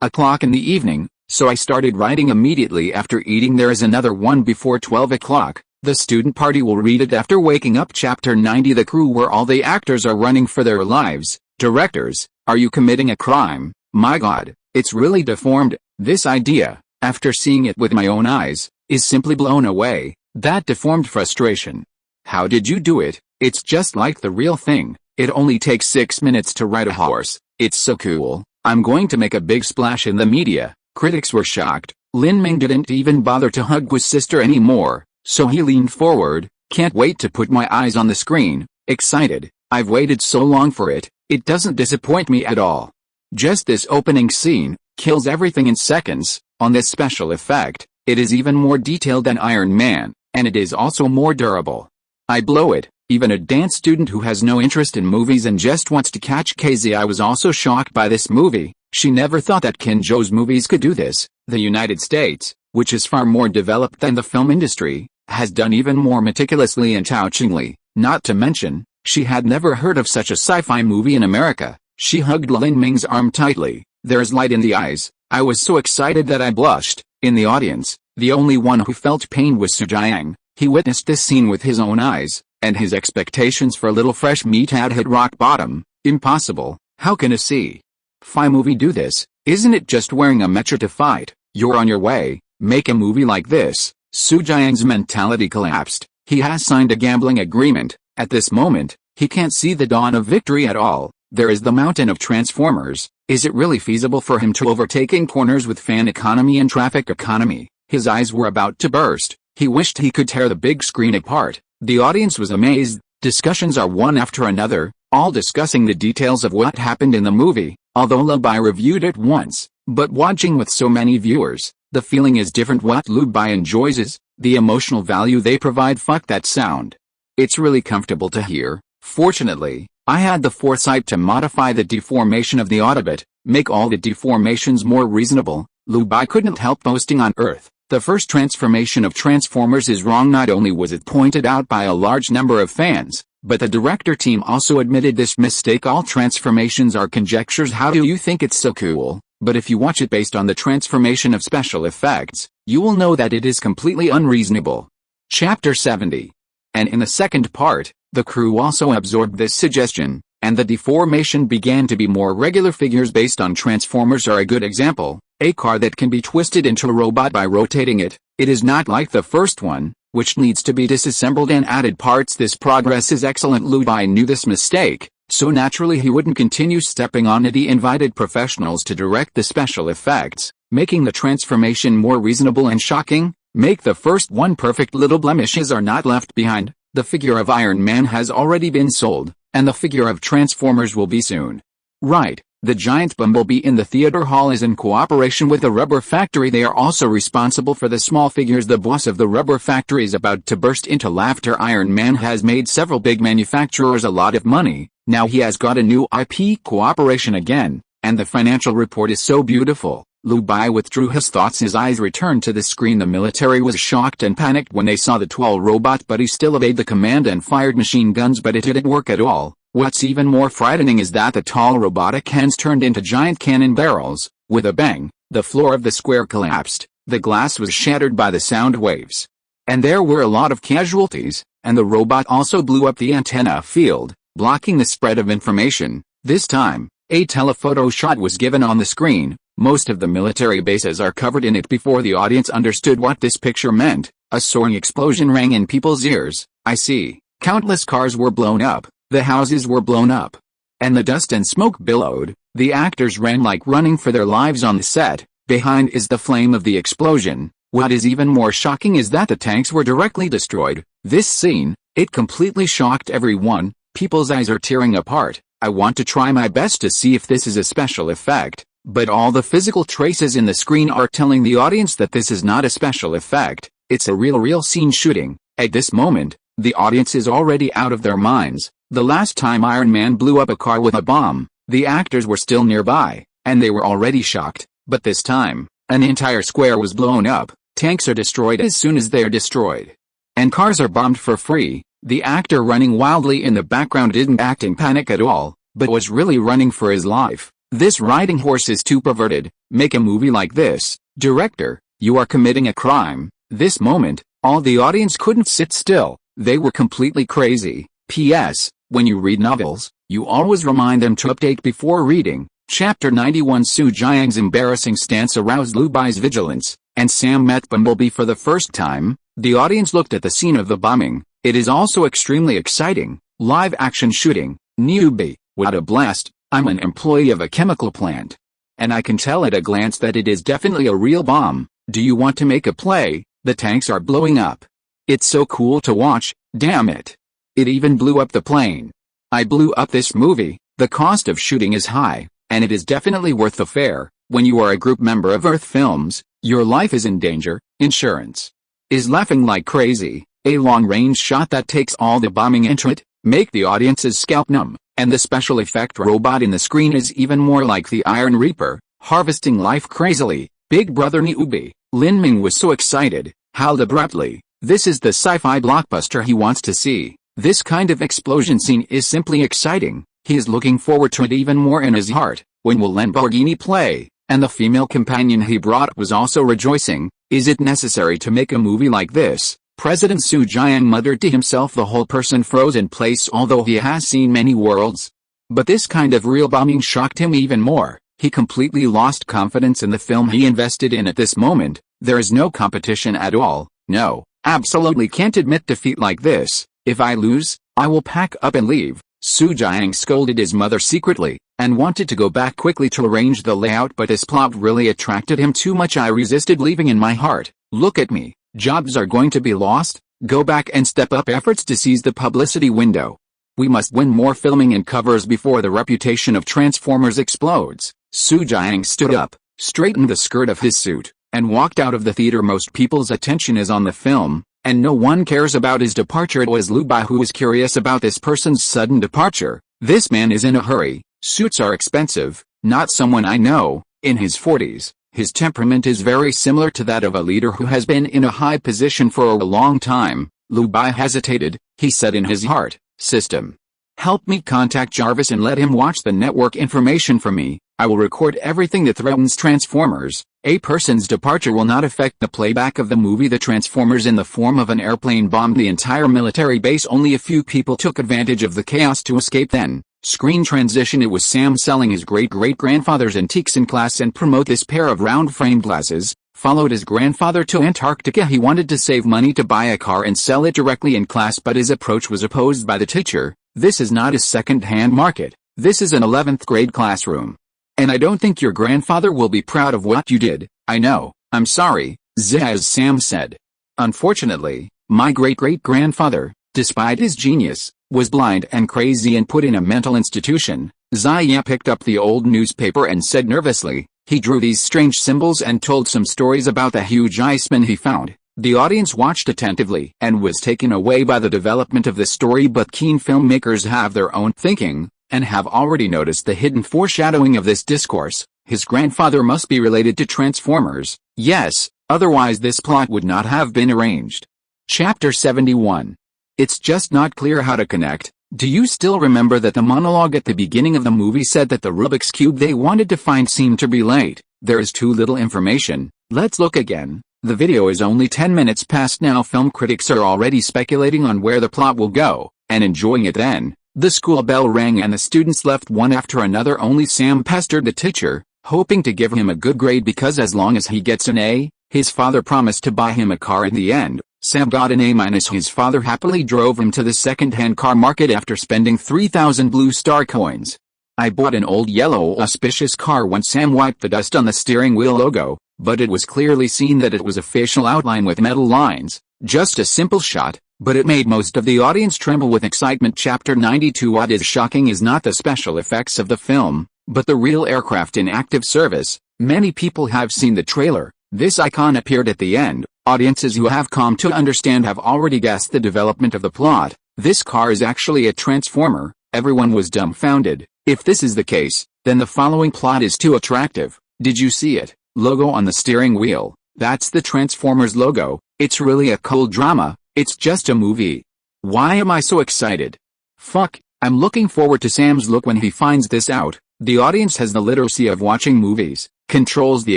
o'clock in the evening, so I started writing immediately after eating. There is another one before 12 o'clock. The student party will read it after waking up. Chapter 90. The crew where all the actors are running for their lives. Directors, are you committing a crime? My God, it's really deformed. This idea, after seeing it with my own eyes, is simply blown away. That deformed frustration. How did you do it? It's just like the real thing. It only takes 6 minutes to ride a horse. It's so cool. I'm going to make a big splash in the media. Critics were shocked. Lin Ming didn't even bother to hug his sister anymore, so he leaned forward. Can't wait to put my eyes on the screen. Excited. I've waited so long for it. It doesn't disappoint me at all. Just this opening scene kills everything in seconds. On this special effect, it is even more detailed than Iron Man, and it is also more durable. I blow it. Even a dance student who has no interest in movies and just wants to catch KZ. I was also shocked by this movie. She never thought that Qinzhou's movies could do this. The United States, which is far more developed than the film industry, has done even more meticulously and touchingly. Not to mention, she had never heard of such a sci-fi movie in America. She hugged Lin Ming's arm tightly. There's light in the eyes. I was so excited that I blushed. In the audience, the only one who felt pain was Su Jiang. He witnessed this scene with his own eyes, and his expectations for Little Fresh Meat had hit rock bottom. Impossible. How can a sci-fi movie do this? Isn't it just wearing a mecha to fight? You're on your way. Make a movie like this. Su Jiang's mentality collapsed. He has signed a gambling agreement. At this moment, he can't see the dawn of victory at all. There is the mountain of Transformers. Is it really feasible for him to overtake in corners with fan economy and traffic economy? His eyes were about to burst. He wished he could tear the big screen apart. The audience was amazed. Discussions are one after another, all discussing the details of what happened in the movie. Although Lu Bai reviewed it once, but watching with so many viewers, the feeling is different. What Lu Bai enjoys is the emotional value they provide. Fuck that sound. It's really comfortable to hear. Fortunately, I had the foresight to modify the deformation of the Autobot, make all the deformations more reasonable. Lu Bai couldn't help boasting on Earth. The first transformation of Transformers is wrong. Not only was it pointed out by a large number of fans, but the director team also admitted this mistake. All transformations are conjectures. How do you think it's so cool? But if you watch it based on the transformation of special effects, you will know that it is completely unreasonable. Chapter 70. And in the second part, the crew also absorbed this suggestion, and the deformation began to be more regular. Figures based on Transformers are a good example. A car that can be twisted into a robot by rotating it. It is not like the first one, which needs to be disassembled and added parts. This progress is excellent. Lu Bai knew this mistake, so naturally he wouldn't continue stepping on it. He invited professionals to direct the special effects, making the transformation more reasonable and shocking. Make the first one perfect. Little blemishes are not left behind. The figure of Iron Man has already been sold, and the figure of Transformers will be soon. Right. The giant Bumblebee in the theater hall is in cooperation with the rubber factory. They are also responsible for the small figures. The boss of the rubber factory is about to burst into laughter. Iron Man has made several big manufacturers a lot of money. Now he has got a new IP cooperation again, and the financial report is so beautiful. Lu Bai withdrew his thoughts. His eyes returned to the screen. The military was shocked and panicked when they saw the tall robot, but he still obeyed the command and fired machine guns, but it didn't work at all. What's even more frightening is that the tall robotic hands turned into giant cannon barrels. With a bang, the floor of the square collapsed. The glass was shattered by the sound waves. And there were a lot of casualties, and the robot also blew up the antenna field, blocking the spread of information. This time, a telephoto shot was given on the screen. Most of the military bases are covered in it before the audience understood what this picture meant. A soaring explosion rang in people's ears. I see. Countless cars were blown up, the houses were blown up, and the dust and smoke billowed. The actors ran like running for their lives on the set. Behind is the flame of the explosion. What is even more shocking is that the tanks were directly destroyed. This scene, it completely shocked everyone. People's eyes are tearing apart. I want to try my best to see if this is a special effect, but all the physical traces in the screen are telling the audience that this is not a special effect. It's a real scene shooting. At this moment, the audience is already out of their minds. The last time Iron Man blew up a car with a bomb, the actors were still nearby, and they were already shocked. But this time, an entire square was blown up. Tanks are destroyed as soon as they are destroyed, and cars are bombed for free. The actor running wildly in the background didn't act in panic at all, but was really running for his life. This riding horse is too perverted. Make a movie like this. Director, you are committing a crime. This moment, all the audience couldn't sit still. They were completely crazy. P.S. When you read novels, you always remind them to update before reading. Chapter 91. Su Jiang's embarrassing stance aroused Lu Bai's vigilance, and Sam met Bumblebee for the first time. The audience looked at the scene of the bombing. It is also extremely exciting. Live action shooting. Newbie, what a blast. I'm an employee of a chemical plant, and I can tell at a glance that it is definitely a real bomb. Do you want to make a play? The tanks are blowing up. It's so cool to watch. Damn it. It even blew up the plane. I blew up this movie. The cost of shooting is high, and it is definitely worth the fare. When you are a group member of Earth Films, your life is in danger. Insurance is laughing like crazy. A long-range shot that takes all the bombing into it, make the audience's scalp numb, and the special effect robot in the screen is even more like the Iron Reaper, harvesting life crazily. Big Brother Newbie. Lin Ming was so excited, howled abruptly. This is the sci-fi blockbuster he wants to see. This kind of explosion scene is simply exciting. He is looking forward to it even more in his heart. When will Lamborghini play? And the female companion he brought was also rejoicing. Is it necessary to make a movie like this? President Su Jiang muttered to himself. The whole person froze in place, although he has seen many worlds. But this kind of real bombing shocked him even more. He completely lost confidence in the film he invested in at this moment. There is no competition at all. No, absolutely can't admit defeat like this. If I lose, I will pack up and leave. Su Jiang scolded his mother secretly, and wanted to go back quickly to arrange the layout, but this plot really attracted him too much. I resisted leaving in my heart. Look at me. Jobs are going to be lost. Go back and step up efforts to seize the publicity window. We must win more filming and covers before the reputation of Transformers explodes. Su Jiang stood up, straightened the skirt of his suit, and walked out of the theater. Most people's attention is on the film, and no one cares about his departure. It was Lu Bai who was curious about this person's sudden departure. This man is in a hurry. Suits are expensive. Not someone I know. In his 40s. His temperament is very similar to that of a leader who has been in a high position for a long time. Lu Bai hesitated. He said in his heart, "System, help me contact Jarvis and let him watch the network information for me. I will record everything that threatens Transformers. A person's departure will not affect the playback of the movie. The Transformers in the form of an airplane bombed the entire military base. Only a few people took advantage of the chaos to escape." Then, screen transition. It was Sam selling his great-great-grandfather's antiques in class and promote this pair of round-framed glasses. Followed his grandfather to Antarctica. He wanted to save money to buy a car and sell it directly in class, but his approach was opposed by the teacher. This is not a second-hand market. This is an 11th grade classroom. And I don't think your grandfather will be proud of what you did. I know. I'm sorry, Zaz. Sam said. Unfortunately, my great-great-grandfather, despite his genius, was blind and crazy and put in a mental institution. Zaya picked up the old newspaper and said nervously, he drew these strange symbols and told some stories about the huge Iceman he found. The audience watched attentively and was taken away by the development of the story, but keen filmmakers have their own thinking, and have already noticed the hidden foreshadowing of this discourse. His grandfather must be related to Transformers. Yes, otherwise this plot would not have been arranged. Chapter 71. It's just not clear how to connect. Do you still remember that the monologue at the beginning of the movie said that the Rubik's Cube they wanted to find seemed to be late? There is too little information. Let's look again. The video is only 10 minutes past now. Film critics are already speculating on where the plot will go, and enjoying it. Then, the school bell rang and the students left one after another. Only Sam pestered the teacher. hoping to give him a good grade because as long as he gets an A, his father promised to buy him a car in the end. Sam got an A-. His father happily drove him to the second-hand car market after spending 3,000 blue star coins. I bought an old yellow auspicious car when Sam wiped the dust on the steering wheel logo, but it was clearly seen that it was a facial outline with metal lines. Just a simple shot, but it made most of the audience tremble with excitement. Chapter 92. What is shocking is not the special effects of the film, but the real aircraft in active service. Many people have seen the trailer. This icon appeared at the end. Audiences who have come to understand have already guessed the development of the plot. This car is actually a transformer. Everyone was dumbfounded. If this is the case, then the following plot is too attractive. Did you see it? Logo on the steering wheel. That's the Transformers logo. It's really a cool drama. It's just a movie. Why am I so excited? Fuck, I'm looking forward to Sam's look when he finds this out. The audience has the literacy of watching movies, controls the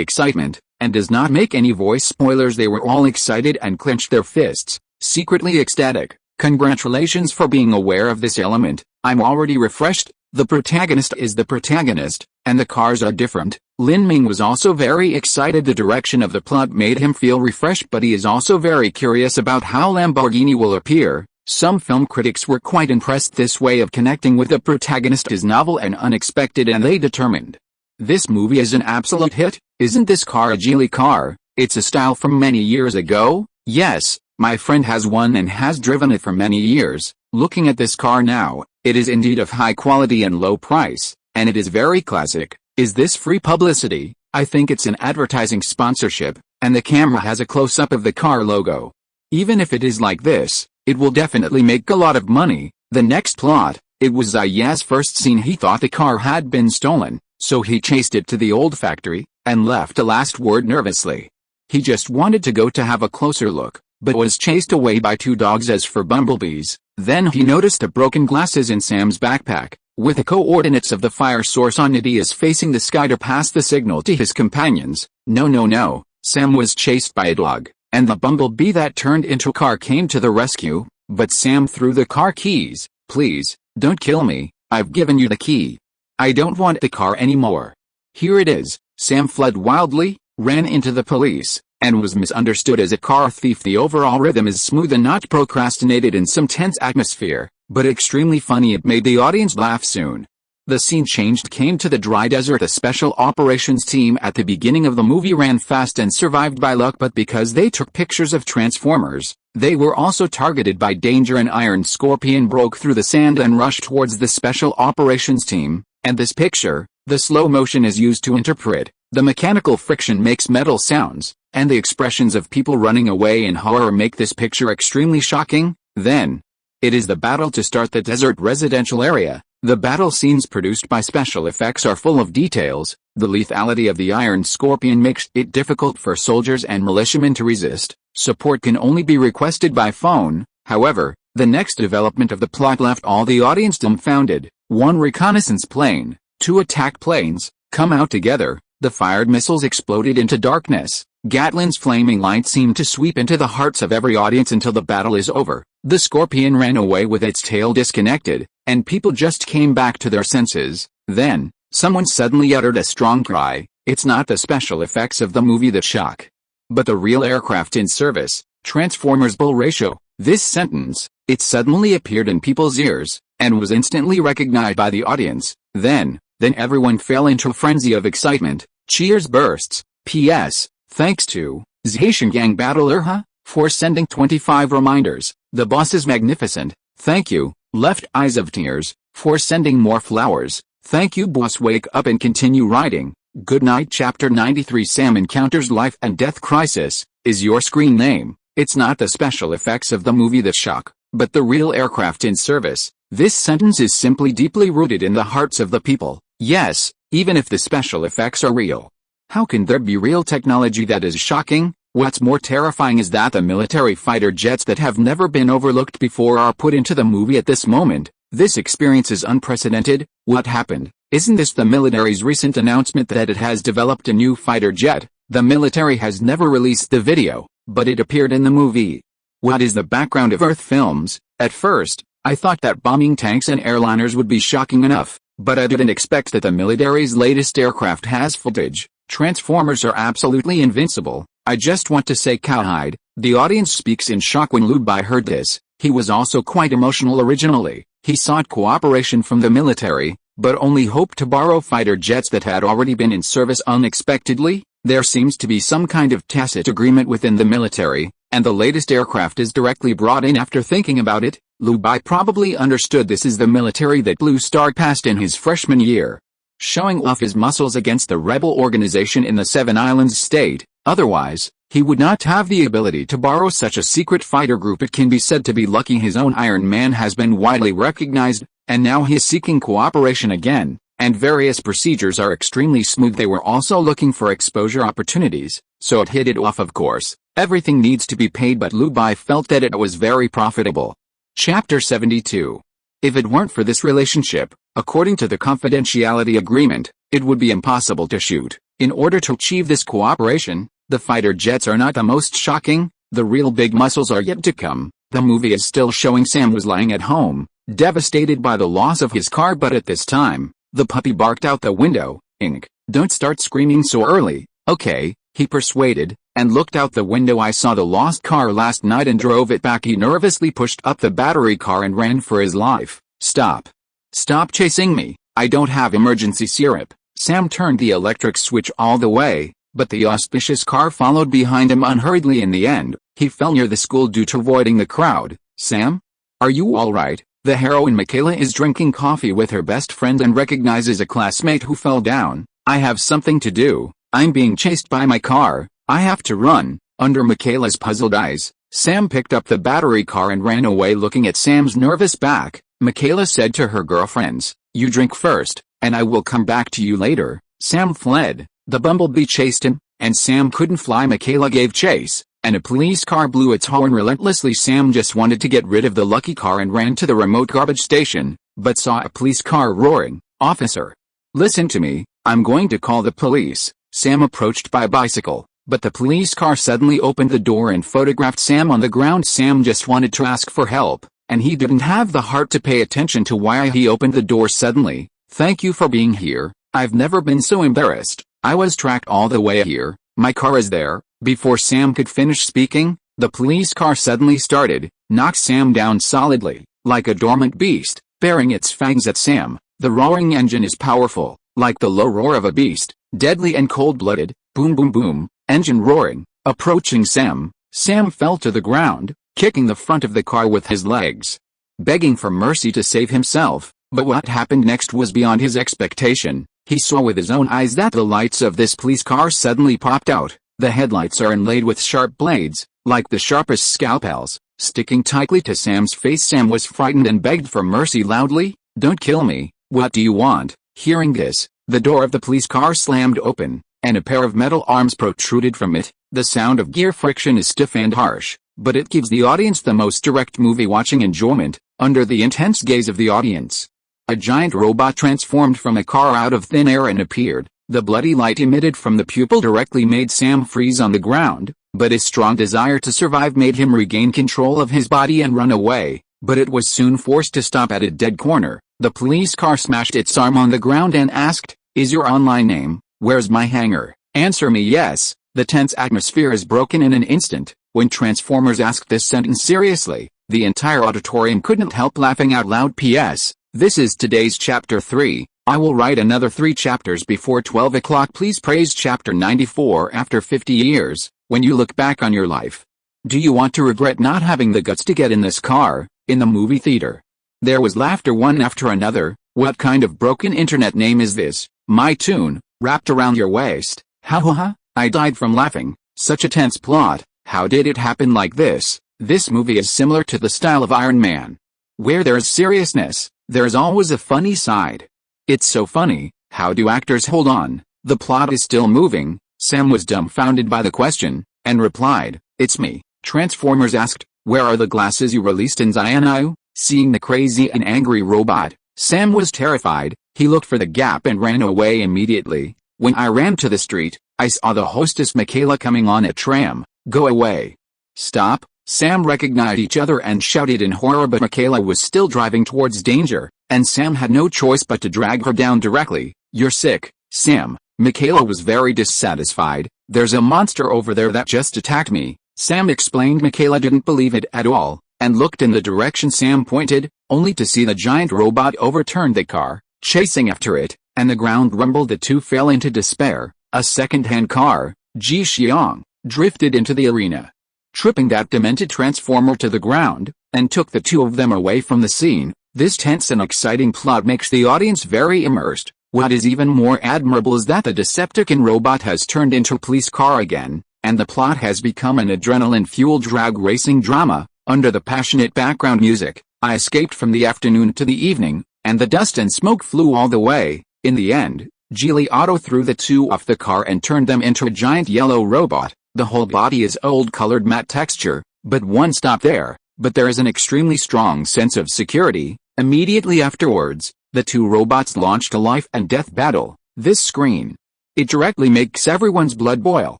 excitement, and does not make any voice spoilers. They were all excited and clenched their fists, secretly ecstatic. Congratulations for being aware of this element. I'm already refreshed. The protagonist is the protagonist, and the cars are different. Lin Ming was also very excited. The direction of the plot made him feel refreshed, but he is also very curious about how Lamborghini will appear. Some film critics were quite impressed. This way of connecting with the protagonist is novel and unexpected, and they determined this movie is an absolute hit. Isn't this car a Geely car? It's a style from many years ago. Yes, my friend has one and has driven it for many years. Looking at this car now, it is indeed of high quality and low price, and it is very classic. Is this free publicity? I think it's an advertising sponsorship, and the camera has a close-up of the car logo. Even if it is like this, it will definitely make a lot of money. The next plot, it was Zaya's first scene. He thought the car had been stolen, so he chased it to the old factory, and left a last word nervously. He just wanted to go to have a closer look, but was chased away by two dogs. As for bumblebees, then he noticed the broken glasses in Sam's backpack, with the coordinates of the fire source on it. He is facing the sky to pass the signal to his companions. No. Sam was chased by a dog, and the bumblebee that turned into a car came to the rescue, but Sam threw the car keys. Please, don't kill me, I've given you the key. I don't want the car anymore. Here it is. Sam fled wildly, ran into the police, and was misunderstood as a car thief. The overall rhythm is smooth and not procrastinated in some tense atmosphere, but extremely funny. It made the audience laugh soon. The scene changed, came to the dry desert. A special operations team at the beginning of the movie ran fast and survived by luck, but because they took pictures of Transformers, they were also targeted by danger. An iron scorpion broke through the sand and rushed towards the special operations team, and this picture, the slow motion is used to interpret. The mechanical friction makes metal sounds, and the expressions of people running away in horror make this picture extremely shocking. Then, it is the battle to start the desert residential area. The battle scenes produced by special effects are full of details. The lethality of the iron scorpion makes it difficult for soldiers and militiamen to resist. Support can only be requested by phone. However, the next development of the plot left all the audience dumbfounded. One reconnaissance plane, two attack planes, come out together. The fired missiles exploded into darkness. Gatlin's flaming light seemed to sweep into the hearts of every audience until the battle is over. The scorpion ran away with its tail disconnected, and people just came back to their senses. Then, someone suddenly uttered a strong cry. It's not the special effects of the movie that shock, but the real aircraft in service. Transformers bull ratio. This sentence, it suddenly appeared in people's ears, and was instantly recognized by the audience. Then everyone fell into a frenzy of excitement. Cheers bursts. P.S. Thanks to Zhaishangang Battle for sending 25 reminders. The boss is magnificent. Thank you. Left Eyes of Tears for sending more flowers. Thank you, boss. Wake up and continue writing. Good night. Chapter 93. Sam encounters life and death crisis is your screen name. It's not the special effects of the movie that shock, but the real aircraft in service. This sentence is simply deeply rooted in the hearts of the people. Yes, even if the special effects are real. How can there be real technology that is shocking? What's more terrifying is that the military fighter jets that have never been overlooked before are put into the movie at this moment. This experience is unprecedented. What happened? Isn't this the military's recent announcement that it has developed a new fighter jet? The military has never released the video, but it appeared in the movie. What is the background of Earth films? At first, I thought that bombing tanks and airliners would be shocking enough, But I didn't expect that the military's latest aircraft has footage. Transformers are absolutely invincible. I just want to say cowhide." The audience speaks in shock when Lu Bai heard this. He was also quite emotional originally. He sought cooperation from the military, but only hoped to borrow fighter jets that had already been in service. Unexpectedly, there seems to be some kind of tacit agreement within the military, and the latest aircraft is directly brought in. After thinking about it, Lu Bai probably understood this is the military that Blue Star passed in his freshman year, showing off his muscles against the rebel organization in the Seven Islands state. Otherwise, he would not have the ability to borrow such a secret fighter group. It can be said to be lucky his own Iron Man has been widely recognized, and now he is seeking cooperation again, and various procedures are extremely smooth. They were also looking for exposure opportunities, so it hit it off. Of course, everything needs to be paid, but Lu Bai felt that it was very profitable. Chapter 72. If it weren't for this relationship, according to the confidentiality agreement, it would be impossible to shoot. In order to achieve this cooperation, the fighter jets are not the most shocking, the real big muscles are yet to come. The movie is still showing Sam was lying at home, devastated by the loss of his car, but at this time, the puppy barked out the window. "Ink, don't start screaming so early, okay?" he persuaded, and looked out the window. "I saw the lost car last night and drove it back." He nervously pushed up the battery car and ran for his life. "Stop. Stop chasing me, I don't have emergency syrup." Sam turned the electric switch all the way, but the auspicious car followed behind him unhurriedly. In the end, he fell near the school due to avoiding the crowd. "Sam? Are you alright?" The heroine Michaela is drinking coffee with her best friend and recognizes a classmate who fell down. "I have something to do. I'm being chased by my car. I have to run." Under Michaela's puzzled eyes, Sam picked up the battery car and ran away. Looking at Sam's nervous back, Michaela said to her girlfriends, "You drink first, and I will come back to you later." Sam fled. The Bumblebee chased him, and Sam couldn't fly. Michaela gave chase, and a police car blew its horn relentlessly. Sam just wanted to get rid of the lucky car and ran to the remote garbage station, but saw a police car roaring. "Officer, listen to me, I'm going to call the police." Sam approached by bicycle, but the police car suddenly opened the door and photographed Sam on the ground. Sam just wanted to ask for help, and he didn't have the heart to pay attention to why he opened the door suddenly. "Thank you for being here. I've never been so embarrassed. I was tracked all the way here. My car is there." Before Sam could finish speaking, the police car suddenly started, knocked Sam down solidly, like a dormant beast, bearing its fangs at Sam. The roaring engine is powerful, like the low roar of a beast, deadly and cold-blooded. Boom boom boom, engine roaring, approaching Sam. Sam fell to the ground, kicking the front of the car with his legs, begging for mercy to save himself. But what happened next was beyond his expectation. He saw with his own eyes that the lights of this police car suddenly popped out. The headlights are inlaid with sharp blades, like the sharpest scalpels, sticking tightly to Sam's face. Sam was frightened and begged for mercy loudly. "Don't kill me, what do you want?" Hearing this, the door of the police car slammed open, and a pair of metal arms protruded from it. The sound of gear friction is stiff and harsh, but it gives the audience the most direct movie-watching enjoyment. Under the intense gaze of the audience, a giant robot transformed from a car out of thin air and appeared. The bloody light emitted from the pupil directly made Sam freeze on the ground, but his strong desire to survive made him regain control of his body and run away, but it was soon forced to stop at a dead corner. The police car smashed its arm on the ground and asked, "Is your online name? Where's my hanger? Answer me yes." The tense atmosphere is broken in an instant. When Transformers asked this sentence seriously, the entire auditorium couldn't help laughing out loud. P.S. This is today's chapter 3. I will write another 3 chapters before 12 o'clock. Please praise chapter 94. After 50 years, when you look back on your life, do you want to regret not having the guts to get in this car, in the movie theater? There was laughter one after another. What kind of broken internet name is this? My tune, wrapped around your waist. Ha ha ha, I died from laughing. Such a tense plot. How did it happen like this? This movie is similar to the style of Iron Man, where there is seriousness, there is always a funny side. It's so funny, how do actors hold on? The plot is still moving. Sam was dumbfounded by the question, and replied, "It's me." Transformers asked, "Where are the glasses you released in Zion?" Seeing the crazy and angry robot, Sam was terrified. He looked for the gap and ran away immediately. When I ran to the street, I saw the hostess Michaela coming on a tram. "Go away. Stop, Sam recognized each other and shouted in horror, but Michaela was still driving towards danger, and Sam had no choice but to drag her down directly. "You're sick, Sam." Michaela was very dissatisfied. "There's a monster over there that just attacked me," Sam explained. Michaela didn't believe it at all, and looked in the direction Sam pointed, only to see the giant robot overturn the car, chasing after it, and the ground rumbled. The two fell into despair. A second-hand car, Ji Xiang, drifted into the arena, tripping that demented transformer to the ground, and took the two of them away from the scene. This tense and exciting plot makes the audience very immersed. What is even more admirable is that the Decepticon robot has turned into a police car again, and the plot has become an adrenaline-fueled drag racing drama. Under the passionate background music, I escaped from the afternoon to the evening, and the dust and smoke flew all the way. In the end, Geely Auto threw the two off the car and turned them into a giant yellow robot. The whole body is old-colored matte texture, but one stopped there. But there is an extremely strong sense of security. Immediately afterwards, the two robots launched a life-and-death battle. This screen, it directly makes everyone's blood boil.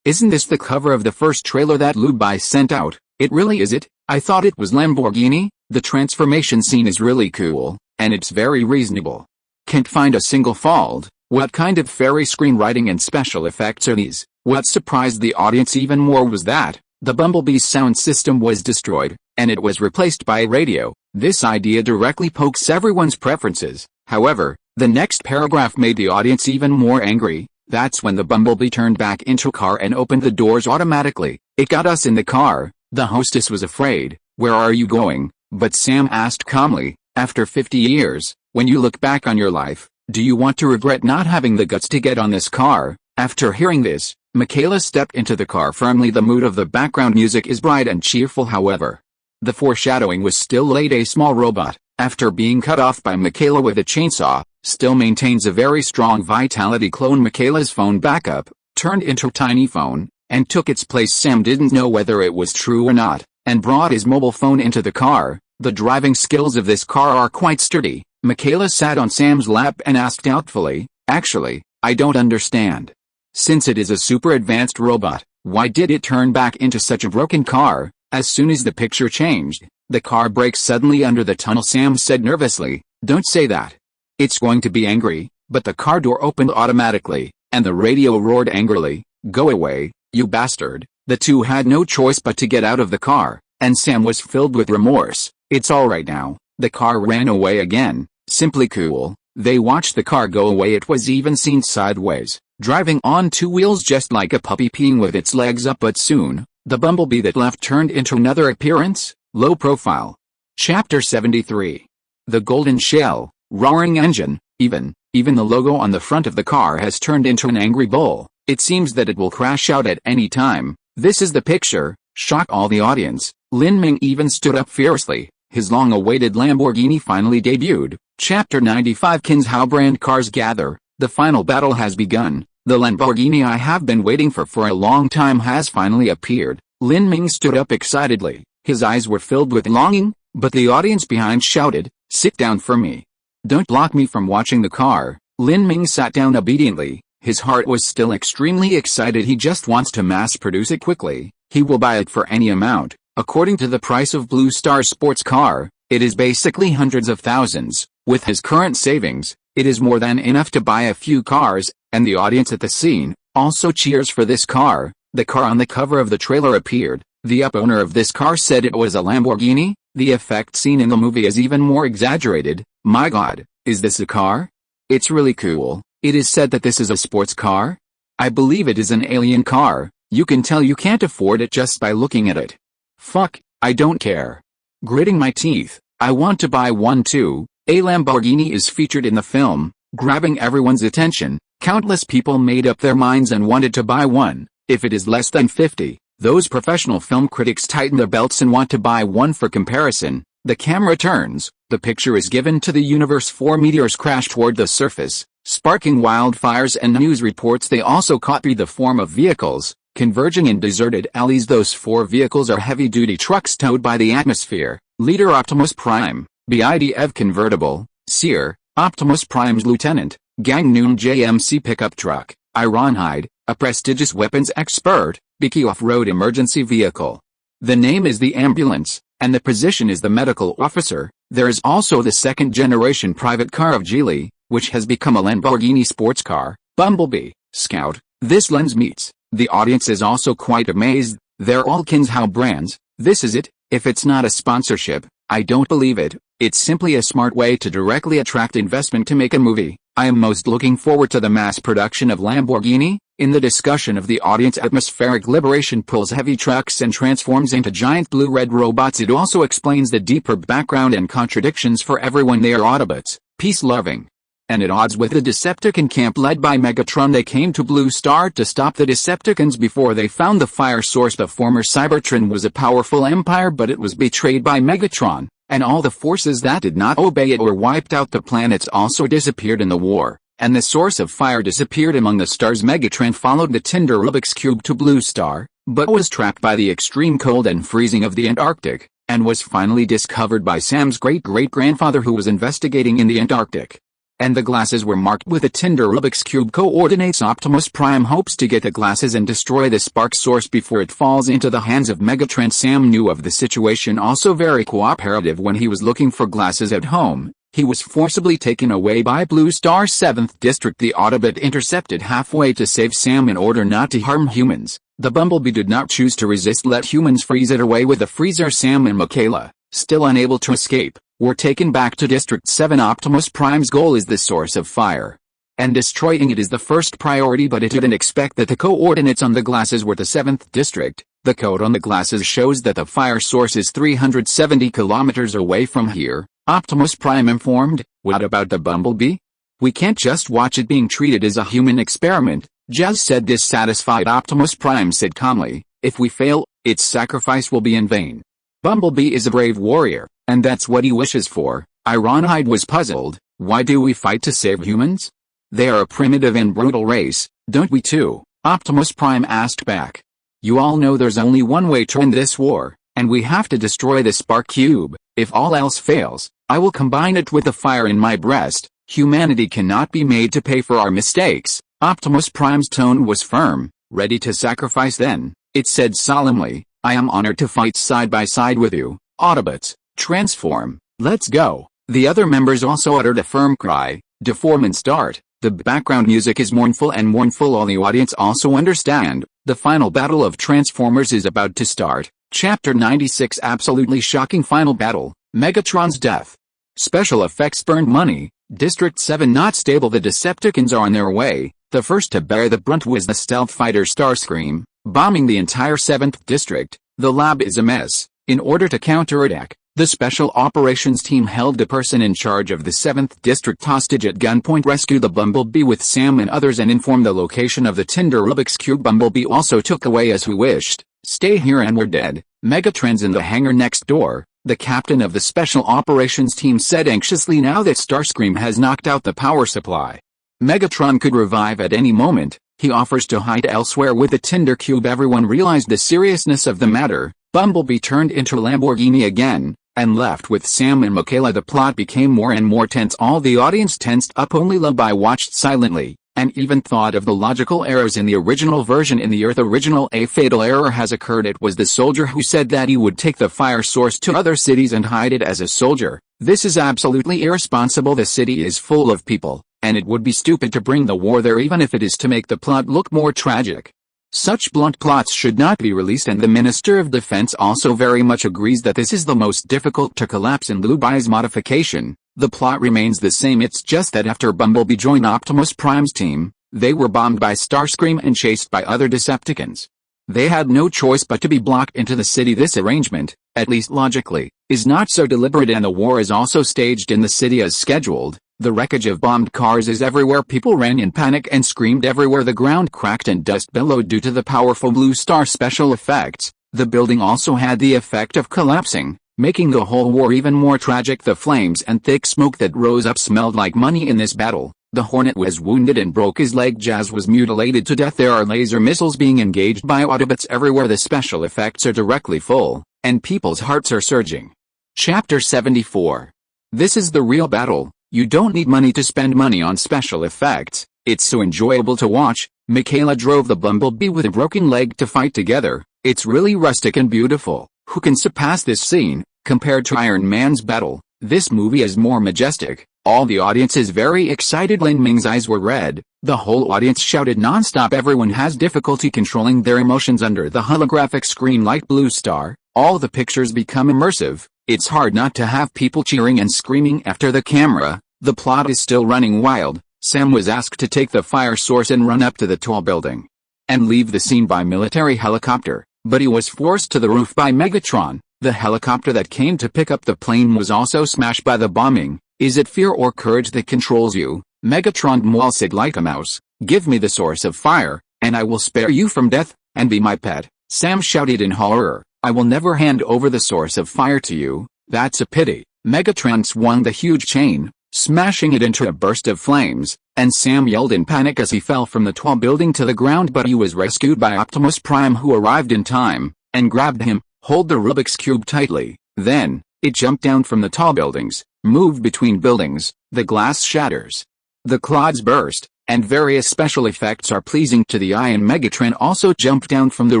Isn't this the cover of the first trailer that Lu Bai sent out? It really is it. I thought it was Lamborghini. The transformation scene is really cool, and it's very reasonable. Can't find a single fault. What kind of fairy screenwriting and special effects are these? What surprised the audience even more was that the Bumblebee's sound system was destroyed, and it was replaced by a radio. This idea directly pokes everyone's preferences. However, the next paragraph made the audience even more angry. That's when the Bumblebee turned back into a car and opened the doors automatically. It got us in the car. The hostess was afraid. "Where are you going?" But Sam asked calmly, "After 50 years, when you look back on your life, do you want to regret not having the guts to get on this car?" After hearing this, Michaela stepped into the car firmly. The mood of the background music is bright and cheerful. However, the foreshadowing was still late. A small robot, after being cut off by Michaela with a chainsaw, still maintains a very strong vitality. Clone Michaela's phone backup, turned into a tiny phone, and took its place. Sam didn't know whether it was true or not, and brought his mobile phone into the car. The driving skills of this car are quite sturdy. Michaela sat on Sam's lap and asked doubtfully, "Actually, I don't understand. Since it is a super advanced robot, why did it turn back into such a broken car?" As soon as the picture changed, the car braked suddenly under the tunnel. Sam said nervously, "Don't say that. It's going to be angry." But the car door opened automatically, and the radio roared angrily, "Go away, you bastard." The two had no choice but to get out of the car, and Sam was filled with remorse. "It's alright now." The car ran away again. Simply cool. They watched the car go away. It was even seen sideways, driving on two wheels just like a puppy peeing with its legs up. But soon, the Bumblebee that left turned into another appearance, low profile. Chapter 73. The Golden Shell, Roaring Engine. Even the logo on the front of the car has turned into an angry bull. It seems that it will crash out at any time. This is the picture. Shock all the audience. Lin Ming even stood up fiercely. His long-awaited Lamborghini finally debuted. Chapter 95. Qinzhou brand cars gather. The final battle has begun. The Lamborghini I have been waiting for a long time has finally appeared. Lin Ming stood up excitedly. His eyes were filled with longing, but the audience behind shouted, "Sit down for me. Don't block me from watching the car." Lin Ming sat down obediently. His heart was still extremely excited. He just wants to mass-produce it quickly. He will buy it for any amount. According to the price of Blue Star's sports car, it is basically hundreds of thousands. With his current savings, it is more than enough to buy a few cars, and the audience at the scene also cheers for this car. The car on the cover of the trailer appeared. The owner of this car said it was a Lamborghini. The effect seen in the movie is even more exaggerated. My God, is this a car? It's really cool. It is said that this is a sports car? I believe it is an alien car. You can tell you can't afford it just by looking at it. Fuck, I don't care. Gritting my teeth, I want to buy one too. A Lamborghini is featured in the film, grabbing everyone's attention. Countless people made up their minds and wanted to buy one. If it is less than 50, those professional film critics tighten their belts and want to buy one for comparison. The camera turns, the picture is given to the universe. 4 meteors crash toward the surface, sparking wildfires and news reports. They also copy the form of vehicles, converging in deserted alleys. Those 4 vehicles are heavy-duty trucks towed by the atmosphere. Leader Optimus Prime, BIDV convertible, Seer, Optimus Prime's lieutenant, Gangneung JMC pickup truck, Ironhide, a prestigious weapons expert, Biki off-road emergency vehicle. The name is the ambulance, and the position is the medical officer. There is also the second-generation private car of Geely, which has become a Lamborghini sports car, Bumblebee, Scout. This lens meets. The audience is also quite amazed. They're all Qinzhou brands. This is it. If it's not a sponsorship, I don't believe it. It's simply a smart way to directly attract investment to make a movie. I am most looking forward to the mass production of Lamborghini. In the discussion of the audience, atmospheric liberation pulls heavy trucks and transforms into giant blue-red robots. It also explains the deeper background and contradictions for everyone. They are Autobots, peace-loving, and at odds with the Decepticon camp led by Megatron. They came to Blue Star to stop the Decepticons before they found the fire source. The former Cybertron was a powerful empire, but it was betrayed by Megatron, and all the forces that did not obey it or wiped out the planets also disappeared in the war, and the source of fire disappeared among the stars. Megatron followed the Tinder Rubik's Cube to Blue Star, but was trapped by the extreme cold and freezing of the Antarctic, and was finally discovered by Sam's great-great-grandfather, who was investigating in the Antarctic. And the glasses were marked with the Tinder Rubik's Cube coordinates. Optimus Prime hopes to get the glasses and destroy the spark source before it falls into the hands of Megatron. Sam knew of the situation, also very cooperative. When he was looking for glasses at home, he was forcibly taken away by Blue Star's 7th District. The Autobot intercepted halfway to save Sam in order not to harm humans. The Bumblebee did not choose to resist, let humans freeze it away with the freezer. Sam and Michaela, still unable to escape, were taken back to District 7. Optimus Prime's goal is the source of fire, and destroying it is the first priority, but it didn't expect that the coordinates on the glasses were the 7th District. The code on the glasses shows that the fire source is 370 kilometers away from here. Optimus Prime informed. What about the Bumblebee? We can't just watch it being treated as a human experiment, Jazz said. Dissatisfied, Optimus Prime said calmly, if we fail, its sacrifice will be in vain. Bumblebee is a brave warrior, and that's what he wishes for. Ironhide was puzzled. Why do we fight to save humans? They are a primitive and brutal race, don't we too? Optimus Prime asked back. You all know there's only one way to end this war, and we have to destroy the Spark Cube. If all else fails, I will combine it with the fire in my breast. Humanity cannot be made to pay for our mistakes. Optimus Prime's tone was firm. Ready to sacrifice then, it said solemnly. I am honored to fight side by side with you, Autobots. Transform, let's go. The other members also uttered a firm cry. Deform and start. The background music is mournful and mournful. All the audience also understand. The final battle of Transformers is about to start. Chapter 96. Absolutely shocking final battle. Megatron's death. Special effects burned money. District 7 not stable. The Decepticons are on their way. The first to bear the brunt was the stealth fighter Starscream, bombing the entire 7th District. The lab is a mess. In order to counterattack, the Special Operations Team held the person in charge of the 7th District hostage at gunpoint, rescued the Bumblebee with Sam and others, and informed the location of the Tinder Rubik's Cube. Bumblebee also took away as we wished. Stay here and we're dead. Megatron's in the hangar next door, the captain of the Special Operations Team said anxiously. Now that Starscream has knocked out the power supply, Megatron could revive at any moment. He offers to hide elsewhere with the Tinder Cube. Everyone realized the seriousness of the matter. Bumblebee turned into Lamborghini again, and left with Sam and Michaela. The plot became more and more tense. All the audience tensed up. Only Lu Bai watched silently, and even thought of the logical errors in the original version. In the Earth original, a fatal error has occurred. It was the soldier who said that he would take the fire source to other cities and hide it as a soldier. This is absolutely irresponsible. The city is full of people, and it would be stupid to bring the war there, even if it is to make the plot look more tragic. Such blunt plots should not be released, and the Minister of Defense also very much agrees that this is the most difficult to collapse in Lu Bai's modification. The plot remains the same. It's just that after Bumblebee joined Optimus Prime's team, they were bombed by Starscream and chased by other Decepticons. They had no choice but to be blocked into the city. This arrangement, at least logically, is not so deliberate, and the war is also staged in the city as scheduled. The wreckage of bombed cars is everywhere. People ran in panic and screamed everywhere. The ground cracked and dust billowed due to the powerful Blue Star special effects. The building also had the effect of collapsing, making the whole war even more tragic. The flames and thick smoke that rose up smelled like money in this battle. The Hornet was wounded and broke his leg. Jazz was mutilated to death. There are laser missiles being engaged by Autobots everywhere. The special effects are directly full, and people's hearts are surging. Chapter 74. This is the real battle. You don't need money to spend money on special effects. It's so enjoyable to watch. Michaela drove the Bumblebee with a broken leg to fight together, It's really rustic and beautiful. Who can surpass this scene? Compared to Iron Man's battle, this movie is more majestic. All the audience is very excited. Lin Ming's eyes were red. The whole audience shouted non-stop. Everyone has difficulty controlling their emotions under the holographic screen like Blue Star. All the pictures become immersive. It's hard not to have people cheering and screaming after the camera. The plot is still running wild. Sam was asked to take the fire source and run up to the tall building and leave the scene by military helicopter, but he was forced to the roof by Megatron. The helicopter that came to pick up the plane was also smashed by the bombing. Is it fear or courage that controls you? Megatron Mwal said like a mouse, give me the source of fire, and I will spare you from death, and be my pet. Sam shouted in horror, I will never hand over the source of fire to you. That's a pity. Megatron swung the huge chain, smashing it into a burst of flames, and Sam yelled in panic as he fell from the tall building to the ground, but he was rescued by Optimus Prime, who arrived in time and grabbed him. Hold the Rubik's Cube tightly. Then, it jumped down from the tall buildings, moved between buildings, the glass shatters, the clouds burst, and various special effects are pleasing to the eye, and Megatron also jumped down from the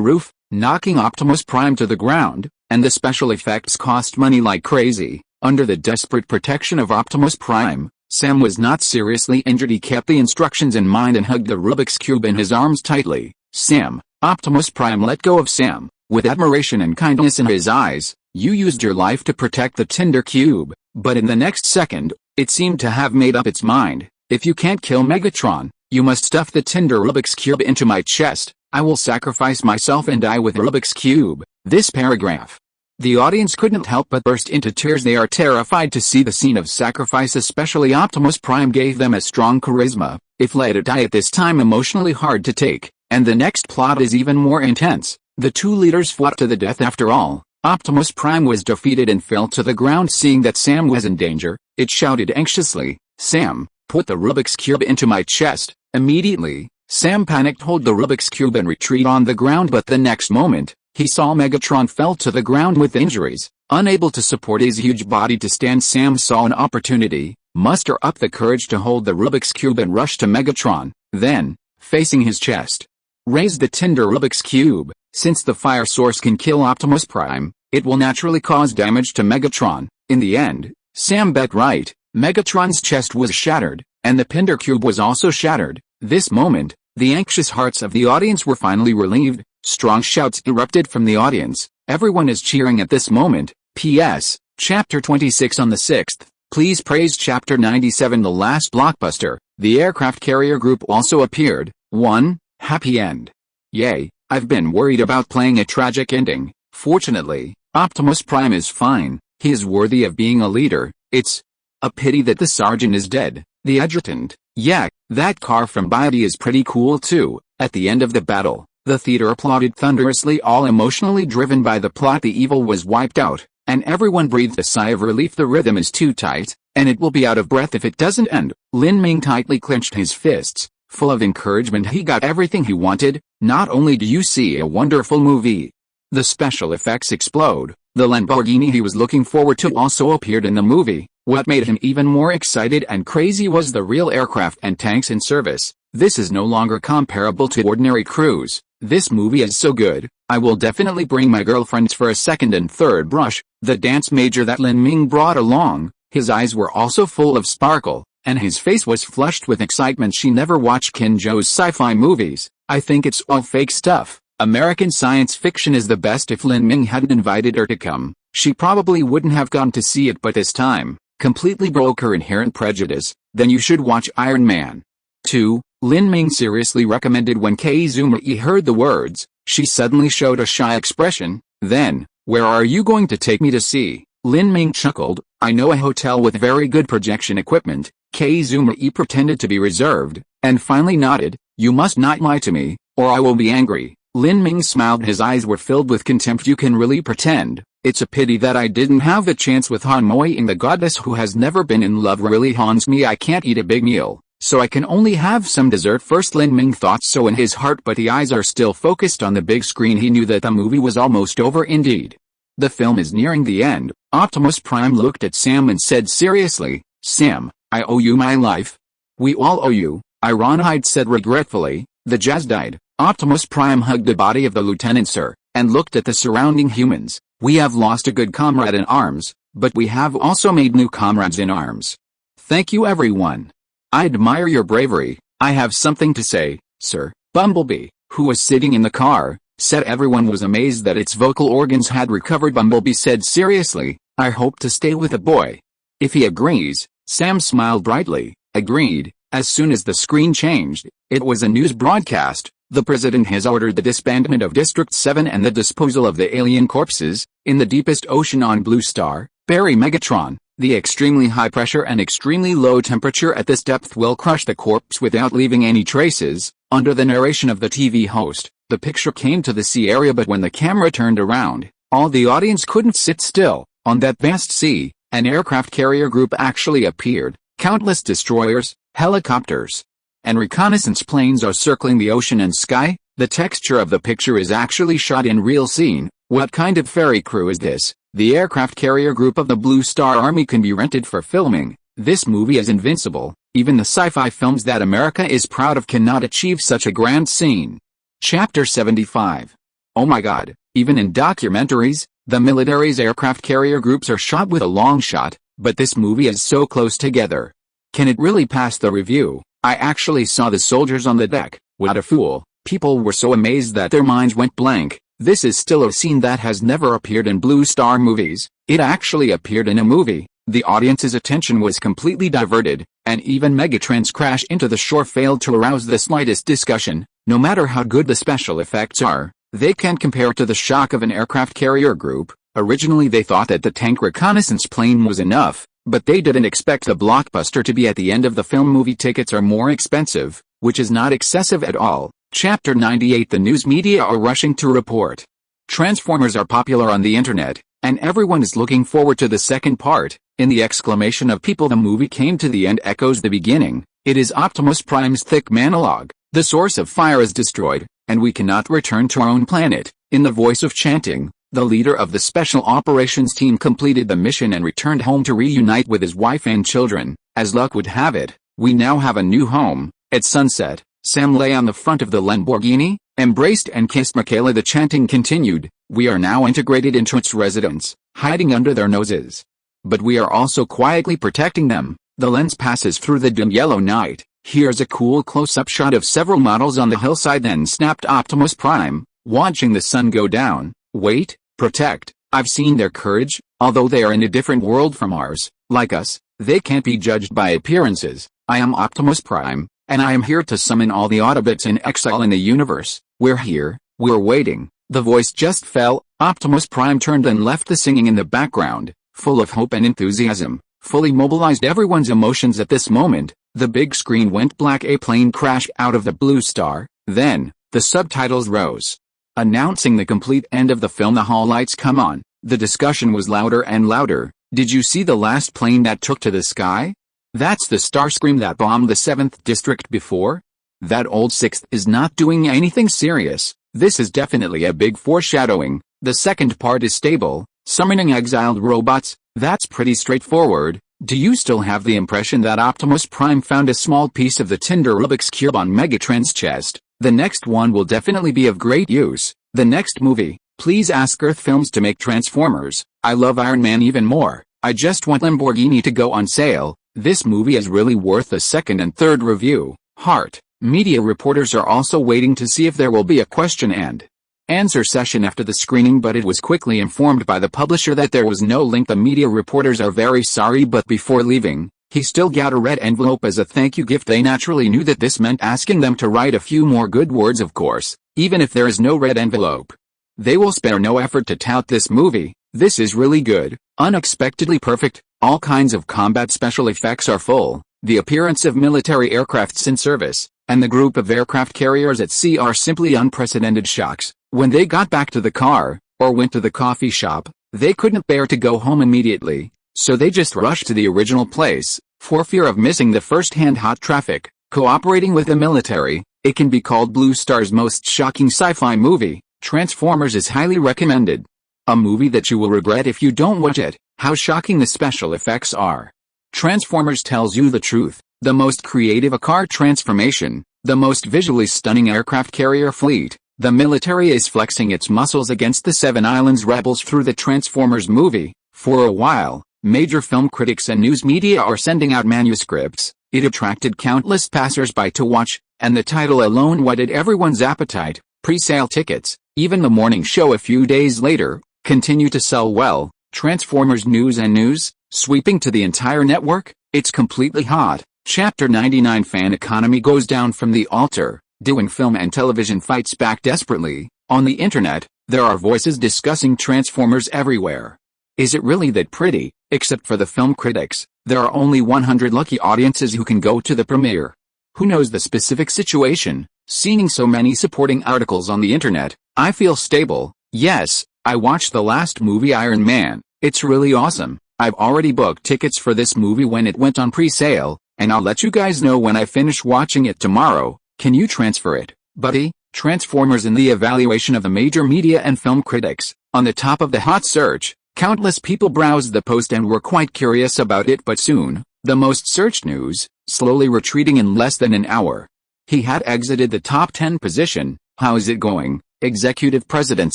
roof, knocking Optimus Prime to the ground, and the special effects cost money like crazy. Under the desperate protection of Optimus Prime, Sam was not seriously injured. He kept the instructions in mind and hugged the Rubik's Cube in his arms tightly. Sam, Optimus Prime let go of Sam, with admiration and kindness in his eyes. You used your life to protect the Tinder Cube, but in the next second, it seemed to have made up its mind. If you can't kill Megatron, you must stuff the Tinder Rubik's Cube into my chest. I will sacrifice myself and die with Rubik's Cube. This paragraph. The audience couldn't help but burst into tears. They are terrified to see the scene of sacrifice, especially Optimus Prime gave them a strong charisma. If let it die at this time, emotionally hard to take, and the next plot is even more intense. The two leaders fought to the death after all. Optimus Prime was defeated and fell to the ground. Seeing that Sam was in danger, it shouted anxiously, Sam, put the Rubik's Cube into my chest. Immediately, Sam panicked, hold the Rubik's Cube and retreat on the ground, but the next moment, he saw Megatron fell to the ground with injuries. Unable to support his huge body to stand, Sam saw an opportunity, muster up the courage to hold the Rubik's Cube and rush to Megatron. Then, facing his chest, raise the Tinder Rubik's Cube. Since the fire source can kill Optimus Prime, it will naturally cause damage to Megatron. In the end, Sam bet right. Megatron's chest was shattered, and the Tinder Cube was also shattered. This moment, the anxious hearts of the audience were finally relieved. Strong shouts erupted from the audience. Everyone is cheering at this moment. P.S. Chapter 26 on the 6th. Please praise Chapter 97, the last blockbuster. The aircraft carrier group also appeared. 1. Happy end. Yay. I've been worried about playing a tragic ending. Fortunately, Optimus Prime is fine. He is worthy of being a leader. It's a pity that the sergeant is dead. The adjutant. Yeah, that car from Bumblebee is pretty cool too. At the end of the battle, the theater applauded thunderously, all emotionally driven by the plot. The evil was wiped out, and everyone breathed a sigh of relief. The rhythm is too tight, and it will be out of breath if it doesn't end. Lin Ming tightly clenched his fists. Full of encouragement, he got everything he wanted. Not only do you see a wonderful movie, the special effects explode. The Lamborghini he was looking forward to also appeared in the movie. What made him even more excited and crazy was the real aircraft and tanks in service. This is no longer comparable to ordinary cruise. This movie is so good, I will definitely bring my girlfriends for a second and third brush. The dance major that Lin Ming brought along, his eyes were also full of sparkle, and his face was flushed with excitement. She never watched Qinzhou's sci-fi movies. I think it's all fake stuff. American science fiction is the best. If Lin Ming hadn't invited her to come, she probably wouldn't have gone to see it, but this time, completely broke her inherent prejudice. Then you should watch Iron Man 2. Lin Ming seriously recommended. When Qinzhou heard the words, she suddenly showed a shy expression. Then, where are you going to take me to see? Lin Ming chuckled. I know a hotel with very good projection equipment. Qinzhou pretended to be reserved, and finally nodded. You must not lie to me, or I will be angry. Lin Ming smiled. His eyes were filled with contempt. You can really pretend. It's a pity that I didn't have the chance with Han Moying. The goddess who has never been in love really haunts me. I can't eat a big meal, so I can only have some dessert first. Lin Ming thought so in his heart, but the eyes are still focused on the big screen. He knew that the movie was almost over indeed. The film is nearing the end. Optimus Prime looked at Sam and said seriously, Sam, I owe you my life. We all owe you, Ironhide said regretfully. The jazz died. Optimus Prime hugged the body of the lieutenant. Sir, and looked at the surrounding humans. We have lost a good comrade in arms, but we have also made new comrades in arms. Thank you everyone. I admire your bravery. I have something to say, sir. Bumblebee, who was sitting in the car, said everyone was amazed that its vocal organs had recovered. Bumblebee said seriously, I hope to stay with the boy. If he agrees, Sam smiled brightly, agreed. As soon as the screen changed, it was a news broadcast. The president has ordered the disbandment of District 7 and the disposal of the alien corpses in the deepest ocean on Blue Star. Bury Megatron. The extremely high pressure and extremely low temperature at this depth will crush the corpse without leaving any traces. Under the narration of the TV host, the picture came to the sea area, but when the camera turned around, all the audience couldn't sit still. On that vast sea, an aircraft carrier group actually appeared. Countless destroyers, helicopters, and reconnaissance planes are circling the ocean and sky. The texture of the picture is actually shot in real scene. What kind of ferry crew is this? The aircraft carrier group of the Blue Star Army can be rented for filming. This movie is invincible. Even the sci-fi films that America is proud of cannot achieve such a grand scene. Chapter 75. Oh my god, even in documentaries, the military's aircraft carrier groups are shot with a long shot, but this movie is so close together. Can it really pass the review? I actually saw the soldiers on the deck. What a fool. People were so amazed that their minds went blank. This is still a scene that has never appeared in Blue Star movies. It actually appeared in a movie. The audience's attention was completely diverted, and even Megatron's crash into the shore failed to arouse the slightest discussion. No matter how good the special effects are, they can't compare to the shock of an aircraft carrier group. Originally they thought that the tank reconnaissance plane was enough, but they didn't expect the blockbuster to be at the end of the film. Movie tickets are more expensive, which is not excessive at all. Chapter 98. The news media are rushing to report Transformers are popular on the internet, and everyone is looking forward to the second part. In the exclamation of people, the movie came to the end echoes the beginning. It is Optimus Prime's thick monologue. The source of fire is destroyed, and we cannot return to our own planet. In the voice of chanting, the leader of the special operations team completed the mission and returned home to reunite with his wife and children. As luck would have it, we now have a new home. At sunset, Sam lay on the front of the Lamborghini, embraced and kissed Michaela. The chanting continued. We are now integrated into its residents, hiding under their noses. But we are also quietly protecting them. The lens passes through the dim yellow night. Here's a cool close-up shot of several models on the hillside, then snapped Optimus Prime, watching the sun go down. Wait, protect. I've seen their courage. Although they are in a different world from ours, like us, they can't be judged by appearances. I am Optimus Prime, and I am here to summon all the Autobots in exile in the universe. We're here, we're waiting. The voice just fell. Optimus Prime turned and left the singing in the background, full of hope and enthusiasm, fully mobilized everyone's emotions at this moment. The big screen went black. A plane crashed out of the Blue Star. Then, the subtitles rose, announcing the complete end of the film. The hall lights come on. The discussion was louder and louder. Did you see the last plane that took to the sky? That's the Starscream that bombed the 7th district before? That old 6th is not doing anything serious. This is definitely a big foreshadowing. The second part is stable, summoning exiled robots. That's pretty straightforward. Do you still have the impression that Optimus Prime found a small piece of the Tinder Rubik's Cube on Megatron's chest? The next one will definitely be of great use. The next movie, please ask Earth Films to make Transformers. I love Iron Man even more. I just want Lamborghini to go on sale. This movie is really worth a second and third review. Heart. Media reporters are also waiting to see if there will be a question and answer session after the screening, but it was quickly informed by the publisher that there was no link. The media reporters are very sorry, but before leaving, he still got a red envelope as a thank you gift. They naturally knew that this meant asking them to write a few more good words, of course. Even if there is no red envelope, they will spare no effort to tout this movie. This is really good, unexpectedly perfect. All kinds of combat special effects are full. The appearance of military aircrafts in service, and the group of aircraft carriers at sea are simply unprecedented shocks. When they got back to the car, or went to the coffee shop, they couldn't bear to go home immediately, so they just rushed to the original place, for fear of missing the first-hand hot traffic. Cooperating with the military, it can be called Blue Star's most shocking sci-fi movie. Transformers is highly recommended. A movie that you will regret if you don't watch it. How shocking the special effects are. Transformers tells you the truth. The most creative car transformation, the most visually stunning aircraft carrier fleet, The military is flexing its muscles against the Seven Islands rebels through the Transformers movie. For a while, major film critics and news media are sending out manuscripts. It attracted countless passers-by to watch, and the title alone whetted everyone's appetite. Pre-sale tickets, even the morning show a few days later, continue to sell well. Transformers news and news, sweeping to the entire network. It's completely hot. Chapter 99 fan economy goes down from the altar. Doing film and television fights back desperately. On the internet, there are voices discussing Transformers everywhere. Is it really that pretty? Except for the film critics, there are only 100 lucky audiences who can go to the premiere. Who knows the specific situation? Seeing so many supporting articles on the internet, I feel stable. Yes, I watched the last movie Iron Man. It's really awesome. I've already booked tickets for this movie when it went on pre-sale, and I'll let you guys know when I finish watching it tomorrow. Can you transfer it, buddy? Transformers in the evaluation of the major media and film critics. On the top of the hot search, countless people browsed the post and were quite curious about it, but soon, the most searched news, slowly retreating in less than an hour. He had exited the top 10 position. How's it going? Executive President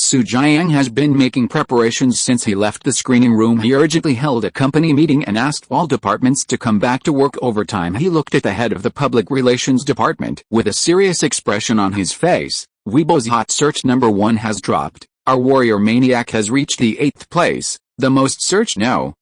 Su Jiang has been making preparations since he left the screening room. He urgently held a company meeting and asked all departments to come back to work overtime. He looked at the head of the public relations department with a serious expression on his face. Weibo's hot search number 1 has dropped. Our warrior maniac has reached the 8th place. The most searched no,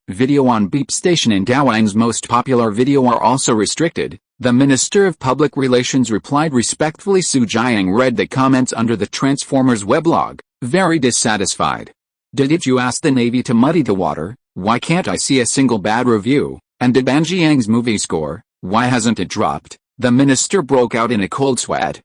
video on Beep Station and Dawang's most popular video are also restricted. The Minister of Public Relations replied respectfully. Su Jiang read the comments under the Transformers weblog, very dissatisfied. Did you ask the Navy to muddy the water? Why can't I see a single bad review? And did Ban Jiang's movie score? Why hasn't it dropped? The minister broke out in a cold sweat.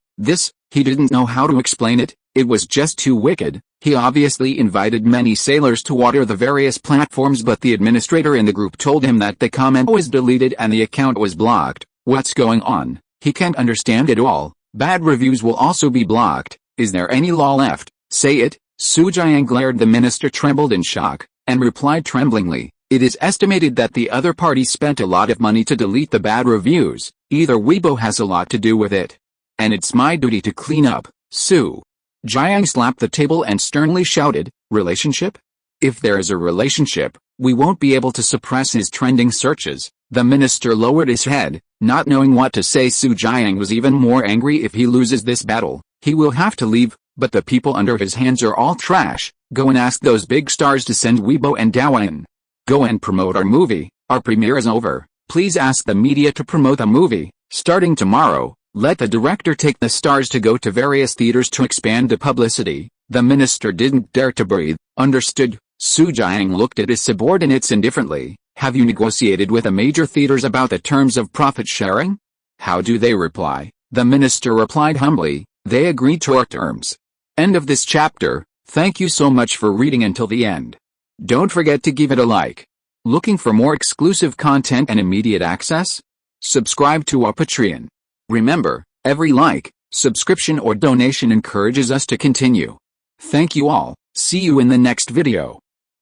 He didn't know how to explain it. It was just too wicked. He obviously invited many sailors to water the various platforms, but the administrator in the group told him that the comment was deleted and the account was blocked. What's going on? He can't understand it all. Bad reviews will also be blocked. Is there any law left? Say it. Su Jiang glared. The minister trembled in shock, and replied tremblingly, it is estimated that the other party spent a lot of money to delete the bad reviews. Either Weibo has a lot to do with it, and it's my duty to clean up. Su Jiang slapped the table and sternly shouted, relationship? If there is a relationship, we won't be able to suppress his trending searches. The minister lowered his head, not knowing what to say. Su Jiang was even more angry. If he loses this battle, he will have to leave, but the people under his hands are all trash. Go and ask those big stars to send Weibo and Dawang. Go and promote our movie. Our premiere is over. Please ask the media to promote the movie. Starting tomorrow, let the director take the stars to go to various theaters to expand the publicity. The minister didn't dare to breathe. Understood. Su Jiang looked at his subordinates indifferently. Have you negotiated with the major theaters about the terms of profit sharing? How do they reply? The minister replied humbly, they agreed to our terms. End of this chapter. Thank you so much for reading until the end. Don't forget to give it a like. Looking for more exclusive content and immediate access? Subscribe to our Patreon. Remember, every like, subscription or donation encourages us to continue. Thank you all. See you in the next video.